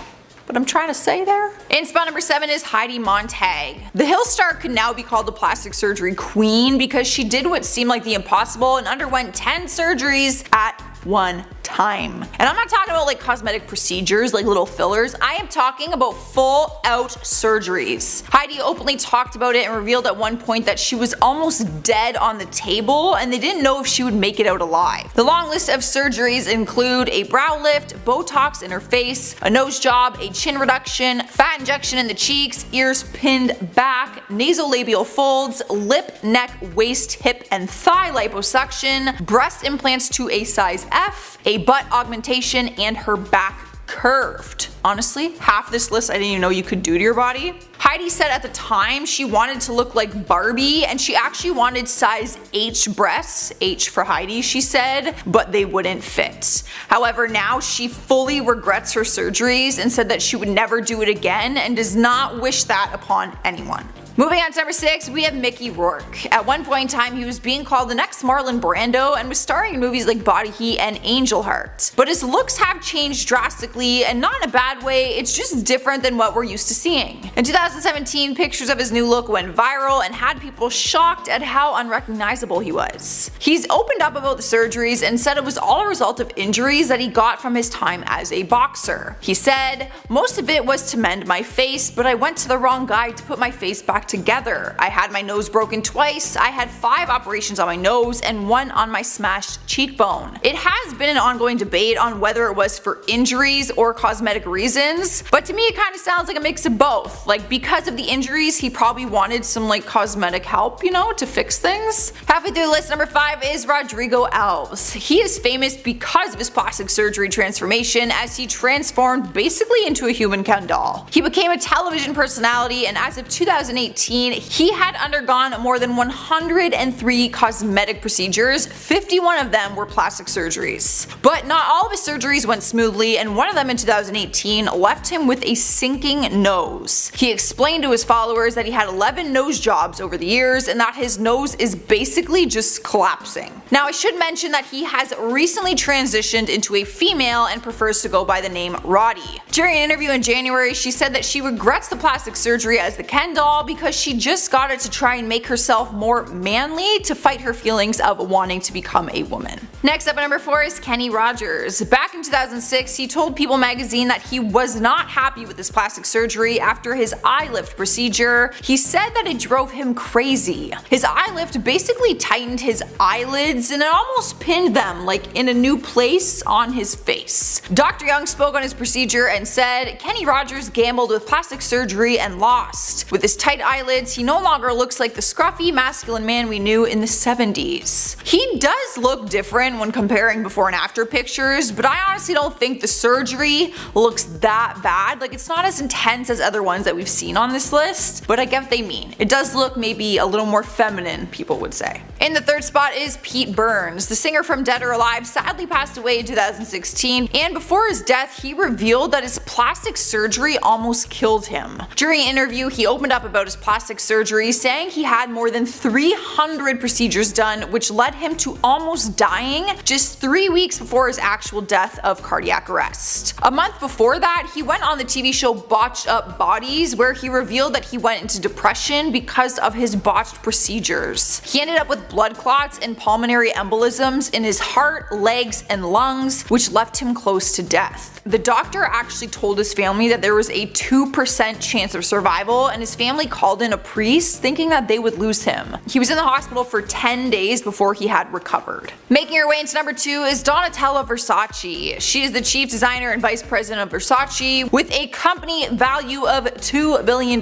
What I'm trying to say there? In spot number 7 is Heidi Montag. The Hill star could now be called the plastic surgery queen because she did what seemed like the impossible and underwent 10 surgeries at one time. And I'm not talking about like cosmetic procedures like little fillers, I am talking about full out surgeries. Heidi openly talked about it and revealed at one point that she was almost dead on the table and they didn't know if she would make it out alive. The long list of surgeries include a brow lift, Botox in her face, a nose job, a chin reduction, fat injection in the cheeks, ears pinned back, nasolabial folds, lip, neck, waist, hip, and thigh liposuction, breast implants to a size F, a butt augmentation, and her back curved. Honestly, half this list I didn't even know you could do to your body. Heidi said at the time she wanted to look like Barbie and she actually wanted size H breasts, H for Heidi she said, but they wouldn't fit. However, now she fully regrets her surgeries and said that she would never do it again and does not wish that upon anyone. Moving on to number 6, we have Mickey Rourke. At one point in time, he was being called the next Marlon Brando and was starring in movies like Body Heat and Angel Heart. But his looks have changed drastically, and not in a bad way, it's just different than what we're used to seeing. In 2017, pictures of his new look went viral and had people shocked at how unrecognizable he was. He's opened up about the surgeries and said it was all a result of injuries that he got from his time as a boxer. He said, "Most of it was to mend my face, but I went to the wrong guy to put my face back together. I had my nose broken twice, I had 5 operations on my nose and 1 on my smashed cheekbone." It has been an ongoing debate on whether it was for injuries or cosmetic reasons, but to me it kind of sounds like a mix of both. Like, because of the injuries he probably wanted some like cosmetic help, you know, to fix things. Halfway through the list, number 5 is Rodrigo Alves. He is famous because of his plastic surgery transformation as he transformed basically into a human Ken doll. He became a television personality and as of 2018 he had undergone more than 103 cosmetic procedures, 51 of them were plastic surgeries. But not all of his surgeries went smoothly and one of them in 2018 left him with a sinking nose. He explained to his followers that he had 11 nose jobs over the years and that his nose is basically just collapsing. Now I should mention that he has recently transitioned into a female and prefers to go by the name Roddy. During an interview in January, she said that she regrets the plastic surgery as the Ken doll because she just got it to try and make herself more manly to fight her feelings of wanting to become a woman. Next up at number 4 is Kenny Rogers. Back in 2006, he told People magazine that he was not happy with his plastic surgery after his eye lift procedure. He said that it drove him crazy. His eye lift basically tightened his eyelids and it almost pinned them like in a new place on his face. Dr. Young spoke on his procedure and said, "Kenny Rogers gambled with plastic surgery and lost. With his tight eyelids, he no longer looks like the scruffy masculine man we knew in the 70s. He does look different when comparing before and after pictures, but I honestly don't think the surgery looks that bad. Like, it's not as intense as other ones that we've seen on this list, but I get what they mean. It does look maybe a little more feminine, people would say." In the 3rd spot is Pete Burns. The singer from Dead or Alive sadly passed away in 2016, and before his death he revealed that his plastic surgery almost killed him. During an interview he opened up about his first plastic surgery, saying he had more than 300 procedures done, which led him to almost dying just 3 weeks before his actual death of cardiac arrest. A month before that, he went on the TV show Botched Up Bodies, where he revealed that he went into depression because of his botched procedures. He ended up with blood clots and pulmonary embolisms in his heart, legs, and lungs, which left him close to death. The doctor actually told his family that there was a 2% chance of survival, and his family called in a priest thinking that they would lose him. He was in the hospital for 10 days before he had recovered. Making her way into number 2 is Donatella Versace. She is the chief designer and vice president of Versace with a company value of $2 billion.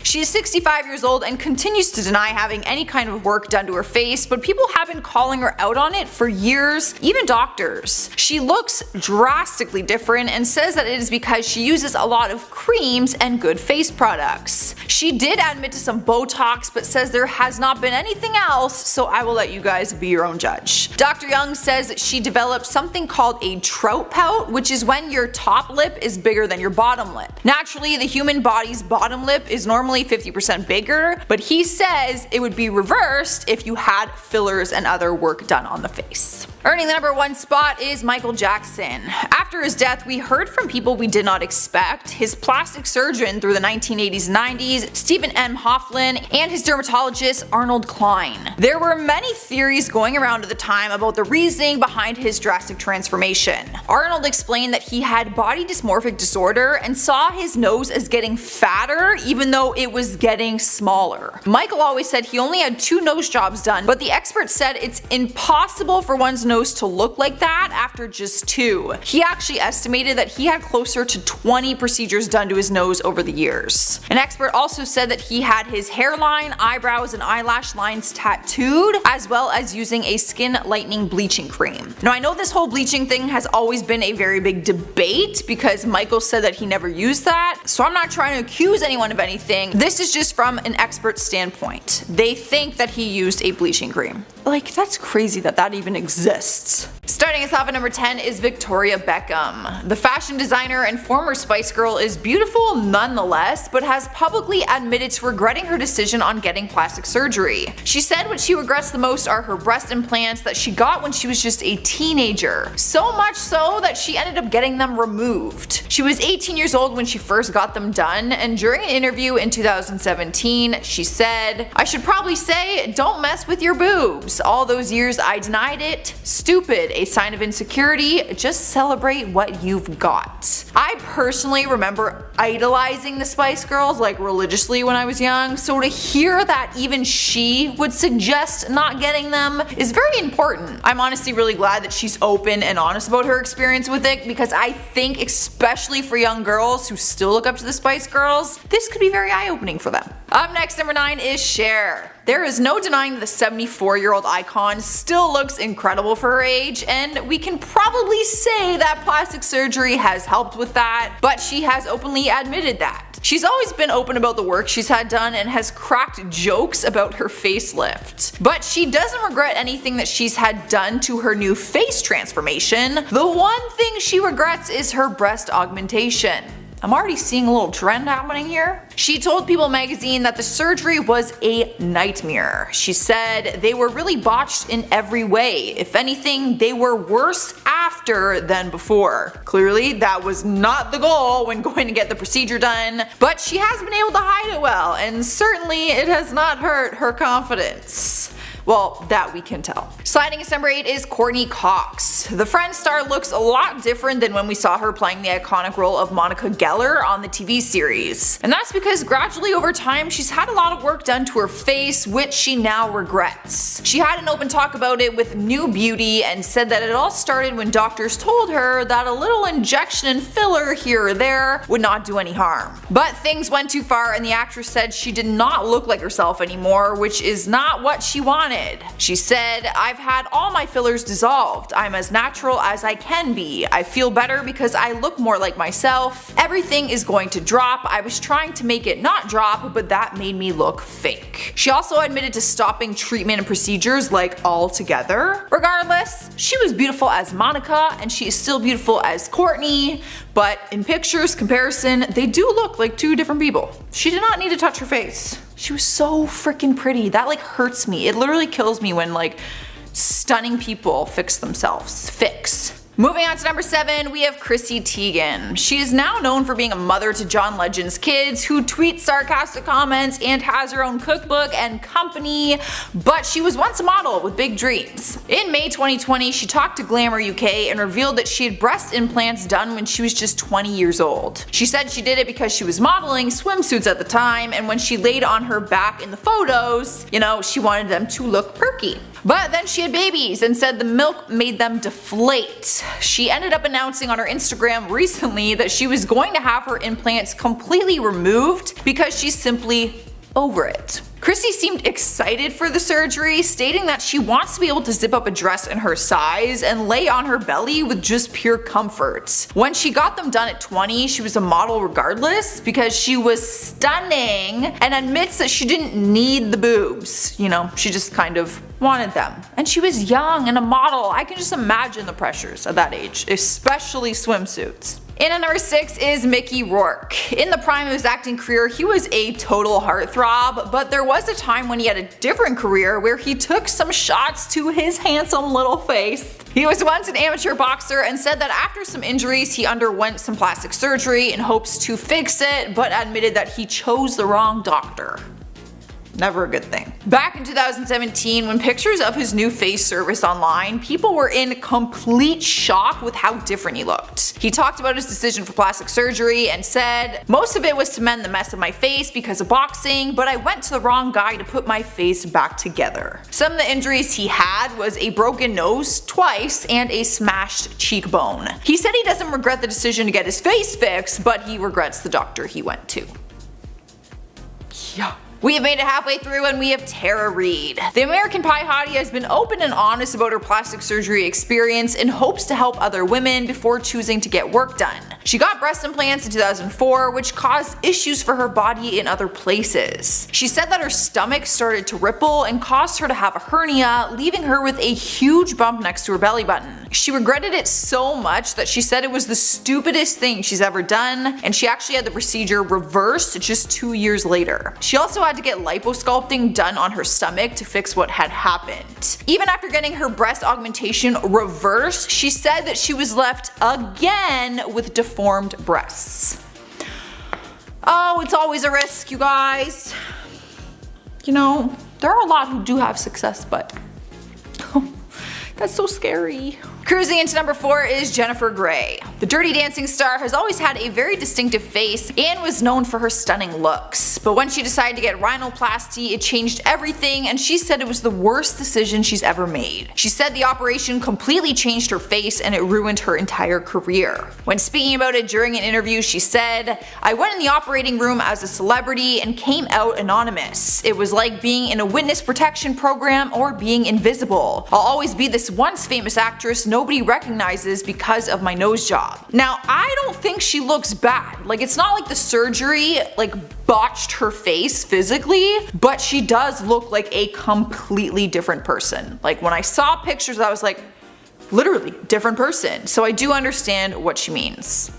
She is 65 years old and continues to deny having any kind of work done to her face, but people have been calling her out on it for years, even doctors. She looks drastically different and says that it is because she uses a lot of creams and good face products. She did admit to some Botox, but says there has not been anything else, so I will let you guys be your own judge. Dr. Young says that she developed something called a trout pout, which is when your top lip is bigger than your bottom lip. Naturally, the human body's bottom lip is normally 50% bigger, but he says it would be reversed if you had fillers and other work done on the face. Earning the number 1 spot is Michael Jackson. After his death, we heard from people we did not expect. His plastic surgeon through the 1980s and 90s, Stephen M. Hoffman, and his dermatologist Arnold Klein. There were many theories going around at the time about the reasoning behind his drastic transformation. Arnold explained that he had body dysmorphic disorder and saw his nose as getting fatter even though it was getting smaller. Michael always said he only had 2 nose jobs done, but the experts said it's impossible for one's nose to look like that after just 2. He actually estimated that he had closer to 20 procedures done to his nose over the years. An expert also said that he had his hairline, eyebrows, and eyelash lines tattooed, as well as using a skin lightening bleaching cream. Now I know this whole bleaching thing has always been a very big debate because Michael said that he never used that, so I'm not trying to accuse anyone of anything. This is just from an expert standpoint. They think that he used a bleaching cream. Like, that's crazy that that even exists. Starting us off at number 10 is Victoria Beckham. The fashion designer and former Spice Girl is beautiful nonetheless, but has publicly admitted to regretting her decision on getting plastic surgery. She said what she regrets the most are her breast implants that she got when she was just a teenager. So much so that she ended up getting them removed. She was 18 years old when she first got them done, and during an interview in 2017, she said, "I should probably say, don't mess with your boobs. All those years I denied it. Stupid. A sign of insecurity. Just celebrate what you've got." I personally remember idolizing the Spice Girls like religiously when I was young, so to hear that even she would suggest not getting them is very important. I'm honestly really glad that she's open and honest about her experience with it, because I think especially for young girls who still look up to the Spice Girls, this could be very eye-opening for them. Up next, number 9 is Cher. There is no denying the 74-year-old icon still looks incredible for her age, and we can probably say that plastic surgery has helped with that, but she has openly admitted that. She's always been open about the work she's had done and has cracked jokes about her facelift. But she doesn't regret anything that she's had done to her new face transformation. The one thing she regrets is her breast augmentation. I'm already seeing a little trend happening here. She told People magazine that the surgery was a nightmare. She said they were really botched in every way. If anything, they were worse after than before. Clearly, that was not the goal when going to get the procedure done, but she has been able to hide it well, and certainly it has not hurt her confidence. Well, that we can tell. Sliding at number 8 is Courtney Cox. The Friends star looks a lot different than when we saw her playing the iconic role of Monica Geller on the TV series. And that's because gradually over time she's had a lot of work done to her face, which she now regrets. She had an open talk about it with New Beauty and said that it all started when doctors told her that a little injection and filler here or there would not do any harm. But things went too far and the actress said she did not look like herself anymore, which is not what she wanted. wanted. She said, "I've had all my fillers dissolved. I'm as natural as I can be. I feel better because I look more like myself. Everything is going to drop. I was trying to make it not drop, but that made me look fake." She also admitted to stopping treatment and procedures like altogether. Regardless, she was beautiful as Monica and she is still beautiful as Kourtney, but in pictures comparison, they do look like two different people. She did not need to touch her face. She was so freaking pretty. That like hurts me. It literally kills me when like stunning people fix themselves. Moving on to number 7, we have Chrissy Teigen. She is now known for being a mother to John Legend's kids, who tweets sarcastic comments and has her own cookbook and company, but she was once a model with big dreams. In May 2020, she talked to Glamour UK and revealed that she had breast implants done when she was just 20 years old. She said she did it because she was modeling swimsuits at the time, and when she laid on her back in the photos, you know, she wanted them to look perky. But then she had babies and said the milk made them deflate. She ended up announcing on her Instagram recently that she was going to have her implants completely removed because she's simply over it. Chrissy seemed excited for the surgery, stating that she wants to be able to zip up a dress in her size and lay on her belly with just pure comfort. When she got them done at 20, she was a model regardless because she was stunning and admits that she didn't need the boobs. You know, she just kind of wanted them. And she was young and a model. I can just imagine the pressures at that age, especially swimsuits. And at number 6 is Mickey Rourke. In the prime of his acting career, he was a total heartthrob, but there was a time when he had a different career where he took some shots to his handsome little face. He was once an amateur boxer and said that after some injuries he underwent some plastic surgery in hopes to fix it, but admitted that he chose the wrong doctor. Never a good thing. Back in 2017, when pictures of his new face surfaced online, people were in complete shock with how different he looked. He talked about his decision for plastic surgery and said, "Most of it was to mend the mess of my face because of boxing, but I went to the wrong guy to put my face back together." Some of the injuries he had was a broken nose twice and a smashed cheekbone. He said he doesn't regret the decision to get his face fixed, but he regrets the doctor he went to. Yeah. We have made it halfway through and we have Tara Reid. The American Pie hottie has been open and honest about her plastic surgery experience in hopes to help other women before choosing to get work done. She got breast implants in 2004, which caused issues for her body in other places. She said that her stomach started to ripple and caused her to have a hernia, leaving her with a huge bump next to her belly button. She regretted it so much that she said it was the stupidest thing she's ever done, and she actually had the procedure reversed just 2 years later. She also had to get liposculpting done on her stomach to fix what had happened. Even after getting her breast augmentation reversed, she said that she was left again with deformed breasts. Oh, it's always a risk, you guys. You know, there are a lot who do have success, but that's so scary. Cruising into number 4 is Jennifer Grey. The Dirty Dancing star has always had a very distinctive face and was known for her stunning looks. But when she decided to get rhinoplasty, it changed everything, and she said it was the worst decision she's ever made. She said the operation completely changed her face and it ruined her entire career. When speaking about it during an interview, she said, "I went in the operating room as a celebrity and came out anonymous. It was like being in a witness protection program or being invisible. I'll always be this once famous actress nobody recognizes because of my nose job." Now, I don't think she looks bad. Like, it's not like the surgery like botched her face physically, but she does look like a completely different person. Like, when I saw pictures, I was like, literally different person. So I do understand what she means.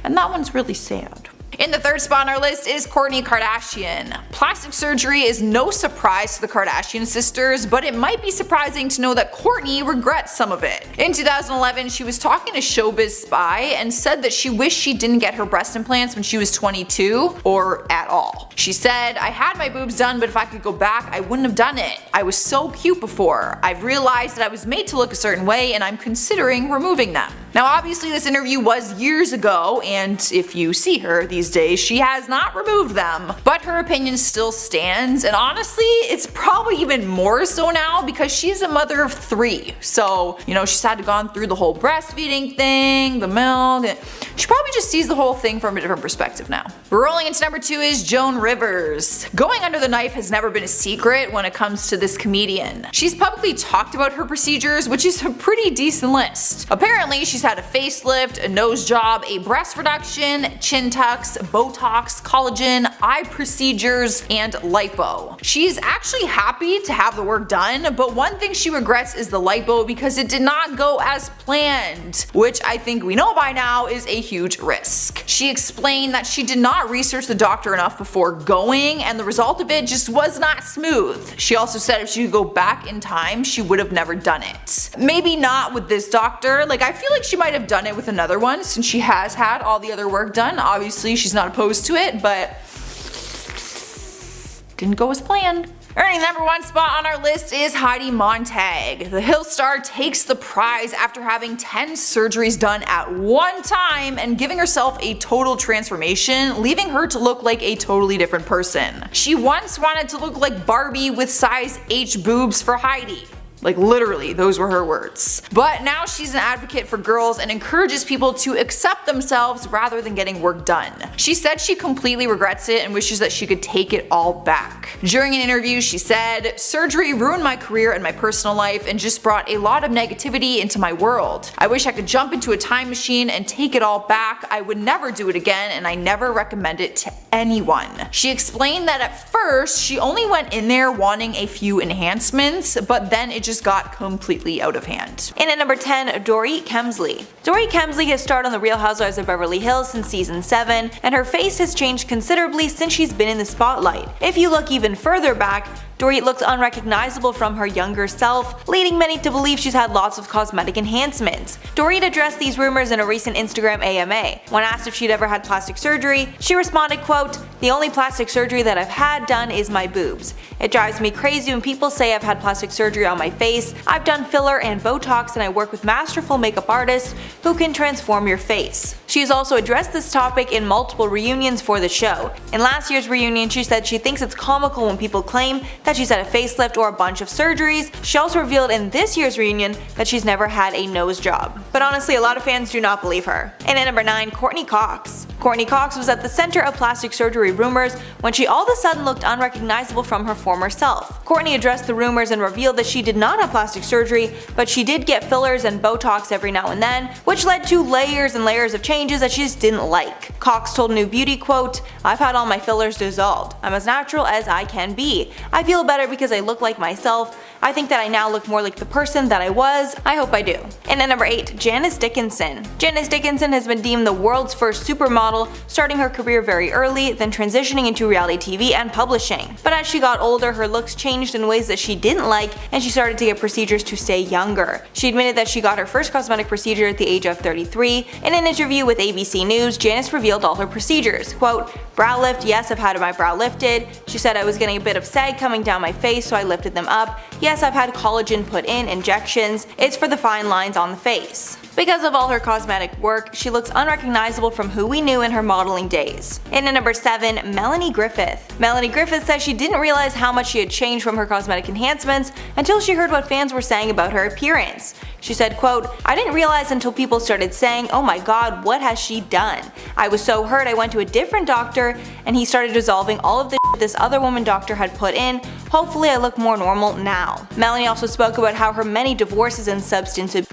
And that one's really sad. In the third spot on our list is Kourtney Kardashian. Plastic surgery is no surprise to the Kardashian sisters, but it might be surprising to know that Kourtney regrets some of it. In 2011, she was talking to Showbiz Spy and said that she wished she didn't get her breast implants when she was 22, or at all. She said, "I had my boobs done, but if I could go back, I wouldn't have done it. I was so cute before. I've realized that I was made to look a certain way and I'm considering removing them." Now obviously this interview was years ago, and if you see her these days, she has not removed them. But her opinion still stands, and honestly, it's probably even more so now because she's a mother of 3. So, you know, she's had to gone through the whole breastfeeding thing, the milk, and she probably just sees the whole thing from a different perspective now. Rolling into number 2 is Joan Rivers. Going under the knife has never been a secret when it comes to this comedian. She's publicly talked about her procedures, which is a pretty decent list. Apparently, she's had a facelift, a nose job, a breast reduction, chin tucks, Botox, collagen, eye procedures, and lipo. She's actually happy to have the work done, but one thing she regrets is the lipo because it did not go as planned, which I think we know by now is a huge risk. She explained that she did not research the doctor enough before going, and the result of it just was not smooth. She also said if she could go back in time, she would have never done it. Maybe not with this doctor, like I feel like she might have done it with another one since she has had all the other work done. Obviously she's not opposed to it, but didn't go as planned. Earning the number 1 spot on our list is Heidi Montag. The Hill star takes the prize after having 10 surgeries done at one time and giving herself a total transformation, leaving her to look like a totally different person. She once wanted to look like Barbie with size H boobs for Heidi. Like literally, those were her words. But now she's an advocate for girls and encourages people to accept themselves rather than getting work done. She said she completely regrets it and wishes that she could take it all back. During an interview she said, "Surgery ruined my career and my personal life and just brought a lot of negativity into my world. I wish I could jump into a time machine and take it all back. I would never do it again and I never recommend it to anyone." She explained that at first she only went in there wanting a few enhancements, but then it just got completely out of hand. And at number 10, Dorit Kemsley. Dorit Kemsley has starred on The Real Housewives of Beverly Hills since season 7, and her face has changed considerably since she's been in the spotlight. If you look even further back, Dorit looks unrecognizable from her younger self, leading many to believe she's had lots of cosmetic enhancements. Dorit addressed these rumors in a recent Instagram AMA. When asked if she'd ever had plastic surgery, she responded, quote, "The only plastic surgery that I've had done is my boobs. It drives me crazy when people say I've had plastic surgery on my face. I've done filler and Botox and I work with masterful makeup artists who can transform your face." She has also addressed this topic in multiple reunions for the show. In last year's reunion, she said she thinks it's comical when people claim that she's had a facelift or a bunch of surgeries. She also revealed in this year's reunion that she's never had a nose job. But honestly, a lot of fans do not believe her. And at number 9, Courtney Cox. Courtney Cox was at the center of plastic surgery rumors when she all of a sudden looked unrecognizable from her former self. Courtney addressed the rumors and revealed that she did not have plastic surgery, but she did get fillers and Botox every now and then, which led to layers and layers of changes that she just didn't like. Cox told New Beauty, quote, "I've had all my fillers dissolved. I'm as natural as I can be. I feel better because I look like myself. I think that I now look more like the person that I was. I hope I do." And at number 8, Janice Dickinson. Janice Dickinson has been deemed the world's first supermodel, starting her career very early, then transitioning into reality TV and publishing. But as she got older, her looks changed in ways that she didn't like, and she started to get procedures to stay younger. She admitted that she got her first cosmetic procedure at the age of 33. In an interview with ABC News, Janice revealed all her procedures. Quote, "Brow lift, yes, I've had my brow lifted." She said, "I was getting a bit of sag coming down my face, so I lifted them up. Yes, I've had collagen put in, injections. It's for the fine lines on the face." Because of all her cosmetic work, she looks unrecognizable from who we knew in her modeling days. And at number 7, Melanie Griffith. Melanie Griffith says she didn't realize how much she had changed from her cosmetic enhancements until she heard what fans were saying about her appearance. She said, quote, "I didn't realize until people started saying, 'Oh my god, what has she done?' I was so hurt I went to a different doctor and he started dissolving all of the shit this other woman doctor had put in. Hopefully I look more normal now." Melanie also spoke about how her many divorces and substance abuse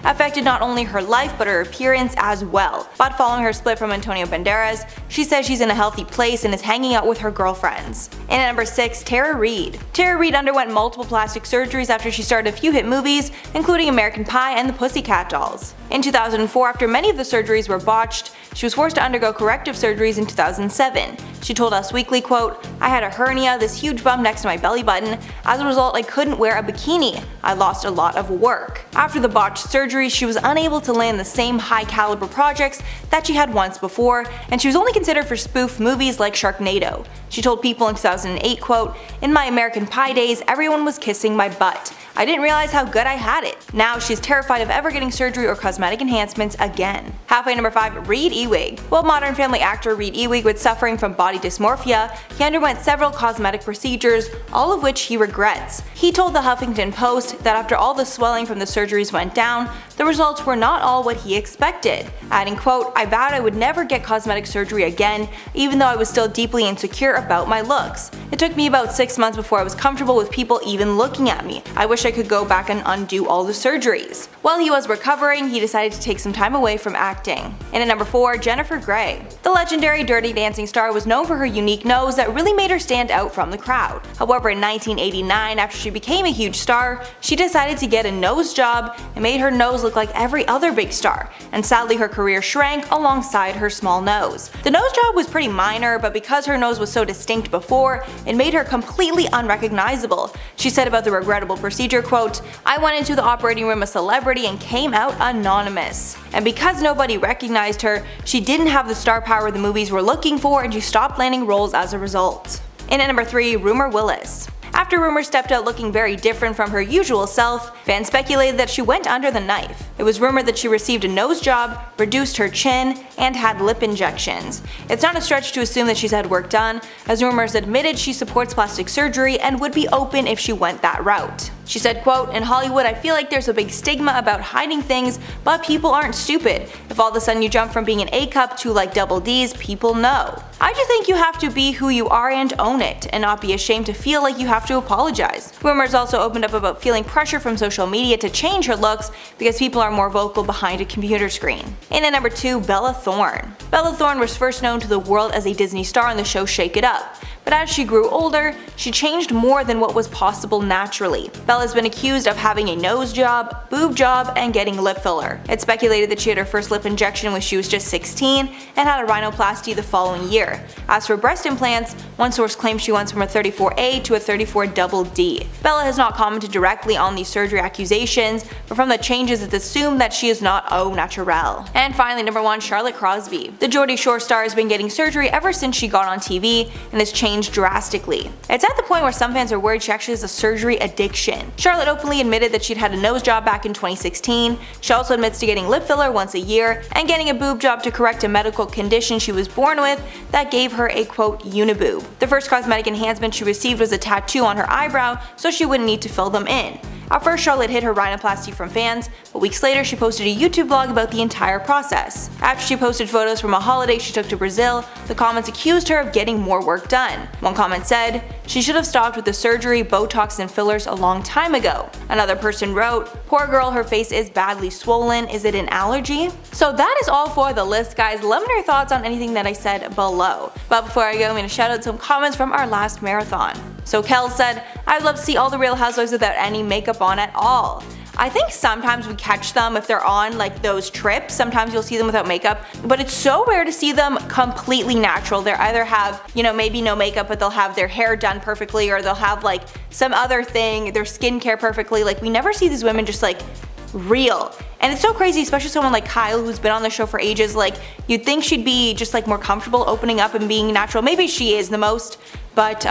affected not only her life but her appearance as well. But following her split from Antonio Banderas, she says she's in a healthy place and is hanging out with her girlfriends. And at number 6, Tara Reid. Tara Reid underwent multiple plastic surgeries after she starred a few hit movies, including American Pie and the Pussycat Dolls. In 2004, after many of the surgeries were botched, she was forced to undergo corrective surgeries in 2007. She told Us Weekly, quote, "I had a hernia, this huge bump next to my belly button. As a result, I couldn't wear a bikini. I lost a lot of work." After the botched surgery, she was unable to land the same high caliber projects that she had once before, and she was only considered for spoof movies like Sharknado. She told People in 2008, quote, "In my American Pie days, everyone was kissing my butt. I didn't realize how good I had it. Now she's terrified of ever getting surgery or cosmetic enhancements again. Halfway number 5, Reed Ewig. While Modern Family actor Reed Ewig was suffering from body dysmorphia, he underwent several cosmetic procedures, all of which he regrets. He told the Huffington Post that after all the swelling from the surgeries went down, the results were not all what he expected, adding, quote, "I vowed I would never get cosmetic surgery again, even though I was still deeply insecure about my looks. It took me about 6 months before I was comfortable with people even looking at me. I wish I could go back and undo all the surgeries." While he was recovering, he decided to take some time away from acting. And at number 4, Jennifer Grey. The legendary Dirty Dancing star was known for her unique nose that really made her stand out from the crowd. However, in 1989, after she became a huge star, she decided to get a nose job and made her nose look like every other big star, and sadly her career shrank alongside her small nose. The nose job was pretty minor, but because her nose was so distinct before, it made her completely unrecognizable. She said about the regrettable procedure, quote, "I went into the operating room a celebrity and came out anonymous. And because nobody recognized her, she didn't have the star power the movies were looking for, and she stopped landing roles as a result." And at number 3, Rumor Willis. After Rumor stepped out looking very different from her usual self, fans speculated that she went under the knife. It was rumored that she received a nose job, reduced her chin, and had lip injections. It's not a stretch to assume that she's had work done, as Rumors admitted she supports plastic surgery and would be open if she went that route. She said, quote, "In Hollywood, I feel like there's a big stigma about hiding things, but people aren't stupid. If all of a sudden you jump from being an A cup to like double D's, people know. I just think you have to be who you are and own it, and not be ashamed to feel like you have to apologize." Rumors also opened up about feeling pressure from social media to change her looks because people are more vocal behind a computer screen. And at number 2, Bella Thorne. Bella Thorne was first known to the world as a Disney star on the show Shake It Up. But as she grew older, she changed more than what was possible naturally. Bella's been accused of having a nose job, boob job, and getting lip filler. It's speculated that she had her first lip injection when she was just 16 and had a rhinoplasty the following year. As for breast implants, one source claims she went from a 34A to a 34D. Bella has not commented directly on these surgery accusations, but from the changes it's assumed that she is not au naturel. And finally, number 1, Charlotte Crosby. The Geordie Shore star has been getting surgery ever since she got on TV and has changed drastically. It's at the point where some fans are worried she actually has a surgery addiction. Charlotte openly admitted that she'd had a nose job back in 2016. She also admits to getting lip filler once a year and getting a boob job to correct a medical condition she was born with that gave her a, quote, uniboob. The first cosmetic enhancement she received was a tattoo on her eyebrow so she wouldn't need to fill them in. At first, Charlotte hid her rhinoplasty from fans, but weeks later she posted a YouTube vlog about the entire process. After she posted photos from a holiday she took to Brazil, the comments accused her of getting more work done. One comment said, "She should have stopped with the surgery, Botox, and fillers a long time ago." Another person wrote, "Poor girl, her face is badly swollen. Is it an allergy?" So that is all for the list, guys. Let me know your thoughts on anything that I said below. But before I go, I'm going to shout out some comments from our last marathon. So Kel said, "I'd love to see all the Real Housewives without any makeup on at all." I think sometimes we catch them if they're on like those trips. Sometimes you'll see them without makeup, but it's so rare to see them completely natural. They either have, maybe no makeup, but they'll have their hair done perfectly, or they'll have like some other thing, their skincare perfectly. Like, we never see these women just like real. And it's so crazy, especially someone like Kyle who's been on the show for ages. Like, you'd think she'd be just like more comfortable opening up and being natural. Maybe she is the most, but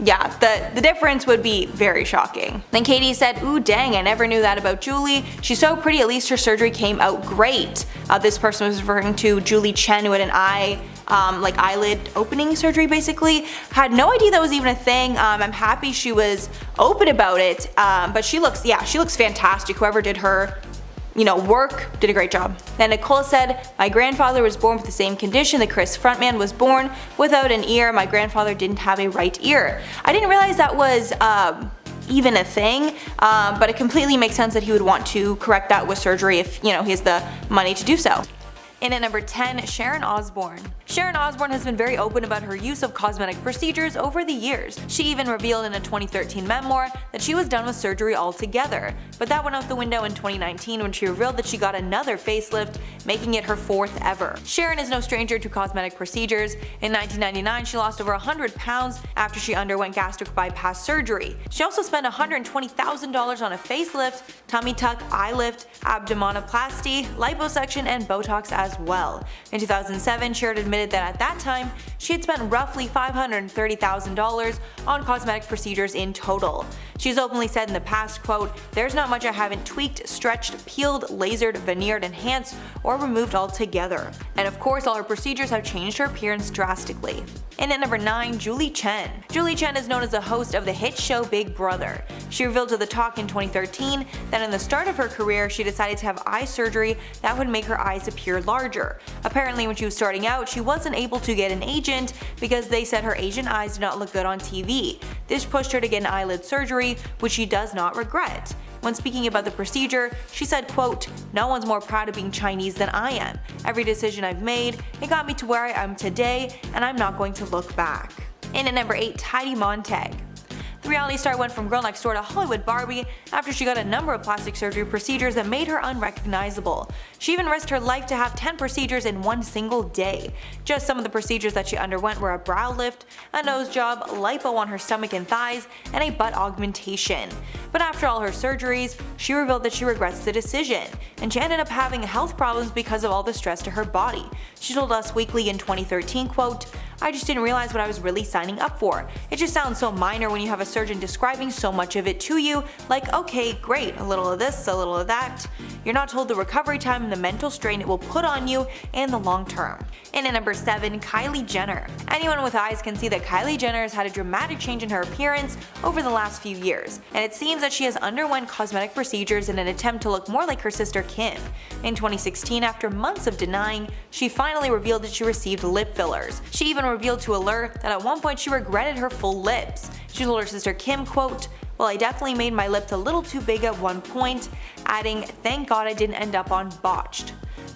yeah, the difference would be very shocking. Then Katie said, "Ooh dang, I never knew that about Julie. She's so pretty, at least her surgery came out great." This person was referring to Julie Chen, who had an eyelid opening surgery basically. Had no idea that was even a thing. I'm happy she was open about it, but she looks fantastic. Whoever did her work did a great job. Then Nicole said, "My grandfather was born with the same condition the Chris frontman was born without an ear. My grandfather didn't have a right ear." I didn't realize that was even a thing, but it completely makes sense that he would want to correct that with surgery if he has the money to do so. And at number 10, Sharon Osbourne. Sharon Osbourne has been very open about her use of cosmetic procedures over the years. She even revealed in a 2013 memoir that she was done with surgery altogether. But that went out the window in 2019 when she revealed that she got another facelift, making it her 4th ever. Sharon is no stranger to cosmetic procedures. In 1999, she lost over 100 pounds after she underwent gastric bypass surgery. She also spent $120,000 on a facelift, tummy tuck, eye lift, abdominoplasty, liposuction, and Botox as well. In 2007, Sharon admitted admitted that at that time, she had spent roughly $530,000 on cosmetic procedures in total. She's openly said in the past, quote, "There's not much I haven't tweaked, stretched, peeled, lasered, veneered, enhanced, or removed altogether." And of course, all her procedures have changed her appearance drastically. And at number 9, Julie Chen. Julie Chen is known as the host of the hit show Big Brother. She revealed to The Talk in 2013 that in the start of her career, she decided to have eye surgery that would make her eyes appear larger. Apparently, when she was starting out, she wasn't able to get an agent because they said her Asian eyes did not look good on TV. This pushed her to get an eyelid surgery, which she does not regret. When speaking about the procedure, she said, quote, "No one's more proud of being Chinese than I am. Every decision I've made, it got me to where I am today, and I'm not going to look back." And at number 8, Heidi Montag. The reality star went from girl next door to Hollywood Barbie after she got a number of plastic surgery procedures that made her unrecognizable. She even risked her life to have 10 procedures in one single day. Just some of the procedures that she underwent were a brow lift, a nose job, lipo on her stomach and thighs, and a butt augmentation. But after all her surgeries, she revealed that she regrets the decision, and she ended up having health problems because of all the stress to her body. She told Us Weekly in 2013, quote, "I just didn't realize what I was really signing up for. It just sounds so minor when you have a surgeon describing so much of it to you, like, okay, great, a little of this, a little of that. You're not told the recovery time and the mental strain it will put on you in the long term." And at number 7, Kylie Jenner. Anyone with eyes can see that Kylie Jenner has had a dramatic change in her appearance over the last few years, and it seems that she has underwent cosmetic procedures in an attempt to look more like her sister Kim. In 2016, after months of denying, she finally revealed that she received lip fillers. She even revealed to Allure that at one point she regretted her full lips. She told her sister Kim, quote, "Well, I definitely made my lips a little too big at one point," adding, "Thank God I didn't end up on botched."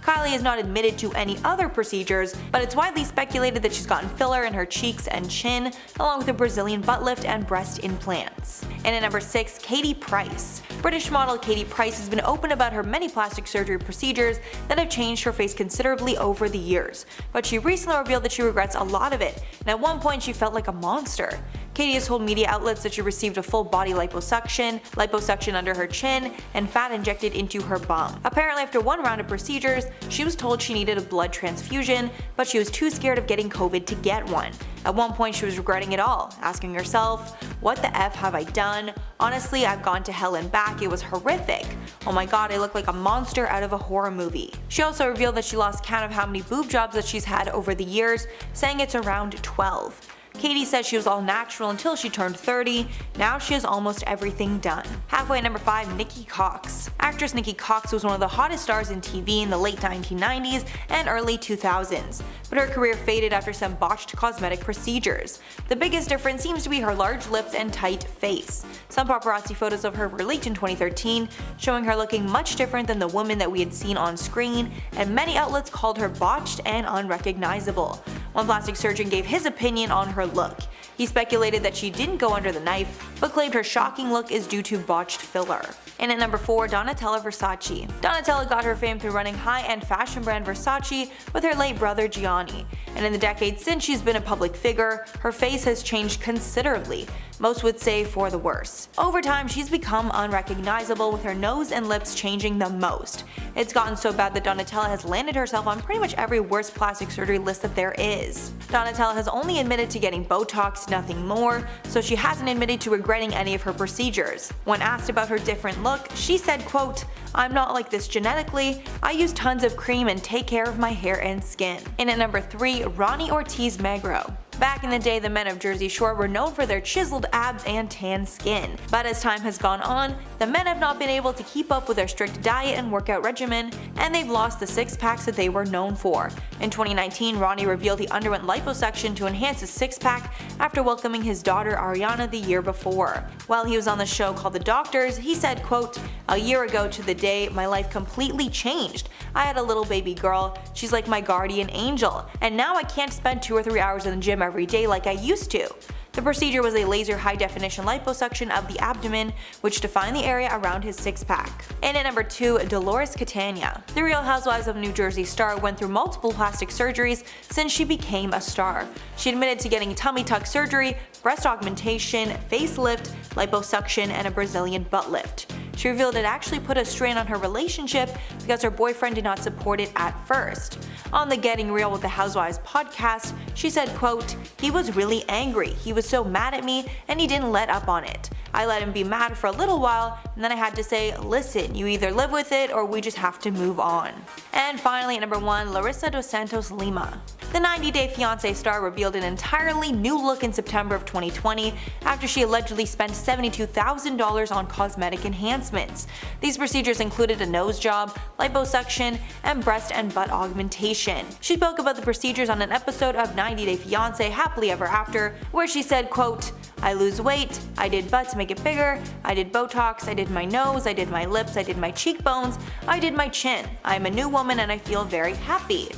Kylie has not admitted to any other procedures, but it's widely speculated that she's gotten filler in her cheeks and chin, along with a Brazilian butt lift and breast implants. And at number 6, Katie Price. British model Katie Price has been open about her many plastic surgery procedures that have changed her face considerably over the years, but she recently revealed that she regrets a lot of it, and at one point she felt like a monster. Katie has told media outlets that she received a full body liposuction under her chin, and fat injected into her bum. Apparently, after one round of procedures, she was told she needed a blood transfusion, but she was too scared of getting COVID to get one. At one point, she was regretting it all, asking herself, "What the F have I done? Honestly, I've gone to hell and back. It was horrific. Oh my god, I look like a monster out of a horror movie." She also revealed that she lost count of how many boob jobs that she's had over the years, saying it's around 12. Katie said she was all natural until she turned 30, now she has almost everything done. Halfway at number 5, Nikki Cox. Actress Nikki Cox was one of the hottest stars in TV in the late 1990s and early 2000s, but her career faded after some botched cosmetic procedures. The biggest difference seems to be her large lips and tight face. Some paparazzi photos of her were leaked in 2013, showing her looking much different than the woman that we had seen on screen, and many outlets called her botched and unrecognizable. One plastic surgeon gave his opinion on her look. He speculated that she didn't go under the knife, but claimed her shocking look is due to botched filler. And at number 4, Donatella Versace. Donatella got her fame through running high-end fashion brand Versace with her late brother Gianni. And in the decades since she's been a public figure, her face has changed considerably. Most would say for the worse. Over time, she's become unrecognizable, with her nose and lips changing the most. It's gotten so bad that Donatella has landed herself on pretty much every worst plastic surgery list that there is. Donatella has only admitted to getting Botox, nothing more, so she hasn't admitted to regretting any of her procedures. When asked about her different look, she said, quote, "I'm not like this genetically. I use tons of cream and take care of my hair and skin." And at number 3, Ronnie Ortiz Magro. Back in the day, the men of Jersey Shore were known for their chiseled abs and tan skin. But as time has gone on, the men have not been able to keep up with their strict diet and workout regimen, and they've lost the six-packs that they were known for. In 2019, Ronnie revealed he underwent liposuction to enhance his six-pack after welcoming his daughter Ariana the year before. While he was on the show called The Doctors, he said, quote, "A year ago to the day, my life completely changed. I had a little baby girl, she's like my guardian angel, and now I can't spend 2 or 3 hours in the gym every day like I used to." The procedure was a laser high-definition liposuction of the abdomen, which defined the area around his six-pack. And at number 2, Dolores Catania. The Real Housewives of New Jersey star went through multiple plastic surgeries since she became a star. She admitted to getting tummy tuck surgery, breast augmentation, facelift, liposuction, and a Brazilian butt lift. She revealed it actually put a strain on her relationship because her boyfriend did not support it at first. On the Getting Real with the Housewives podcast, she said, quote, "He was really angry. He was so mad at me and he didn't let up on it. I let him be mad for a little while and then I had to say, listen, you either live with it or we just have to move on." And finally at number 1, Larissa dos Santos Lima. The 90 Day Fiancé star revealed an entirely new look in September of 2020 after she allegedly spent $72,000 on cosmetic enhancements. These procedures included a nose job, liposuction, and breast and butt augmentation. She spoke about the procedures on an episode of 90 Day Fiancé Happily Ever After, where she said, quote, "I lose weight, I did butt to make it bigger, I did Botox, I did my nose, I did my lips, I did my cheekbones, I did my chin. I am a new woman and I feel very happy."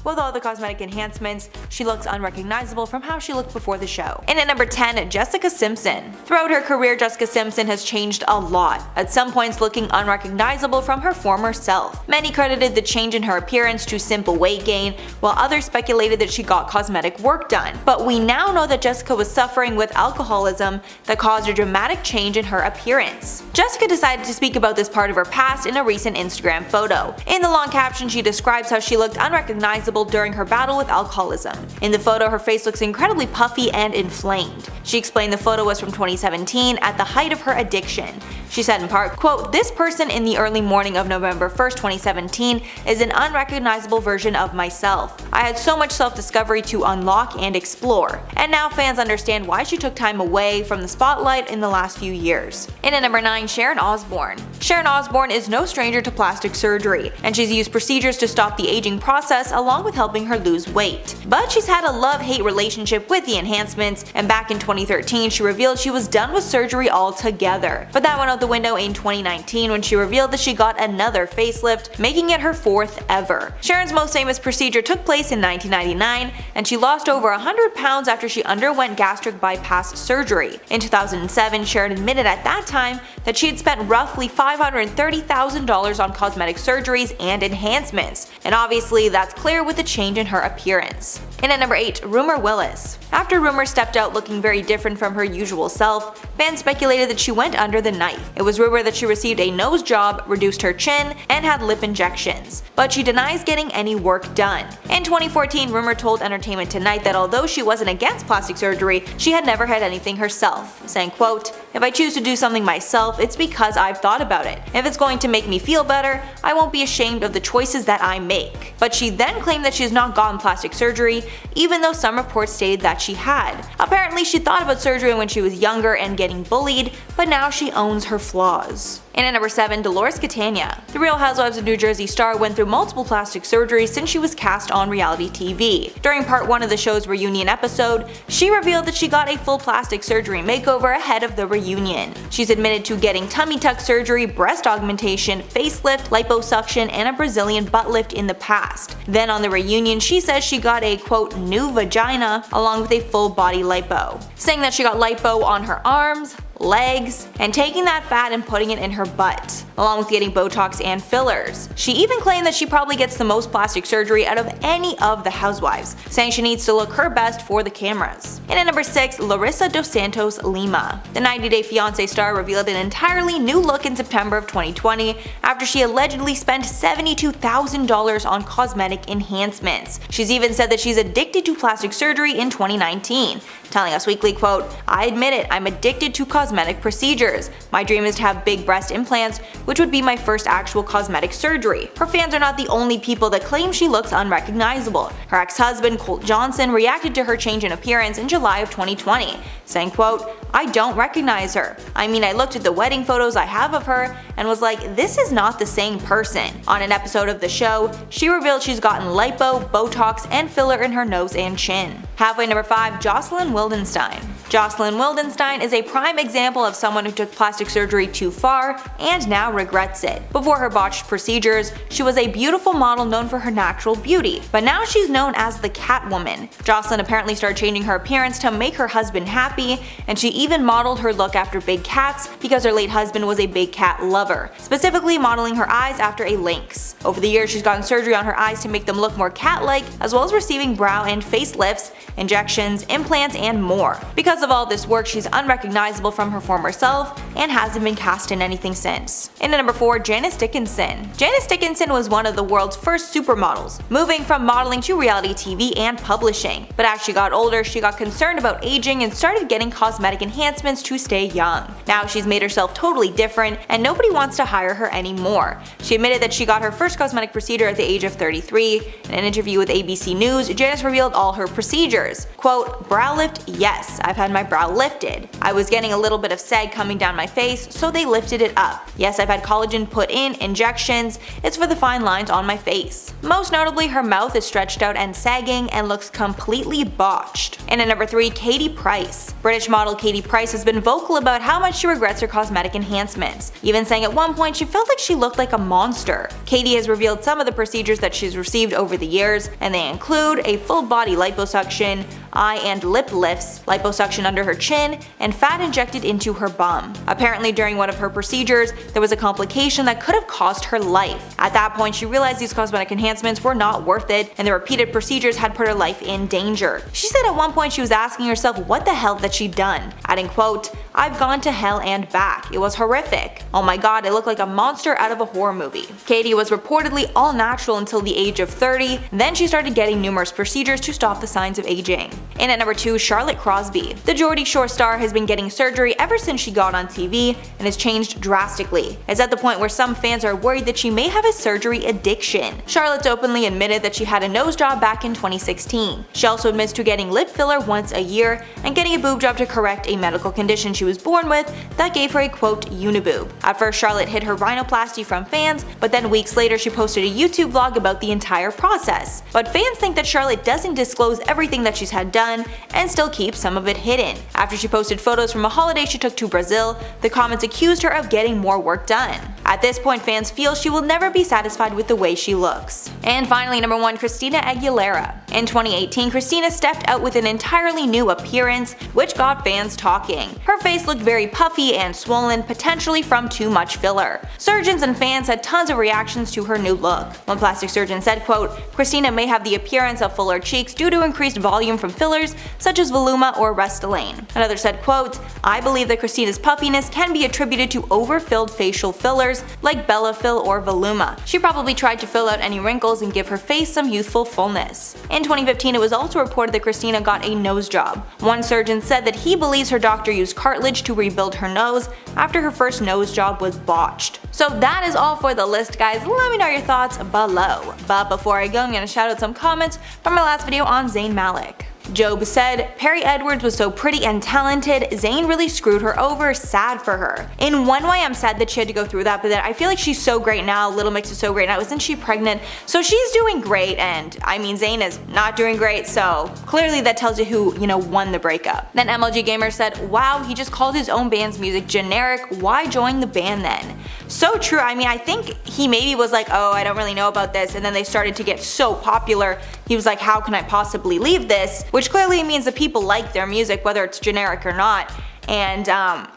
With all the cosmetic enhancements, she looks unrecognizable from how she looked before the show. And at number 10, Jessica Simpson. Throughout her career, Jessica Simpson has changed a lot, at some points looking unrecognizable from her former self. Many credited the change in her appearance to simple weight gain, while others speculated that she got cosmetic work done. But we now know that Jessica was suffering with alcoholism that caused a dramatic change in her appearance. Jessica decided to speak about this part of her past in a recent Instagram photo. In the long caption, she describes how she looked unrecognizable during her battle with alcoholism. In the photo, her face looks incredibly puffy and inflamed. She explained the photo was from 2017 at the height of her addiction. She said in part, quote, "This person in the early morning of November 1st, 2017 is an unrecognizable version of myself. I had so much self-discovery to unlock and explore. And now fans understand why she took time away from the spotlight in the last few years." And at number 9, Sharon Osbourne. Sharon Osbourne is no stranger to plastic surgery, and she's used procedures to stop the aging process along with helping her lose weight. But she's had a love-hate relationship with the enhancements, and back in 2013 she revealed she was done with surgery altogether. But that went out the window in 2019 when she revealed that she got another facelift, making it her 4th ever. Sharon's most famous procedure took place in 1999, and she lost over 100 pounds after she underwent gastric bypass surgery. In 2007, Sharon admitted at that time that she had spent roughly $530,000 on cosmetic surgeries and enhancements, and obviously that's clear with the change in her appearance. And at number 8, Rumor Willis. After Rumor stepped out looking very different from her usual self, fans speculated that she went under the knife. It was rumored that she received a nose job, reduced her chin, and had lip injections, but she denies getting any work done. In 2014, Rumor told Entertainment Tonight that although she wasn't against plastic surgery, she had never had anything herself, saying, quote, "If I choose to do something myself, it's because I've thought about it. If it's going to make me feel better, I won't be ashamed of the choices that I make." But she then claimed that she has not gotten plastic surgery, even though some reports stated that she had. Apparently, she thought about surgery when she was younger and getting bullied, but now she owns her flaws. And at number 7, Dolores Catania. The Real Housewives of New Jersey star went through multiple plastic surgeries since she was cast on reality TV. During part 1 of the show's reunion episode, she revealed that she got a full plastic surgery makeover ahead of the reunion. She's admitted to getting tummy tuck surgery, breast augmentation, facelift, liposuction, and a Brazilian butt lift in the past. Then on the reunion, she says she got a, quote, "new vagina," along with a full body lipo, saying that she got lipo on her arms, legs, and taking that fat and putting it in her butt, along with getting Botox and fillers. She even claimed that she probably gets the most plastic surgery out of any of the housewives, saying she needs to look her best for the cameras. And at number 6, Larissa dos Santos Lima. The 90 Day Fiancé star revealed an entirely new look in September of 2020 after she allegedly spent $72,000 on cosmetic enhancements. She's even said that she's addicted to plastic surgery in 2019, telling Us Weekly, quote, "I admit it, I'm addicted to cosmetic procedures. My dream is to have big breast implants, which would be my first actual cosmetic surgery." Her fans are not the only people that claim she looks unrecognizable. Her ex-husband, Colt Johnson, reacted to her change in appearance in July of 2020, saying, quote, "I don't recognize her. I mean, I looked at the wedding photos I have of her and was like, this is not the same person." On an episode of the show, she revealed she's gotten lipo, Botox, and filler in her nose and chin. Halfway number 5, Jocelyn Wildenstein. Jocelyn Wildenstein is a prime example of someone who took plastic surgery too far and now regrets it. Before her botched procedures, she was a beautiful model known for her natural beauty, but now she's known as the Catwoman. Jocelyn apparently started changing her appearance to make her husband happy, and she even modeled her look after big cats because her late husband was a big cat lover, specifically modeling her eyes after a lynx. Over the years, she's gotten surgery on her eyes to make them look more cat-like, as well as receiving brow and facelifts, injections, implants, and more. Because of all this work, she's unrecognizable from her former self and hasn't been cast in anything since. And at number 4, Janice Dickinson. Janice Dickinson was one of the world's first supermodels, moving from modeling to reality TV and publishing. But as she got older, she got concerned about aging and started getting cosmetic enhancements to stay young. Now she's made herself totally different and nobody wants to hire her anymore. She admitted that she got her first cosmetic procedure at the age of 33. In an interview with ABC News, Janice revealed all her procedures. Quote, brow lift, yes, I've had my brow lifted. I was getting a little bit of sag coming down my face, so they lifted it up. Yes, I've had collagen put in, injections, it's for the fine lines on my face. Most notably, her mouth is stretched out and sagging and looks completely botched. And at number 3, Katie Price. British model Katie Price has been vocal about how much she regrets her cosmetic enhancements, even saying at one point she felt like she looked like a monster. Katie has revealed some of the procedures that she's received over the years, and they include a full body liposuction, eye and lip lifts, liposuction under her chin, and fat injected into her bum. Apparently during one of her procedures, there was a complication that could have cost her life. At that point, she realized these cosmetic enhancements were not worth it, and the repeated procedures had put her life in danger. She said at one point she was asking herself what the hell that she'd done, adding quote, I've gone to hell and back. It was horrific. Oh my god, I look like a monster out of a horror movie. Katie was reportedly all natural until the age of 30, then she started getting numerous procedures to stop the signs of aging. And at number 2, Charlotte Crosby. The Geordie Shore star has been getting surgery ever since she got on TV and has changed drastically. It's at the point where some fans are worried that she may have a surgery addiction. Charlotte's openly admitted that she had a nose job back in 2016. She also admits to getting lip filler once a year and getting a boob job to correct a medical condition she was born with that gave her a quote uniboob. At first, Charlotte hid her rhinoplasty from fans, but then weeks later she posted a YouTube vlog about the entire process. But fans think that Charlotte doesn't disclose everything that she's had done and still keeps some of it hidden. After she posted photos from a holiday she took to Brazil, the comments accused her of getting more work done. At this point, fans feel she will never be satisfied with the way she looks. And finally, number 1, Christina Aguilera. In 2018, Christina stepped out with an entirely new appearance, which got fans talking. Her face looked very puffy and swollen, potentially from too much filler. Surgeons and fans had tons of reactions to her new look. One plastic surgeon said, quote, Christina may have the appearance of fuller cheeks due to increased volume from fillers such as Voluma or Restylane. Another said, quote, I believe that Christina's puffiness can be attributed to overfilled facial fillers like Bellafill or Voluma. She probably tried to fill out any wrinkles and give her face some youthful fullness. In 2015, it was also reported that Christina got a nose job. One surgeon said that he believes her doctor used cartilage to rebuild her nose after her first nose job was botched. So that is all for the list, guys. Let me know your thoughts below. But before I go, I'm gonna shout out some comments from my last video on Zayn Malik. Job said, Perry Edwards was so pretty and talented, Zayn really screwed her over, sad for her. In one way I'm sad that she had to go through that, but then I feel like she's so great now, Little Mix is so great now, isn't she pregnant? So she's doing great, and I mean Zayn is not doing great, so clearly that tells you who, won the breakup. Then MLG Gamer said, wow, he just called his own band's music generic, why join the band then? So true, I mean I think he maybe was like, oh I don't really know about this, and then they started to get so popular, he was like how can I possibly leave this? Which clearly means that people like their music whether it's generic or not. And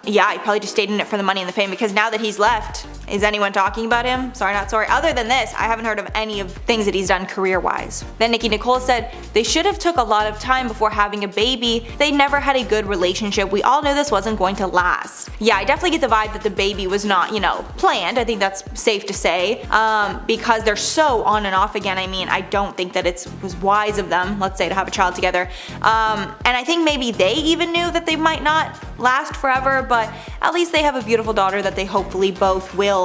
yeah, he probably just stayed in it for the money and the fame, because now that he's left, is anyone talking about him? Sorry not sorry. Other than this, I haven't heard of any of things that he's done career-wise. Then Nicki Nicole said, they should have took a lot of time before having a baby. They never had a good relationship. We all knew this wasn't going to last. Yeah, I definitely get the vibe that the baby was not, planned. I think that's safe to say, because they're so on and off again. I mean, I don't think that it was wise of them, let's say, to have a child together. And I think maybe they even knew that they might not last forever, but at least they have a beautiful daughter that they hopefully both will,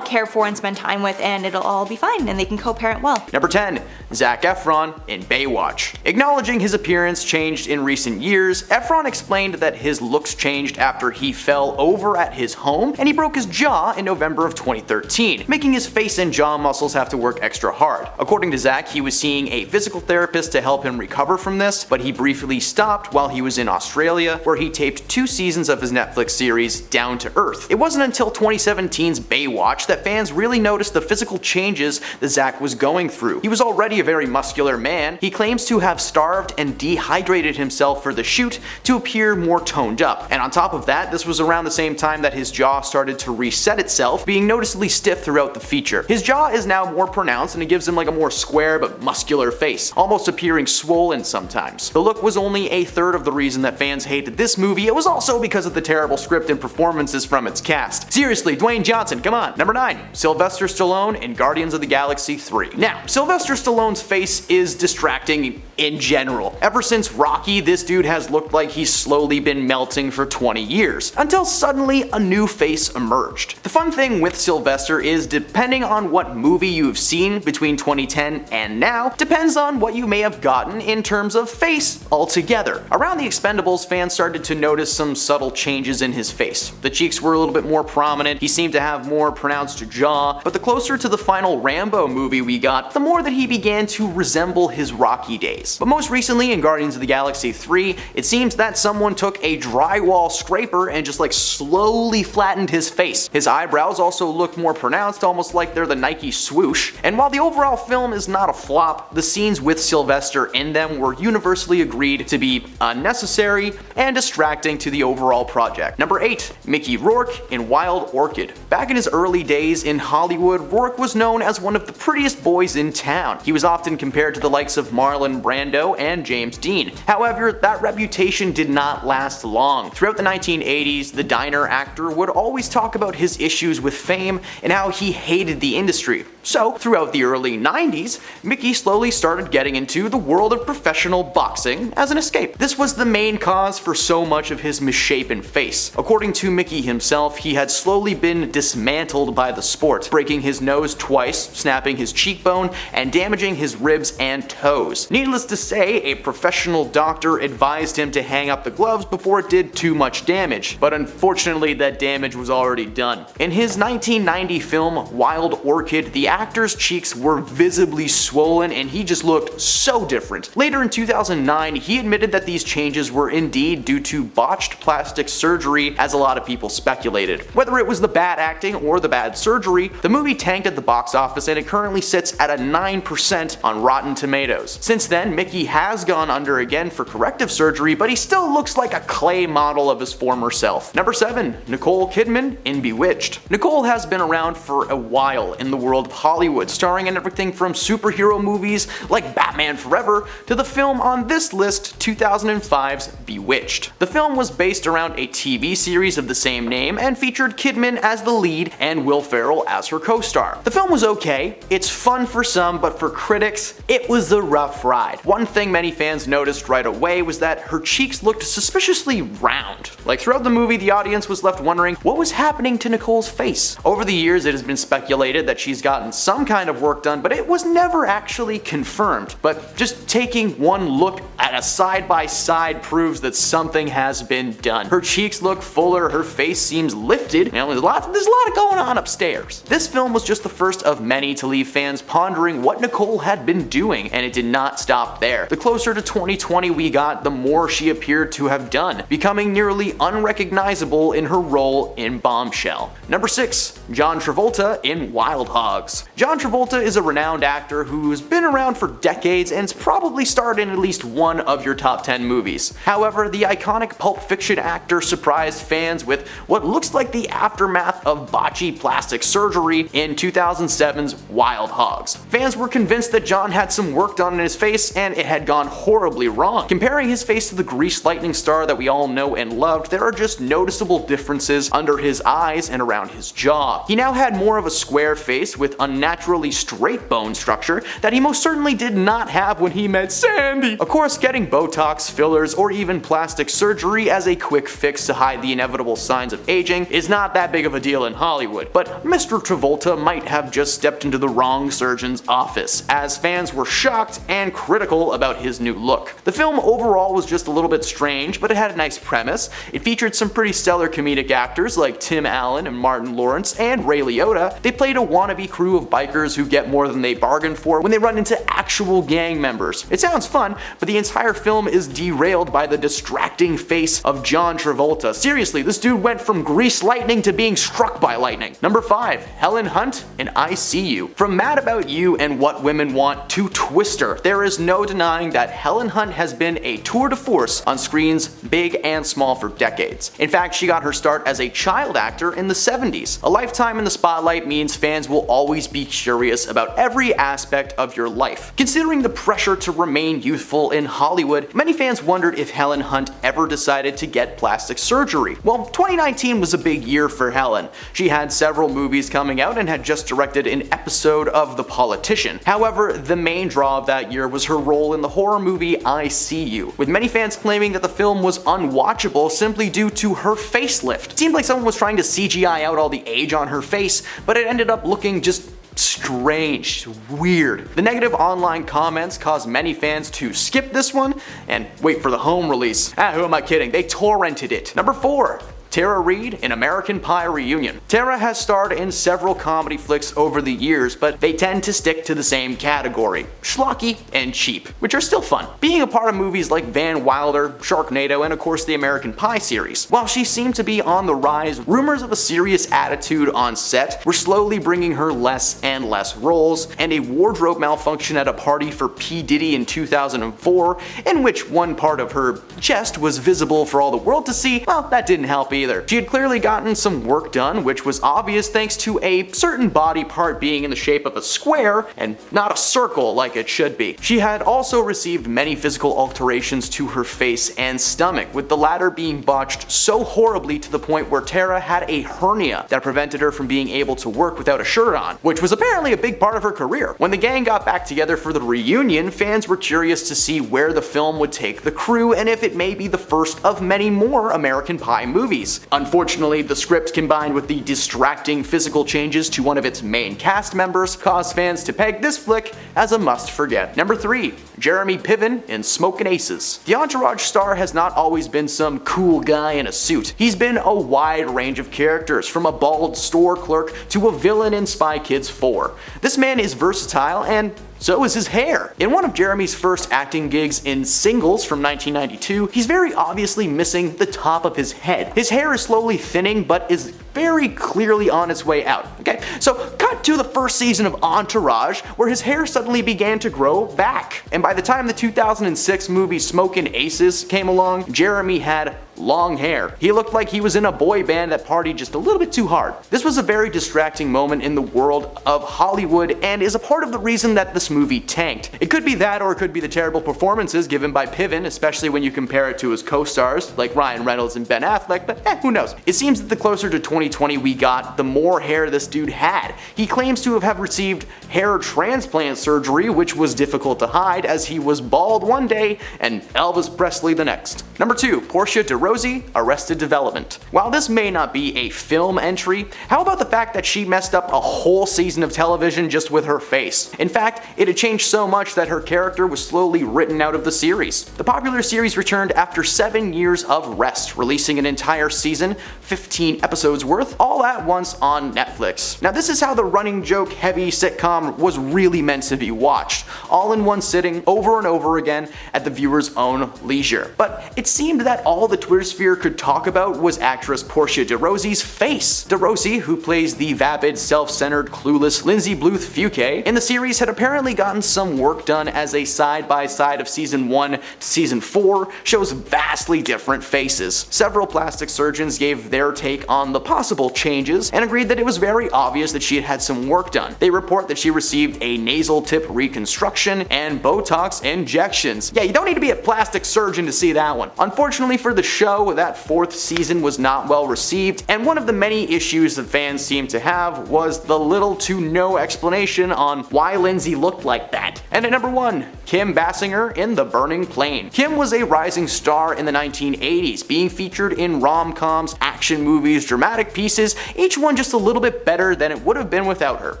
care for and spend time with, and it'll all be fine and they can co-parent well. Number 10. Zac Efron in Baywatch. Acknowledging his appearance changed in recent years, Efron explained that his looks changed after he fell over at his home and he broke his jaw in November of 2013, making his face and jaw muscles have to work extra hard. According to Zac, he was seeing a physical therapist to help him recover from this, but he briefly stopped while he was in Australia, where he taped 2 seasons of his Netflix series Down to Earth. It wasn't until 2017's Baywatch that fans really noticed the physical changes that Zach was going through. He was already a very muscular man. He claims to have starved and dehydrated himself for the shoot to appear more toned up. And on top of that, this was around the same time that his jaw started to reset itself, being noticeably stiff throughout the feature. His jaw is now more pronounced and it gives him like a more square but muscular face, almost appearing swollen sometimes. The look was only a third of the reason that fans hated this movie. It was also because of the terrible script and performances from its cast. Seriously, Dwayne Johnson, come on. Number 9, Sylvester Stallone in Guardians of the Galaxy 3. Now, Sylvester Stallone's face is distracting in general. Ever since Rocky, this dude has looked like he's slowly been melting for 20 years, until suddenly a new face emerged. The fun thing with Sylvester is, depending on what movie you've seen between 2010 and now, depends on what you may have gotten in terms of face altogether. Around The Expendables, fans started to notice some subtle changes in his face. The cheeks were a little bit more prominent, he seemed to have more pronounced jaw, but the closer to the final Rambo movie we got, the more that he began to resemble his Rocky days. But most recently in Guardians of the Galaxy 3, it seems that someone took a drywall scraper and just like slowly flattened his face. His eyebrows also look more pronounced, almost like they're the Nike swoosh. And while the overall film is not a flop, the scenes with Sylvester in them were universally agreed to be unnecessary and distracting to the overall project. Number 8, Mickey Rourke in Wild Orchid. Back in his early days in Hollywood, Rourke was known as one of the prettiest boys in town. He was often compared to the likes of Marlon Brando and James Dean. However, that reputation did not last long. Throughout the 1980s, the diner actor would always talk about his issues with fame and how he hated the industry. So, throughout the early 90s, Mickey slowly started getting into the world of professional boxing as an escape. This was the main cause for so much of his misshapen face. According to Mickey himself, he had slowly been dismantled by the sport, breaking his nose twice, snapping his cheekbone, and damaging his ribs and toes. Needless to say, a professional doctor advised him to hang up the gloves before it did too much damage, but unfortunately that damage was already done. In his 1990 film Wild Orchid, the actor's cheeks were visibly swollen and he just looked so different. Later in 2009, he admitted that these changes were indeed due to botched plastic surgery, as a lot of people speculated. Whether it was the bad acting or the bad surgery, the movie tanked at the box office and it currently sits at a 9% on Rotten Tomatoes. Since then, Mickey has gone under again for corrective surgery, but he still looks like a clay model of his former self. Number 7, Nicole Kidman in Bewitched. Nicole has been around for a while in the world of Hollywood, starring in everything from superhero movies like Batman Forever to the film on this list, 2005's Bewitched. The film was based around a TV series of the same name and featured Kidman as the lead and Will Ferrell as her co-star. The film was okay, it's fun for some, but for critics, it was a rough ride. One thing many fans noticed right away was that her cheeks looked suspiciously round. Like throughout the movie, the audience was left wondering what was happening to Nicole's face. Over the years, it has been speculated that she's gotten some kind of work done, but it was never actually confirmed. But just taking one look at a side-by-side proves that something has been done. Her cheeks look fuller, her face seems lifted, and there's a lot going on upstairs. This film was just the first of many to leave fans pondering what Nicole had been doing, and it did not stop there. The closer to 2020 we got, the more she appeared to have done, becoming nearly unrecognizable in her role in Bombshell. Number 6, John Travolta in Wild Hogs. John Travolta is a renowned actor who's been around for decades and's probably starred in at least one of your top 10 movies. However, the iconic Pulp Fiction actor surprised fans with what looks like the aftermath of botchy plastic surgery in 2007's Wild Hogs. Fans were convinced that John had some work done in his face and it had gone horribly wrong. Comparing his face to the Grease Lightning star that we all know and loved, there are just noticeable differences under his eyes and around his jaw. He now had more of a square face with unnaturally straight bone structure that he most certainly did not have when he met Sandy. Of course, getting Botox, fillers, or even plastic surgery as a quick fix to hide the inevitable signs of aging is not that big of a deal in Hollywood, but Mr. Travolta might have just stepped into the wrong surgeon's office, as fans were shocked and critical about his new look. The film overall was just a little bit strange, but it had a nice premise. It featured some pretty stellar comedic actors like Tim Allen and Martin Lawrence and Ray Liotta. They played a wannabe crew of bikers who get more than they bargained for when they run into actual gang members. It sounds fun, but the entire film is derailed by the distracting face of John Travolta. Seriously, this dude went from Grease Lightning to being struck by lightning. Number 5. Helen Hunt in I See You. From Mad About You and What Women Want to Twister, there is no denying that Helen Hunt has been a tour de force on screens big and small for decades. In fact, she got her start as a child actor in the 70s. A lifetime in the spotlight means fans will always be curious about every aspect of your life. Considering the pressure to remain youthful in Hollywood, many fans wondered if Helen Hunt ever decided to get plastic surgery. Well, 2019 was a big year for Helen. She had several movies coming out and had just directed an episode of The Politician. However, the main draw of that year was her role in the horror movie I See You, with many fans claiming that the film was unwatchable simply due to her facelift. It seemed like someone was trying to CGI out all the age on her face, but it ended up looking just strange, weird. The negative online comments caused many fans to skip this one and wait for the home release. Who am I kidding? They torrented it. Number 4. Tara Reid in American Pie Reunion. Tara has starred in several comedy flicks over the years, but they tend to stick to the same category: schlocky and cheap, which are still fun. Being a part of movies like Van Wilder, Sharknado, and of course the American Pie series. While she seemed to be on the rise, rumors of a serious attitude on set were slowly bringing her less and less roles, and a wardrobe malfunction at a party for P. Diddy in 2004, in which one part of her chest was visible for all the world to see, well, that didn't help either. She had clearly gotten some work done, which was obvious thanks to a certain body part being in the shape of a square and not a circle like it should be. She had also received many physical alterations to her face and stomach, with the latter being botched so horribly to the point where Tara had a hernia that prevented her from being able to work without a shirt on, which was apparently a big part of her career. When the gang got back together for the reunion, fans were curious to see where the film would take the crew and if it may be the first of many more American Pie movies. Unfortunately, the script combined with the distracting physical changes to one of its main cast members caused fans to peg this flick as a must-forget. Number 3. Jeremy Piven in Smokin' Aces. The Entourage star has not always been some cool guy in a suit. He's been a wide range of characters, from a bald store clerk to a villain in Spy Kids 4. This man is versatile, and so is his hair. In one of Jeremy's first acting gigs in Singles from 1992, he's very obviously missing the top of his head. His hair is slowly thinning, but is very clearly on its way out. Okay, so cut to the first season of Entourage, where his hair suddenly began to grow back. And by the time the 2006 movie Smokin' Aces came along, Jeremy had long hair. He looked like he was in a boy band that partied just a little bit too hard. This was a very distracting moment in the world of Hollywood and is a part of the reason that this movie tanked. It could be that, or it could be the terrible performances given by Piven, especially when you compare it to his co-stars like Ryan Reynolds and Ben Affleck, but who knows. It seems that the closer to 2020 we got, the more hair this dude had. He claims to have received hair transplant surgery, which was difficult to hide as he was bald one day and Elvis Presley the next. Number 2. Portia de Rossi, Arrested Development. While this may not be a film entry, how about the fact that she messed up a whole season of television just with her face? In fact, it had changed so much that her character was slowly written out of the series. The popular series returned after 7 years of rest, releasing an entire season, 15 episodes worth, all at once on Netflix. Now this is how the running joke heavy sitcom was really meant to be watched, all in one sitting over and over again at the viewer's own leisure. But it seemed that all the Twitter sphere could talk about was actress Portia de Rossi's face. De Rossi, who plays the vapid, self-centered, clueless Lindsay Bluth Fuquet in the series, had apparently gotten some work done as a side-by-side of season 1 to season 4 shows vastly different faces. Several plastic surgeons gave their take on the possible changes and agreed that it was very obvious that she had had some work done. They report that she received a nasal tip reconstruction and Botox injections. Yeah, you don't need to be a plastic surgeon to see that one. Unfortunately for the show, that 4th season was not well received, and one of the many issues that fans seemed to have was the little to no explanation on why Lindsay looked like that. And at number 1, Kim Basinger in The Burning Plain. Kim was a rising star in the 1980s, being featured in rom-coms, action movies, dramatic pieces, each one just a little bit better than it would have been without without her.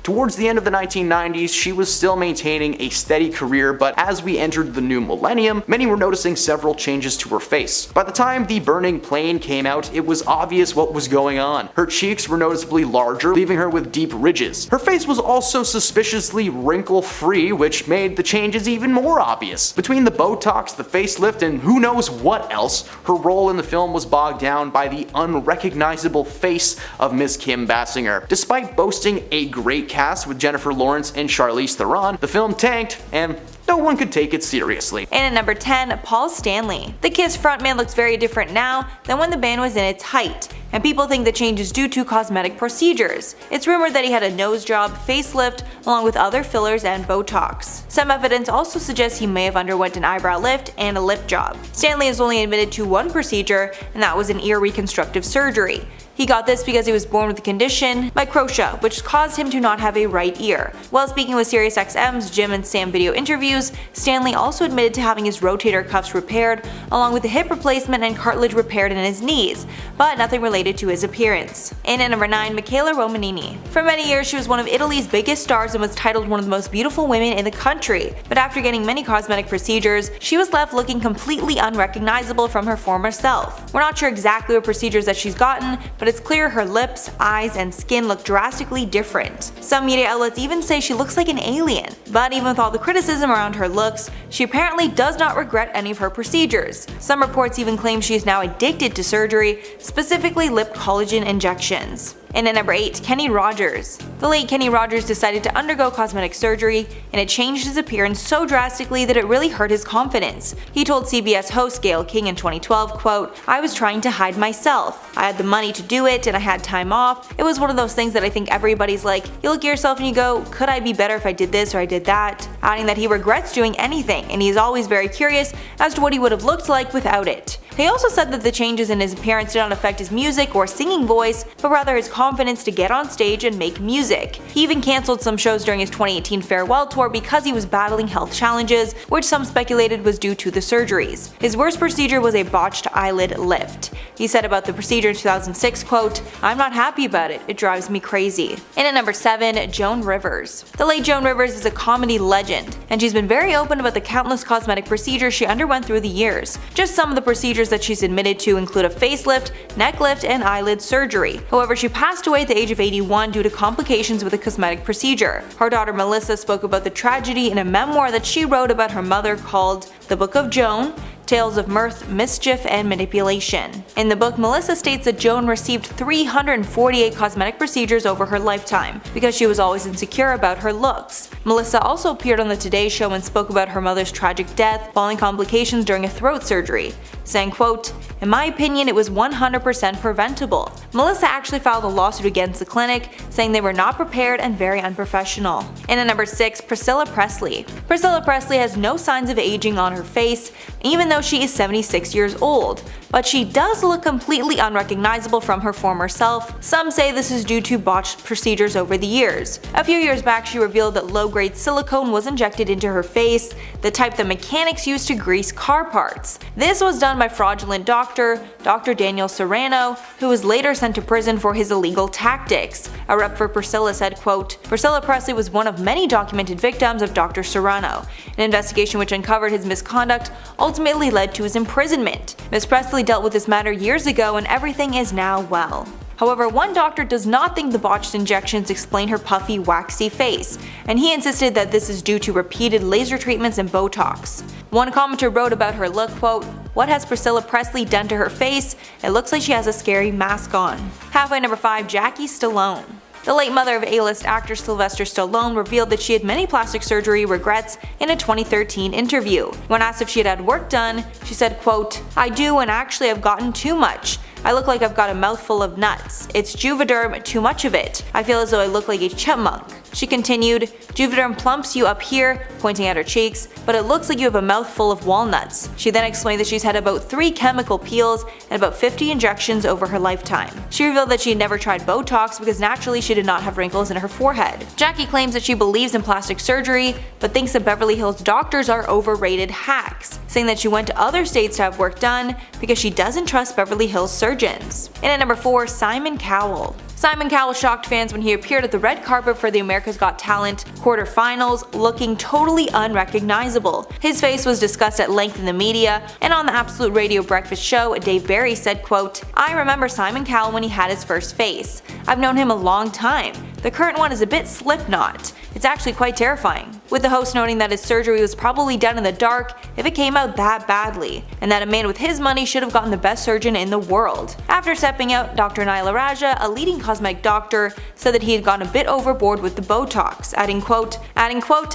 Towards the end of the 1990s, she was still maintaining a steady career, but as we entered the new millennium, many were noticing several changes to her face. By the time The Burning Plain came out, it was obvious what was going on. Her cheeks were noticeably larger, leaving her with deep ridges. Her face was also suspiciously wrinkle-free, which made the changes even more obvious. Between the Botox, the facelift, and who knows what else, her role in the film was bogged down by the unrecognizable face of Ms. Kim Basinger. Despite boasting a great cast with Jennifer Lawrence and Charlize Theron, the film tanked, and no one could take it seriously. And at number 10, Paul Stanley. The Kiss frontman looks very different now than when the band was in its height, and people think the change is due to cosmetic procedures. It's rumored that he had a nose job, facelift, along with other fillers and Botox. Some evidence also suggests he may have underwent an eyebrow lift and a lip job. Stanley is only admitted to one procedure, and that was an ear reconstructive surgery. He got this because he was born with the condition microtia, which caused him to not have a right ear. While speaking with SiriusXM's Jim and Sam video interviews, Stanley also admitted to having his rotator cuffs repaired, along with a hip replacement and cartilage repaired in his knees, but nothing related to his appearance. And at number 9, Michaela Romanini. For many years, she was one of Italy's biggest stars and was titled one of the most beautiful women in the country, but after getting many cosmetic procedures, she was left looking completely unrecognizable from her former self. We're not sure exactly what procedures that she's gotten, but it's clear her lips, eyes, and skin look drastically different. Some media outlets even say she looks like an alien. But even with all the criticism around her looks, she apparently does not regret any of her procedures. Some reports even claim she is now addicted to surgery, specifically lip collagen injections. And at number 8, Kenny Rogers. The late Kenny Rogers decided to undergo cosmetic surgery, and it changed his appearance so drastically that it really hurt his confidence. He told CBS host Gayle King in 2012, quote, "I was trying to hide myself. I had the money to do it and I had time off. It was one of those things that I think everybody's like, you look at yourself and you go, could I be better if I did this or I did that?" Adding that he regrets doing anything, and he is always very curious as to what he would have looked like without it. He also said that the changes in his appearance did not affect his music or singing voice, but rather his confidence to get on stage and make music. He even cancelled some shows during his 2018 farewell tour because he was battling health challenges, which some speculated was due to the surgeries. His worst procedure was a botched eyelid lift. He said about the procedure in 2006, quote, "I'm not happy about it, it drives me crazy." And at number 7, Joan Rivers. The late Joan Rivers is a comedy legend, and she's been very open about the countless cosmetic procedures she underwent through the years. Just some of the procedures that she's admitted to include a facelift, neck lift, and eyelid surgery. However, she passed away at the age of 81 due to complications with a cosmetic procedure. Her daughter Melissa spoke about the tragedy in a memoir that she wrote about her mother called The Book of Joan, Tales of Mirth, Mischief, and Manipulation. In the book, Melissa states that Joan received 348 cosmetic procedures over her lifetime because she was always insecure about her looks. Melissa also appeared on the Today Show and spoke about her mother's tragic death following complications during a throat surgery, saying, quote, "In my opinion, it was 100% preventable." Melissa actually filed a lawsuit against the clinic, saying they were not prepared and very unprofessional. And at number 6, Priscilla Presley. Priscilla Presley has no signs of aging on her face, even though she is 76 years old, but she does look completely unrecognizable from her former self. Some say this is due to botched procedures over the years. A few years back, she revealed that low-grade silicone was injected into her face, the type that mechanics use to grease car parts. This was done by fraudulent doctor, Dr. Daniel Serrano, who was later sent to prison for his illegal tactics. A rep for Priscilla said, quote, "Priscilla Presley was one of many documented victims of Dr. Serrano. An investigation which uncovered his misconduct ultimately led to his imprisonment. Ms. Presley dealt with this matter years ago and everything is now well." However, one doctor does not think the botched injections explain her puffy, waxy face, and he insisted that this is due to repeated laser treatments and Botox. One commenter wrote about her look, quote, "What has Priscilla Presley done to her face? It looks like she has a scary mask on." Halfway number 5, Jackie Stallone. The late mother of A-list actor Sylvester Stallone revealed that she had many plastic surgery regrets in a 2013 interview. When asked if she had had work done, she said, quote, "I do, and actually I've gotten too much. I look like I've got a mouthful of nuts. It's Juvederm, too much of it. I feel as though I look like a chipmunk." She continued, "Juvederm plumps you up here," pointing at her cheeks, "but it looks like you have a mouthful of walnuts." She then explained that she's had about 3 chemical peels and about 50 injections over her lifetime. She revealed that she had never tried Botox because naturally she did not have wrinkles in her forehead. Jackie claims that she believes in plastic surgery, but thinks that Beverly Hills doctors are overrated hacks, saying that she went to other states to have work done because she doesn't trust Beverly Hills surgeons. And at number 4, Simon Cowell. Simon Cowell shocked fans when he appeared at the red carpet for the America's Got Talent quarterfinals, looking totally unrecognizable. His face was discussed at length in the media, and on the Absolute Radio Breakfast show, Dave Barry said, quote, "I remember Simon Cowell when he had his first face. I've known him a long time. The current one is a bit Slipknot. It's actually quite terrifying," with the host noting that his surgery was probably done in the dark if it came out that badly, and that a man with his money should have gotten the best surgeon in the world. After stepping out, Dr. Naila Raja, a leading cosmetic doctor, said that he had gone a bit overboard with the Botox, adding quote,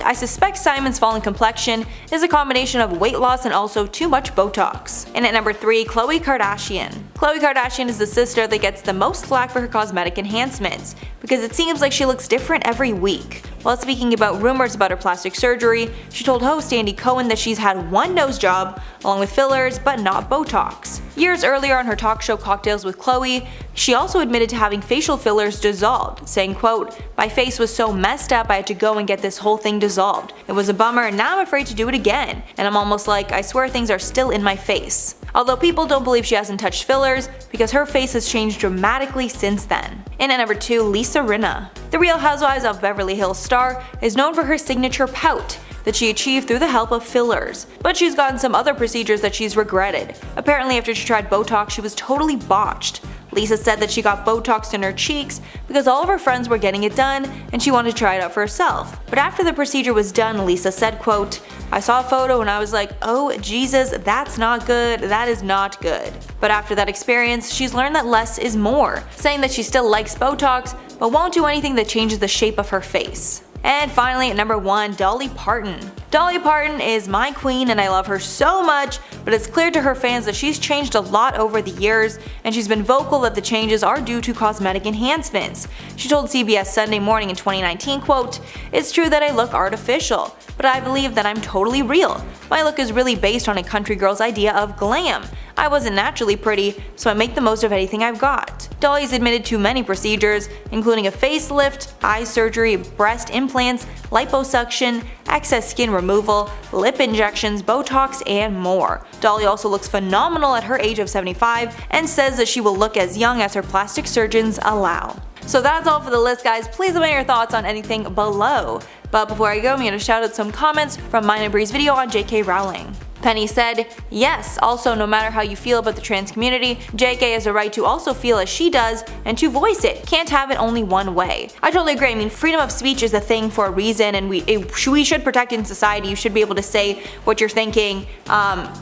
"I suspect Simon's fallen complexion is a combination of weight loss and also too much Botox." And at number 3, Khloe Kardashian. Khloe Kardashian is the sister that gets the most flack for her cosmetic enhancements, because it seems like she looks different every week. While speaking about rumors about her plastic surgery, she told host Andy Cohen that she's had one nose job, along with fillers, but not Botox. Years earlier on her talk show Cocktails with Khloe, she also admitted to having facial fillers dissolved, saying, quote, "My face was so messed up I had to go and get this whole thing dissolved. It was a bummer and now I'm afraid to do it again. And I'm almost like, I swear things are still in my face." Although people don't believe she hasn't touched fillers, because her face has changed dramatically since then. And at number 2, Lisa Rinna. The Real Housewives of Beverly Hills star is known for her signature pout that she achieved through the help of fillers, but she's gotten some other procedures that she's regretted. Apparently after she tried Botox, she was totally botched. Lisa said that she got Botox in her cheeks because all of her friends were getting it done and she wanted to try it out for herself. But after the procedure was done, Lisa said, quote, "I saw a photo and I was like, oh Jesus, that's not good, that is not good." But after that experience, she's learned that less is more, saying that she still likes Botox, but won't do anything that changes the shape of her face. And finally, at number 1, Dolly Parton. Dolly Parton is my queen and I love her so much, but it's clear to her fans that she's changed a lot over the years, and she's been vocal that the changes are due to cosmetic enhancements. She told CBS Sunday Morning in 2019, quote, "It's true that I look artificial, but I believe that I'm totally real. My look is really based on a country girl's idea of glam. I wasn't naturally pretty, so I make the most of anything I've got." Dolly's admitted to many procedures, including a facelift, eye surgery, breast implants, liposuction, excess skin removal, lip injections, Botox, and more. Dolly also looks phenomenal at her age of 75 and says that she will look as young as her plastic surgeons allow. So that's all for the list, guys. Please let me know your thoughts on anything below. But before I go, I'm going to shout out some comments from mine and Bree's video on J.K. Rowling. Penny said, "Yes, also no matter how you feel about the trans community, JK has a right to also feel as she does and to voice it. Can't have it only one way." I totally agree. I mean, freedom of speech is a thing for a reason, and we should protect it in society. You should be able to say what you're thinking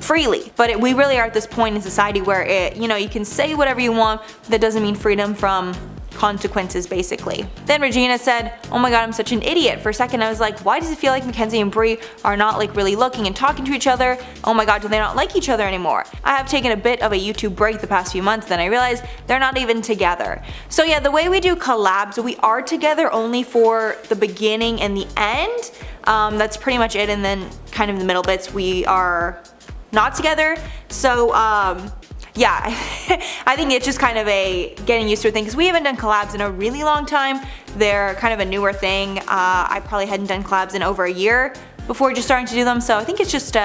freely. But we really are at this point in society where you can say whatever you want, but that doesn't mean freedom from consequences, basically. Then Regina said, "Oh my god, I'm such an idiot." For a second I was like, why does it feel like Mackenzie and Bree are not really looking and talking to each other? Oh my god, do they not like each other anymore? I have taken a bit of a YouTube break the past few months, then I realized they're not even together. So yeah, the way we do collabs, we are together only for the beginning and the end. That's pretty much it, and then kind of the middle bits we are not together. So yeah, I think it's just kind of a getting used to a thing, because we haven't done collabs in a really long time. They're kind of a newer thing. I probably hadn't done collabs in over a year before just starting to do them, so I think it's just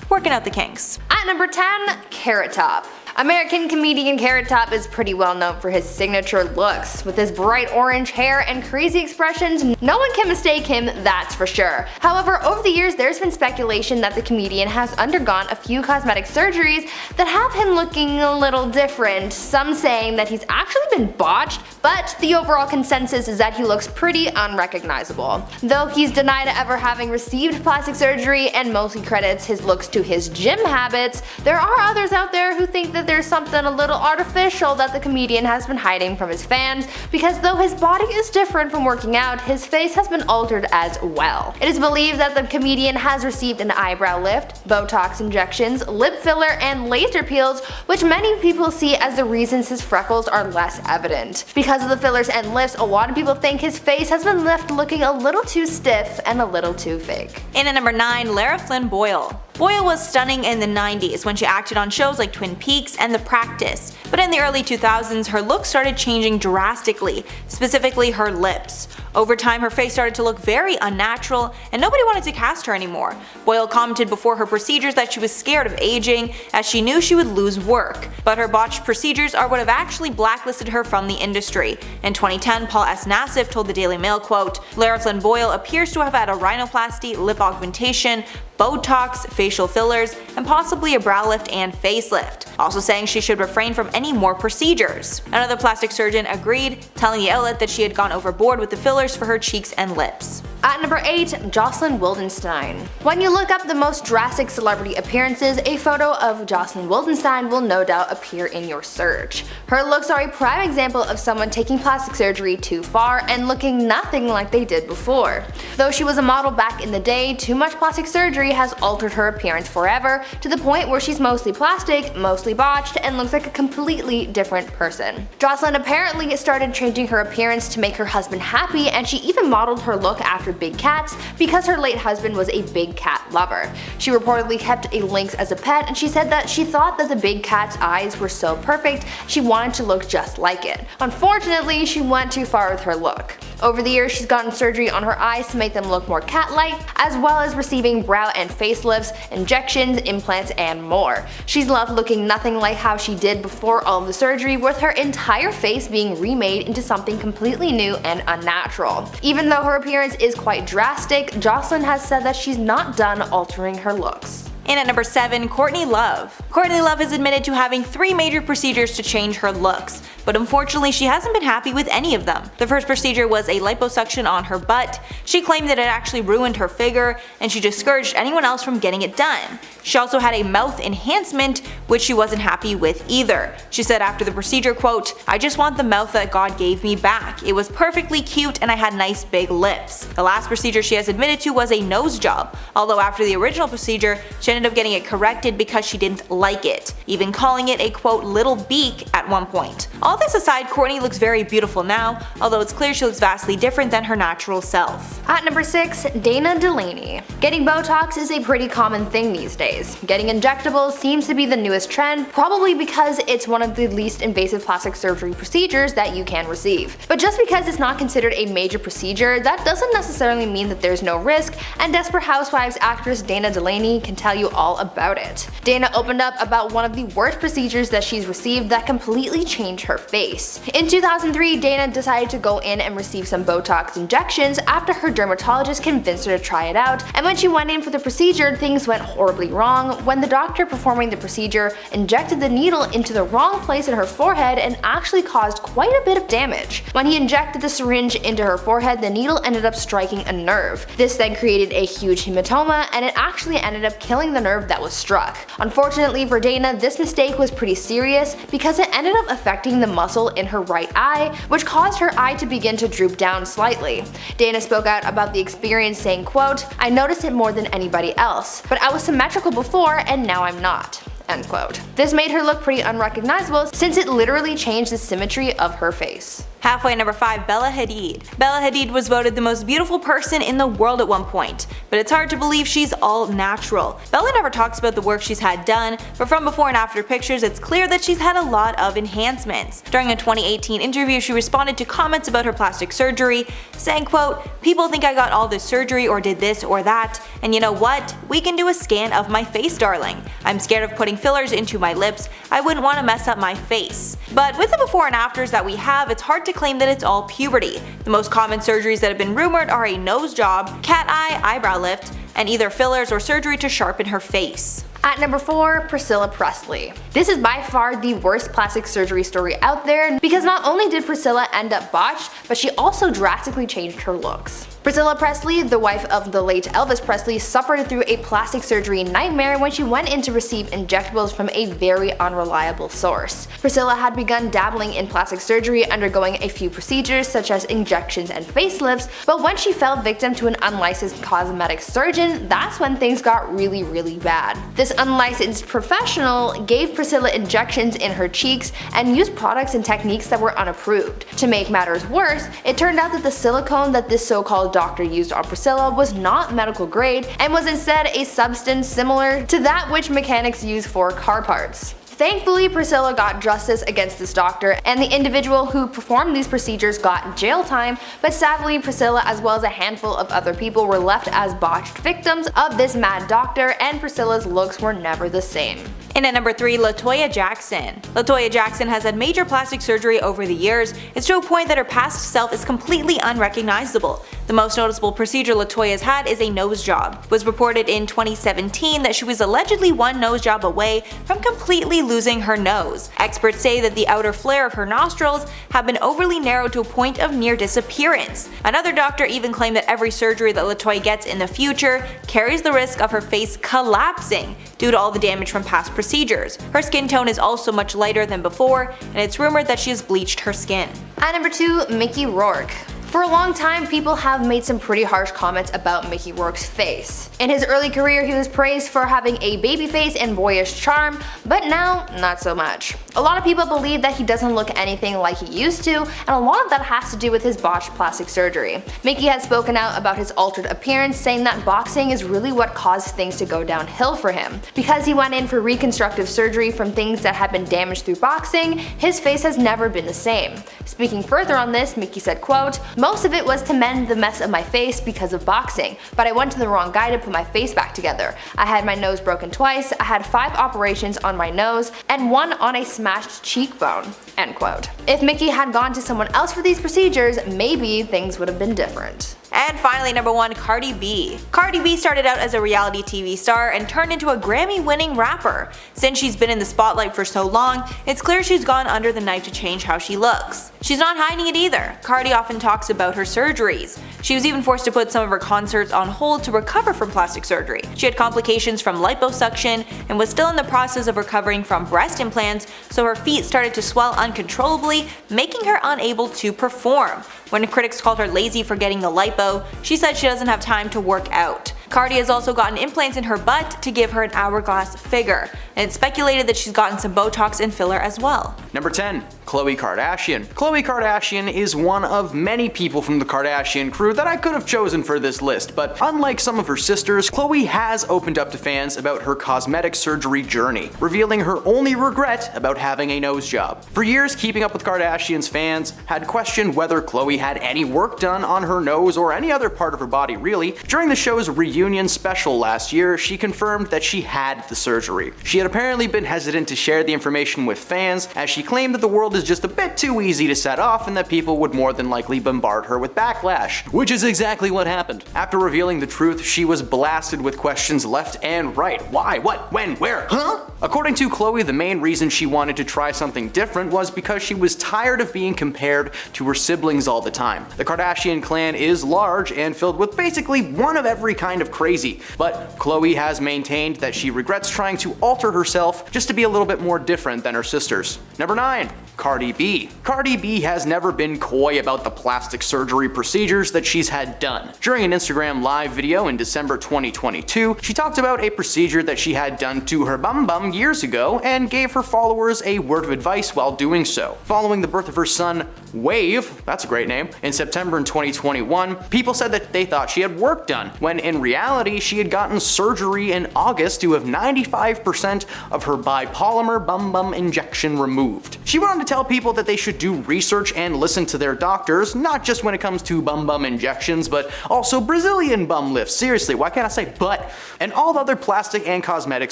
working out the kinks. At number 10, Carrot Top. American comedian Carrot Top is pretty well known for his signature looks. With his bright orange hair and crazy expressions, no one can mistake him, that's for sure. However, over the years there's been speculation that the comedian has undergone a few cosmetic surgeries that have him looking a little different, some saying that he's actually been botched, but the overall consensus is that he looks pretty unrecognizable. Though he's denied ever having received plastic surgery and mostly credits his looks to his gym habits, there are others out there who think that there's something a little artificial that the comedian has been hiding from his fans, because though his body is different from working out, his face has been altered as well. It is believed that the comedian has received an eyebrow lift, Botox injections, lip filler, and laser peels, which many people see as the reasons his freckles are less evident. Because of the fillers and lifts, a lot of people think his face has been left looking a little too stiff and a little too fake. And at number 9, Lara Flynn Boyle. Boyle was stunning in the 90s when she acted on shows like Twin Peaks and The Practice, but in the early 2000s her look started changing drastically, specifically her lips. Over time her face started to look very unnatural and nobody wanted to cast her anymore. Boyle commented before her procedures that she was scared of aging as she knew she would lose work, but her botched procedures are what have actually blacklisted her from the industry. In 2010, Paul S. Nassif told the Daily Mail, quote, "Lara Flynn Boyle appears to have had a rhinoplasty, lip augmentation, Botox, facial fillers, and possibly a brow lift and facelift," also saying she should refrain from any more procedures. Another plastic surgeon agreed, telling the outlet that she had gone overboard with the fillers for her cheeks and lips. At number 8, Jocelyn Wildenstein. When you look up the most drastic celebrity appearances, a photo of Jocelyn Wildenstein will no doubt appear in your search. Her looks are a prime example of someone taking plastic surgery too far and looking nothing like they did before. Though she was a model back in the day, too much plastic surgery has altered her appearance forever, to the point where she's mostly plastic, mostly botched, and looks like a completely different person. Jocelyn apparently started changing her appearance to make her husband happy, and she even modeled her look after big cats because her late husband was a big cat lover. She reportedly kept a lynx as a pet, and she said that she thought that the big cat's eyes were so perfect she wanted to look just like it. Unfortunately, she went too far with her look. Over the years, she's gotten surgery on her eyes to make them look more cat-like, as well as receiving brow and facelifts, injections, implants, and more. She's loved looking nothing like how she did before all of the surgery, with her entire face being remade into something completely new and unnatural. Even though her appearance is quite drastic, Jocelyn has said that she's not done altering her looks. And at number 7, Courtney Love. Courtney Love has admitted to having 3 major procedures to change her looks, but unfortunately she hasn't been happy with any of them. The first procedure was a liposuction on her butt. She claimed that it actually ruined her figure, and she discouraged anyone else from getting it done. She also had a mouth enhancement, which she wasn't happy with either. She said after the procedure, quote, "I just want the mouth that God gave me back. It was perfectly cute and I had nice big lips." The last procedure she has admitted to was a nose job, although after the original procedure, she ended up getting it corrected because she didn't like it, even calling it a quote little beak at one point. All this aside, Courtney looks very beautiful now, although it's clear she looks vastly different than her natural self. At number 6, Dana Delaney. Getting Botox is a pretty common thing these days. Getting injectables seems to be the newest trend, probably because it's one of the least invasive plastic surgery procedures that you can receive. But just because it's not considered a major procedure, that doesn't necessarily mean that there's no risk, and Desperate Housewives actress Dana Delaney can tell you all about it. Dana opened up about one of the worst procedures that she's received that completely changed her face. In 2003, Dana decided to go in and receive some Botox injections after her dermatologist convinced her to try it out, and when she went in for the procedure, things went horribly wrong when the doctor performing the procedure injected the needle into the wrong place in her forehead and actually caused quite a bit of damage. When he injected the syringe into her forehead, the needle ended up striking a nerve. This then created a huge hematoma, and it actually ended up killing the nerve that was struck. Unfortunately for Dana, this mistake was pretty serious because it ended up affecting the muscle in her right eye, which caused her eye to begin to droop down slightly. Dana spoke out about the experience saying, quote, "I noticed it more than anybody else, but I was symmetrical before and now I'm not." End quote. This made her look pretty unrecognizable since it literally changed the symmetry of her face. Halfway at number 5, Bella Hadid. Bella Hadid was voted the most beautiful person in the world at one point, but it's hard to believe she's all natural. Bella never talks about the work she's had done, but from before and after pictures it's clear that she's had a lot of enhancements. During a 2018 interview, she responded to comments about her plastic surgery, saying, quote, "People think I got all this surgery or did this or that, and you know what? We can do a scan of my face, darling. I'm scared of putting fillers into my lips. I wouldn't want to mess up my face." But with the before and afters that we have, it's hard to claim that it's all puberty. The most common surgeries that have been rumored are a nose job, cat eye, eyebrow lift, and either fillers or surgery to sharpen her face. At number 4, Priscilla Presley. This is by far the worst plastic surgery story out there because not only did Priscilla end up botched, but she also drastically changed her looks. Priscilla Presley, the wife of the late Elvis Presley, suffered through a plastic surgery nightmare when she went in to receive injectables from a very unreliable source. Priscilla had begun dabbling in plastic surgery, undergoing a few procedures such as injections and facelifts, but when she fell victim to an unlicensed cosmetic surgeon, that's when things got really bad. This unlicensed professional gave Priscilla injections in her cheeks and used products and techniques that were unapproved. To make matters worse, it turned out that the silicone that this so-called doctor used on Priscilla was not medical grade and was instead a substance similar to that which mechanics use for car parts. Thankfully, Priscilla got justice against this doctor, and the individual who performed these procedures got jail time, but sadly Priscilla as well as a handful of other people were left as botched victims of this mad doctor, and Priscilla's looks were never the same. And at number 3, LaToya Jackson. LaToya Jackson has had major plastic surgery over the years. It's to a point that her past self is completely unrecognizable. The most noticeable procedure LaToya has had is a nose job. It was reported in 2017 that she was allegedly one nose job away from completely losing her nose. Experts say that the outer flare of her nostrils have been overly narrowed to a point of near disappearance. Another doctor even claimed that every surgery that LaToya gets in the future carries the risk of her face collapsing due to all the damage from past procedures. Her skin tone is also much lighter than before, and it's rumored that she has bleached her skin. At number 2, Mickey Rourke. For a long time, people have made some pretty harsh comments about Mickey Rourke's face. In his early career, he was praised for having a baby face and boyish charm, but now, not so much. A lot of people believe that he doesn't look anything like he used to, and a lot of that has to do with his botched plastic surgery. Mickey has spoken out about his altered appearance, saying that boxing is really what caused things to go downhill for him. Because he went in for reconstructive surgery from things that had been damaged through boxing, his face has never been the same. Speaking further on this, Mickey said, quote, "Most of it was to mend the mess of my face because of boxing, but I went to the wrong guy to put my face back together. I had my nose broken twice, I had 5 operations on my nose, and 1 on a smashed cheekbone." End quote. If Mickey had gone to someone else for these procedures, maybe things would have been different. And finally, number 1, Cardi B. Cardi B started out as a reality TV star and turned into a Grammy-winning rapper. Since she's been in the spotlight for so long, it's clear she's gone under the knife to change how she looks. She's not hiding it either. Cardi often talks about her surgeries. She was even forced to put some of her concerts on hold to recover from plastic surgery. She had complications from liposuction and was still in the process of recovering from breast implants, so her feet started to swell uncontrollably, making her unable to perform. When critics called her lazy for getting the lipo, she said she doesn't have time to work out. Cardi has also gotten implants in her butt to give her an hourglass figure, and it's speculated that she's gotten some Botox and filler as well. Number 10. Khloe Kardashian. Khloe Kardashian is one of many people from the Kardashian crew that I could have chosen for this list, but unlike some of her sisters, Khloe has opened up to fans about her cosmetic surgery journey, revealing her only regret about having a nose job. For years, Keeping Up with Kardashian's fans had questioned whether Khloe had any work done on her nose or any other part of her body really. During the show's reunion special last year, she confirmed that she had the surgery. She had apparently been hesitant to share the information with fans, as she claimed that the world is just a bit too easy to set off and that people would more than likely bombard her with backlash, which is exactly what happened. After revealing the truth, she was blasted with questions left and right. Why? What? When? Where? Huh? According to Khloe, the main reason she wanted to try something different was because she was tired of being compared to her siblings all the time. The Kardashian clan is large and filled with basically one of every kind of crazy, but Khloe has maintained that she regrets trying to alter herself just to be a little bit more different than her sisters. Number 9. Cardi B. Cardi B has never been coy about the plastic surgery procedures that she's had done. During an Instagram live video in December 2022, she talked about a procedure that she had done to her bum years ago and gave her followers a word of advice while doing so. Following the birth of her son, Wave, that's a great name, in September in 2021, people said that they thought she had work done, when in reality she had gotten surgery in August to have 95% of her bipolymer bum injection removed. She went on to tell people that they should do research and listen to their doctors, not just when it comes to bum injections, but also Brazilian bum lifts, seriously, why can't I say butt, and all the other plastic and cosmetic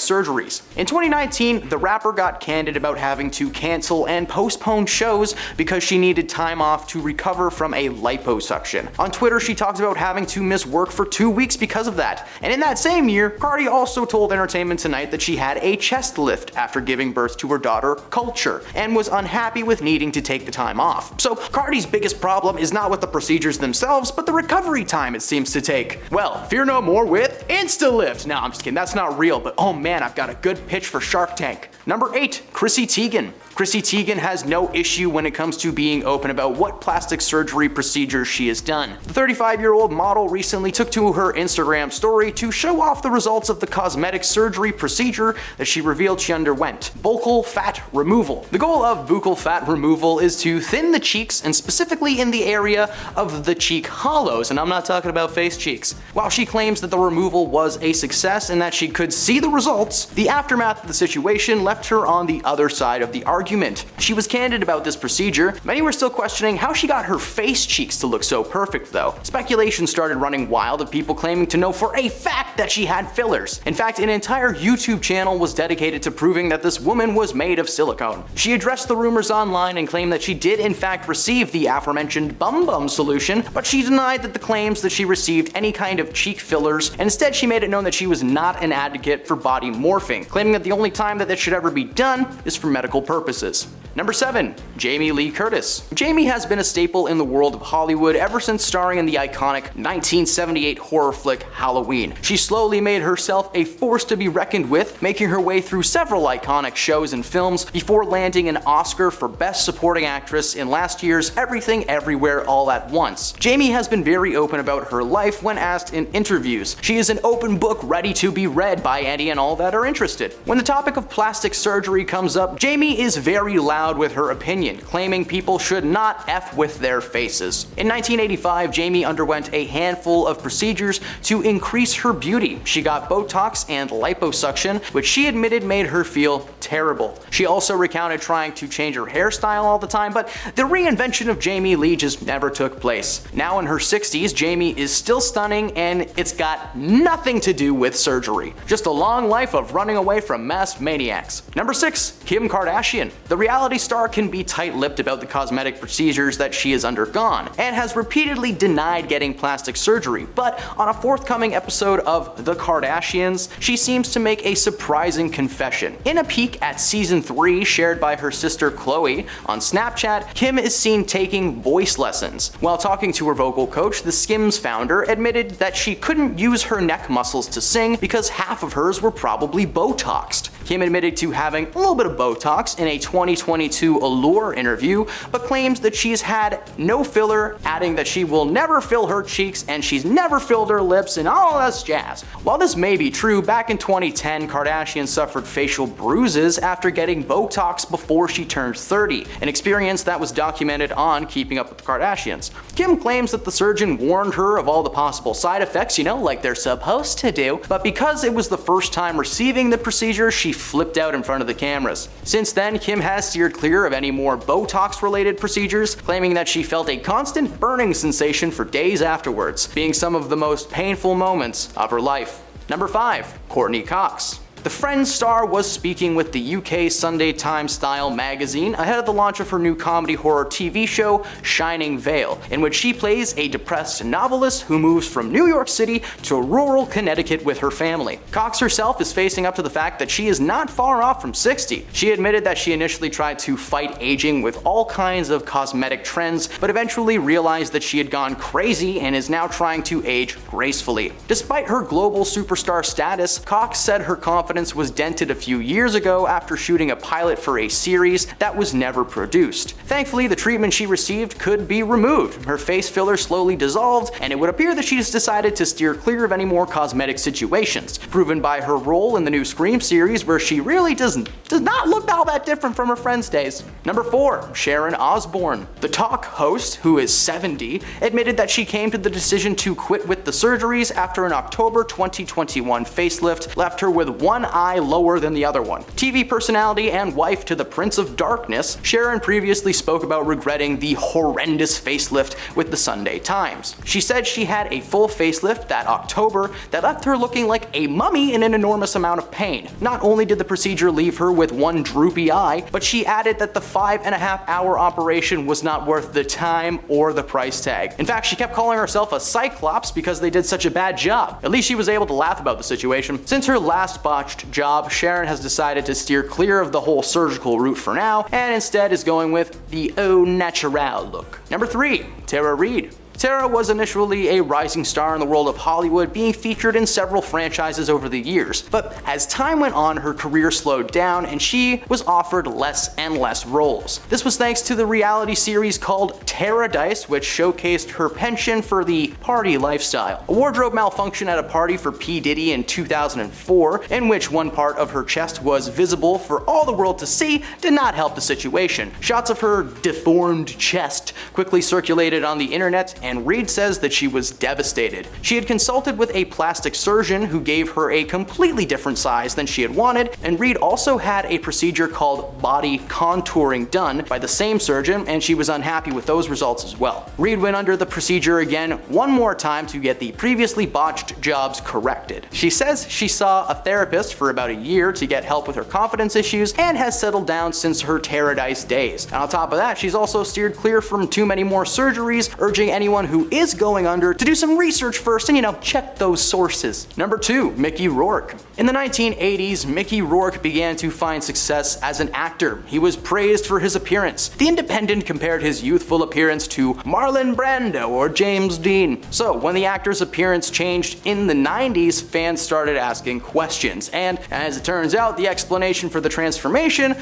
surgeries. In 2019, the rapper got candid about having to cancel and postpone shows because she needed time off to recover from a liposuction. On Twitter, she talked about having to miss work for 2 weeks because of that. And in that same year, Cardi also told Entertainment Tonight that she had a chest lift after giving birth to her daughter, Culture, and was unhappy with needing to take the time off. So Cardi's biggest problem is not with the procedures themselves, but the recovery time it seems to take. Well, fear no more with InstaLift. No, I'm just kidding, that's not real, but oh man, I've got a good pitch for Shark Tank. Number 8. Chrissy Teigen. Chrissy Teigen has no issue when it comes to being open about what plastic surgery procedures she has done. The 35-year-old model recently took to her Instagram story to show off the results of the cosmetic surgery procedure that she revealed she underwent: buccal fat removal. The goal of buccal fat removal is to thin the cheeks, and specifically in the area of the cheek hollows, and I'm not talking about face cheeks. While she claims that the removal was a success and that she could see the results, the aftermath of the situation left her on the other side of the argument. She was candid about this procedure. Many were still questioning how she got her face cheeks to look so perfect though. Speculation started running wild of people claiming to know for a fact that she had fillers. In fact, an entire YouTube channel was dedicated to proving that this woman was made of silicone. She addressed the rumors online and claimed that she did in fact receive the aforementioned bum solution, but she denied that the claims that she received any kind of cheek fillers, and instead she made it known that she was not an advocate for body morphing, claiming that the only time that should ever be done is for medical purposes. Number 7. Jamie Lee Curtis. Jamie has been a staple in the world of Hollywood ever since starring in the iconic 1978 horror flick Halloween. She slowly made herself a force to be reckoned with, making her way through several iconic shows and films before landing an Oscar for Best Supporting Actress in last year's Everything Everywhere All at Once. Jamie has been very open about her life when asked in interviews. She is an open book ready to be read by any and all that are interested. When the topic of plastic surgery comes up, Jamie is very loud with her opinion, claiming people should not F with their faces. In 1985, Jamie underwent a handful of procedures to increase her beauty. She got Botox and liposuction, which she admitted made her feel terrible. She also recounted trying to change her hairstyle all the time, but the reinvention of Jamie Lee just never took place. Now in her 60s, Jamie is still stunning, and it's got nothing to do with surgery. Just a long life of running away from masked maniacs. Number 6. Kim Kardashian. The reality star can be tight-lipped about the cosmetic procedures that she has undergone, and has repeatedly denied getting plastic surgery, but on a forthcoming episode of The Kardashians, she seems to make a surprising confession. In a peek at season 3 shared by her sister Khloe on Snapchat, Kim is seen taking voice lessons. While talking to her vocal coach, the Skims founder admitted that she couldn't use her neck muscles to sing because half of hers were probably Botoxed. Kim admitted to having a little bit of Botox in a 2022 Allure interview, but claims that she's had no filler, adding that she will never fill her cheeks and she's never filled her lips and all this jazz. While this may be true, back in 2010, Kardashian suffered facial bruises after getting Botox before she turned 30, an experience that was documented on Keeping Up with the Kardashians. Kim claims that the surgeon warned her of all the possible side effects, like they're supposed to do, but because it was the first time receiving the procedure, she flipped out in front of the cameras. Since then, Kim has steered clear of any more Botox-related procedures, claiming that she felt a constant burning sensation for days afterwards, being some of the most painful moments of her life. Number 5. Courtney Cox. The Friends star was speaking with the UK Sunday Times style magazine ahead of the launch of her new comedy horror TV show, Shining Vale, in which she plays a depressed novelist who moves from New York City to rural Connecticut with her family. Cox herself is facing up to the fact that she is not far off from 60. She admitted that she initially tried to fight aging with all kinds of cosmetic trends, but eventually realized that she had gone crazy and is now trying to age gracefully. Despite her global superstar status, Cox said her confidence was dented a few years ago after shooting a pilot for a series that was never produced. Thankfully, the treatment she received could be removed. Her face filler slowly dissolved, and it would appear that she's decided to steer clear of any more cosmetic situations, proven by her role in the new Scream series, where she really does not look all that different from her Friends days. Number 4. Sharon Osbourne. The talk host, who is 70, admitted that she came to the decision to quit with the surgeries after an October 2021 facelift left her with one eye lower than the other one. TV personality and wife to the Prince of Darkness, Sharon previously spoke about regretting the horrendous facelift with the Sunday Times. She said she had a full facelift that October that left her looking like a mummy in an enormous amount of pain. Not only did the procedure leave her with one droopy eye, but she added that the 5.5-hour operation was not worth the time or the price tag. In fact, she kept calling herself a cyclops because they did such a bad job. At least she was able to laugh about the situation. Since her last botched job, Sharon has decided to steer clear of the whole surgical route for now, and instead is going with the au naturel look. Number 3. Tara Reid. Tara was initially a rising star in the world of Hollywood, being featured in several franchises over the years, but as time went on, her career slowed down and she was offered less and less roles. This was thanks to the reality series called Paradise, which showcased her penchant for the party lifestyle. A wardrobe malfunction at a party for P. Diddy in 2004, in which one part of her chest was visible for all the world to see, did not help the situation. Shots of her deformed chest quickly circulated on the internet, and Reed says that she was devastated. She had consulted with a plastic surgeon who gave her a completely different size than she had wanted, and Reed also had a procedure called body contouring done by the same surgeon, and she was unhappy with those results as well. Reed went under the procedure again one more time to get the previously botched jobs corrected. She says she saw a therapist for about a year to get help with her confidence issues and has settled down since her Paradise days. And on top of that, she's also steered clear from too many more surgeries, urging anyone who is going under to do some research first and, check those sources. Number 2, Mickey Rourke. In the 1980s, Mickey Rourke began to find success as an actor. He was praised for his appearance. The Independent compared his youthful appearance to Marlon Brando or James Dean. So when the actor's appearance changed in the 90s, fans started asking questions, and as it turns out, the explanation for the transformation,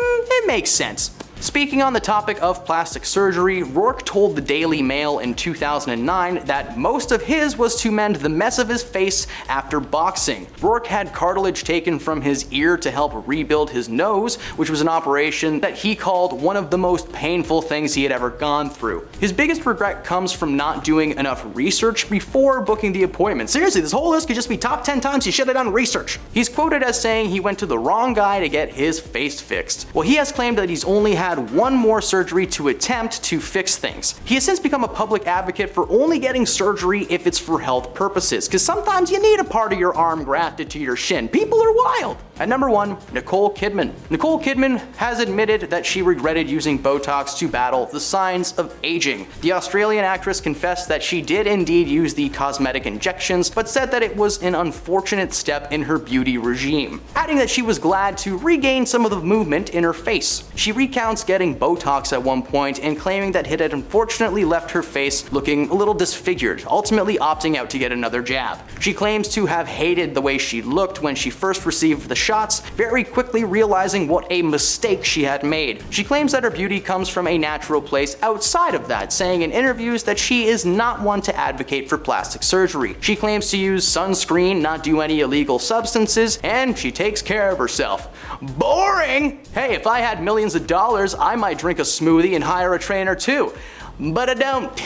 it makes sense. Speaking on the topic of plastic surgery, Rourke told the Daily Mail in 2009 that most of his was to mend the mess of his face after boxing. Rourke had cartilage taken from his ear to help rebuild his nose, which was an operation that he called one of the most painful things he had ever gone through. His biggest regret comes from not doing enough research before booking the appointment. Seriously, this whole list could just be top 10 times he should have done research. He's quoted as saying he went to the wrong guy to get his face fixed. Well, he has claimed that he's only had one more surgery to attempt to fix things. He has since become a public advocate for only getting surgery if it's for health purposes, because sometimes you need a part of your arm grafted to your shin. People are wild. At number 1, Nicole Kidman. Nicole Kidman has admitted that she regretted using Botox to battle the signs of aging. The Australian actress confessed that she did indeed use the cosmetic injections, but said that it was an unfortunate step in her beauty regime, adding that she was glad to regain some of the movement in her face. She recounts getting Botox at one point and claiming that it had unfortunately left her face looking a little disfigured, ultimately opting out to get another jab. She claims to have hated the way she looked when she first received the shots, very quickly realizing what a mistake she had made. She claims that her beauty comes from a natural place outside of that, saying in interviews that she is not one to advocate for plastic surgery. She claims to use sunscreen, not do any illegal substances, and she takes care of herself. Boring! Hey, if I had millions of dollars, I might drink a smoothie and hire a trainer too. But I don't.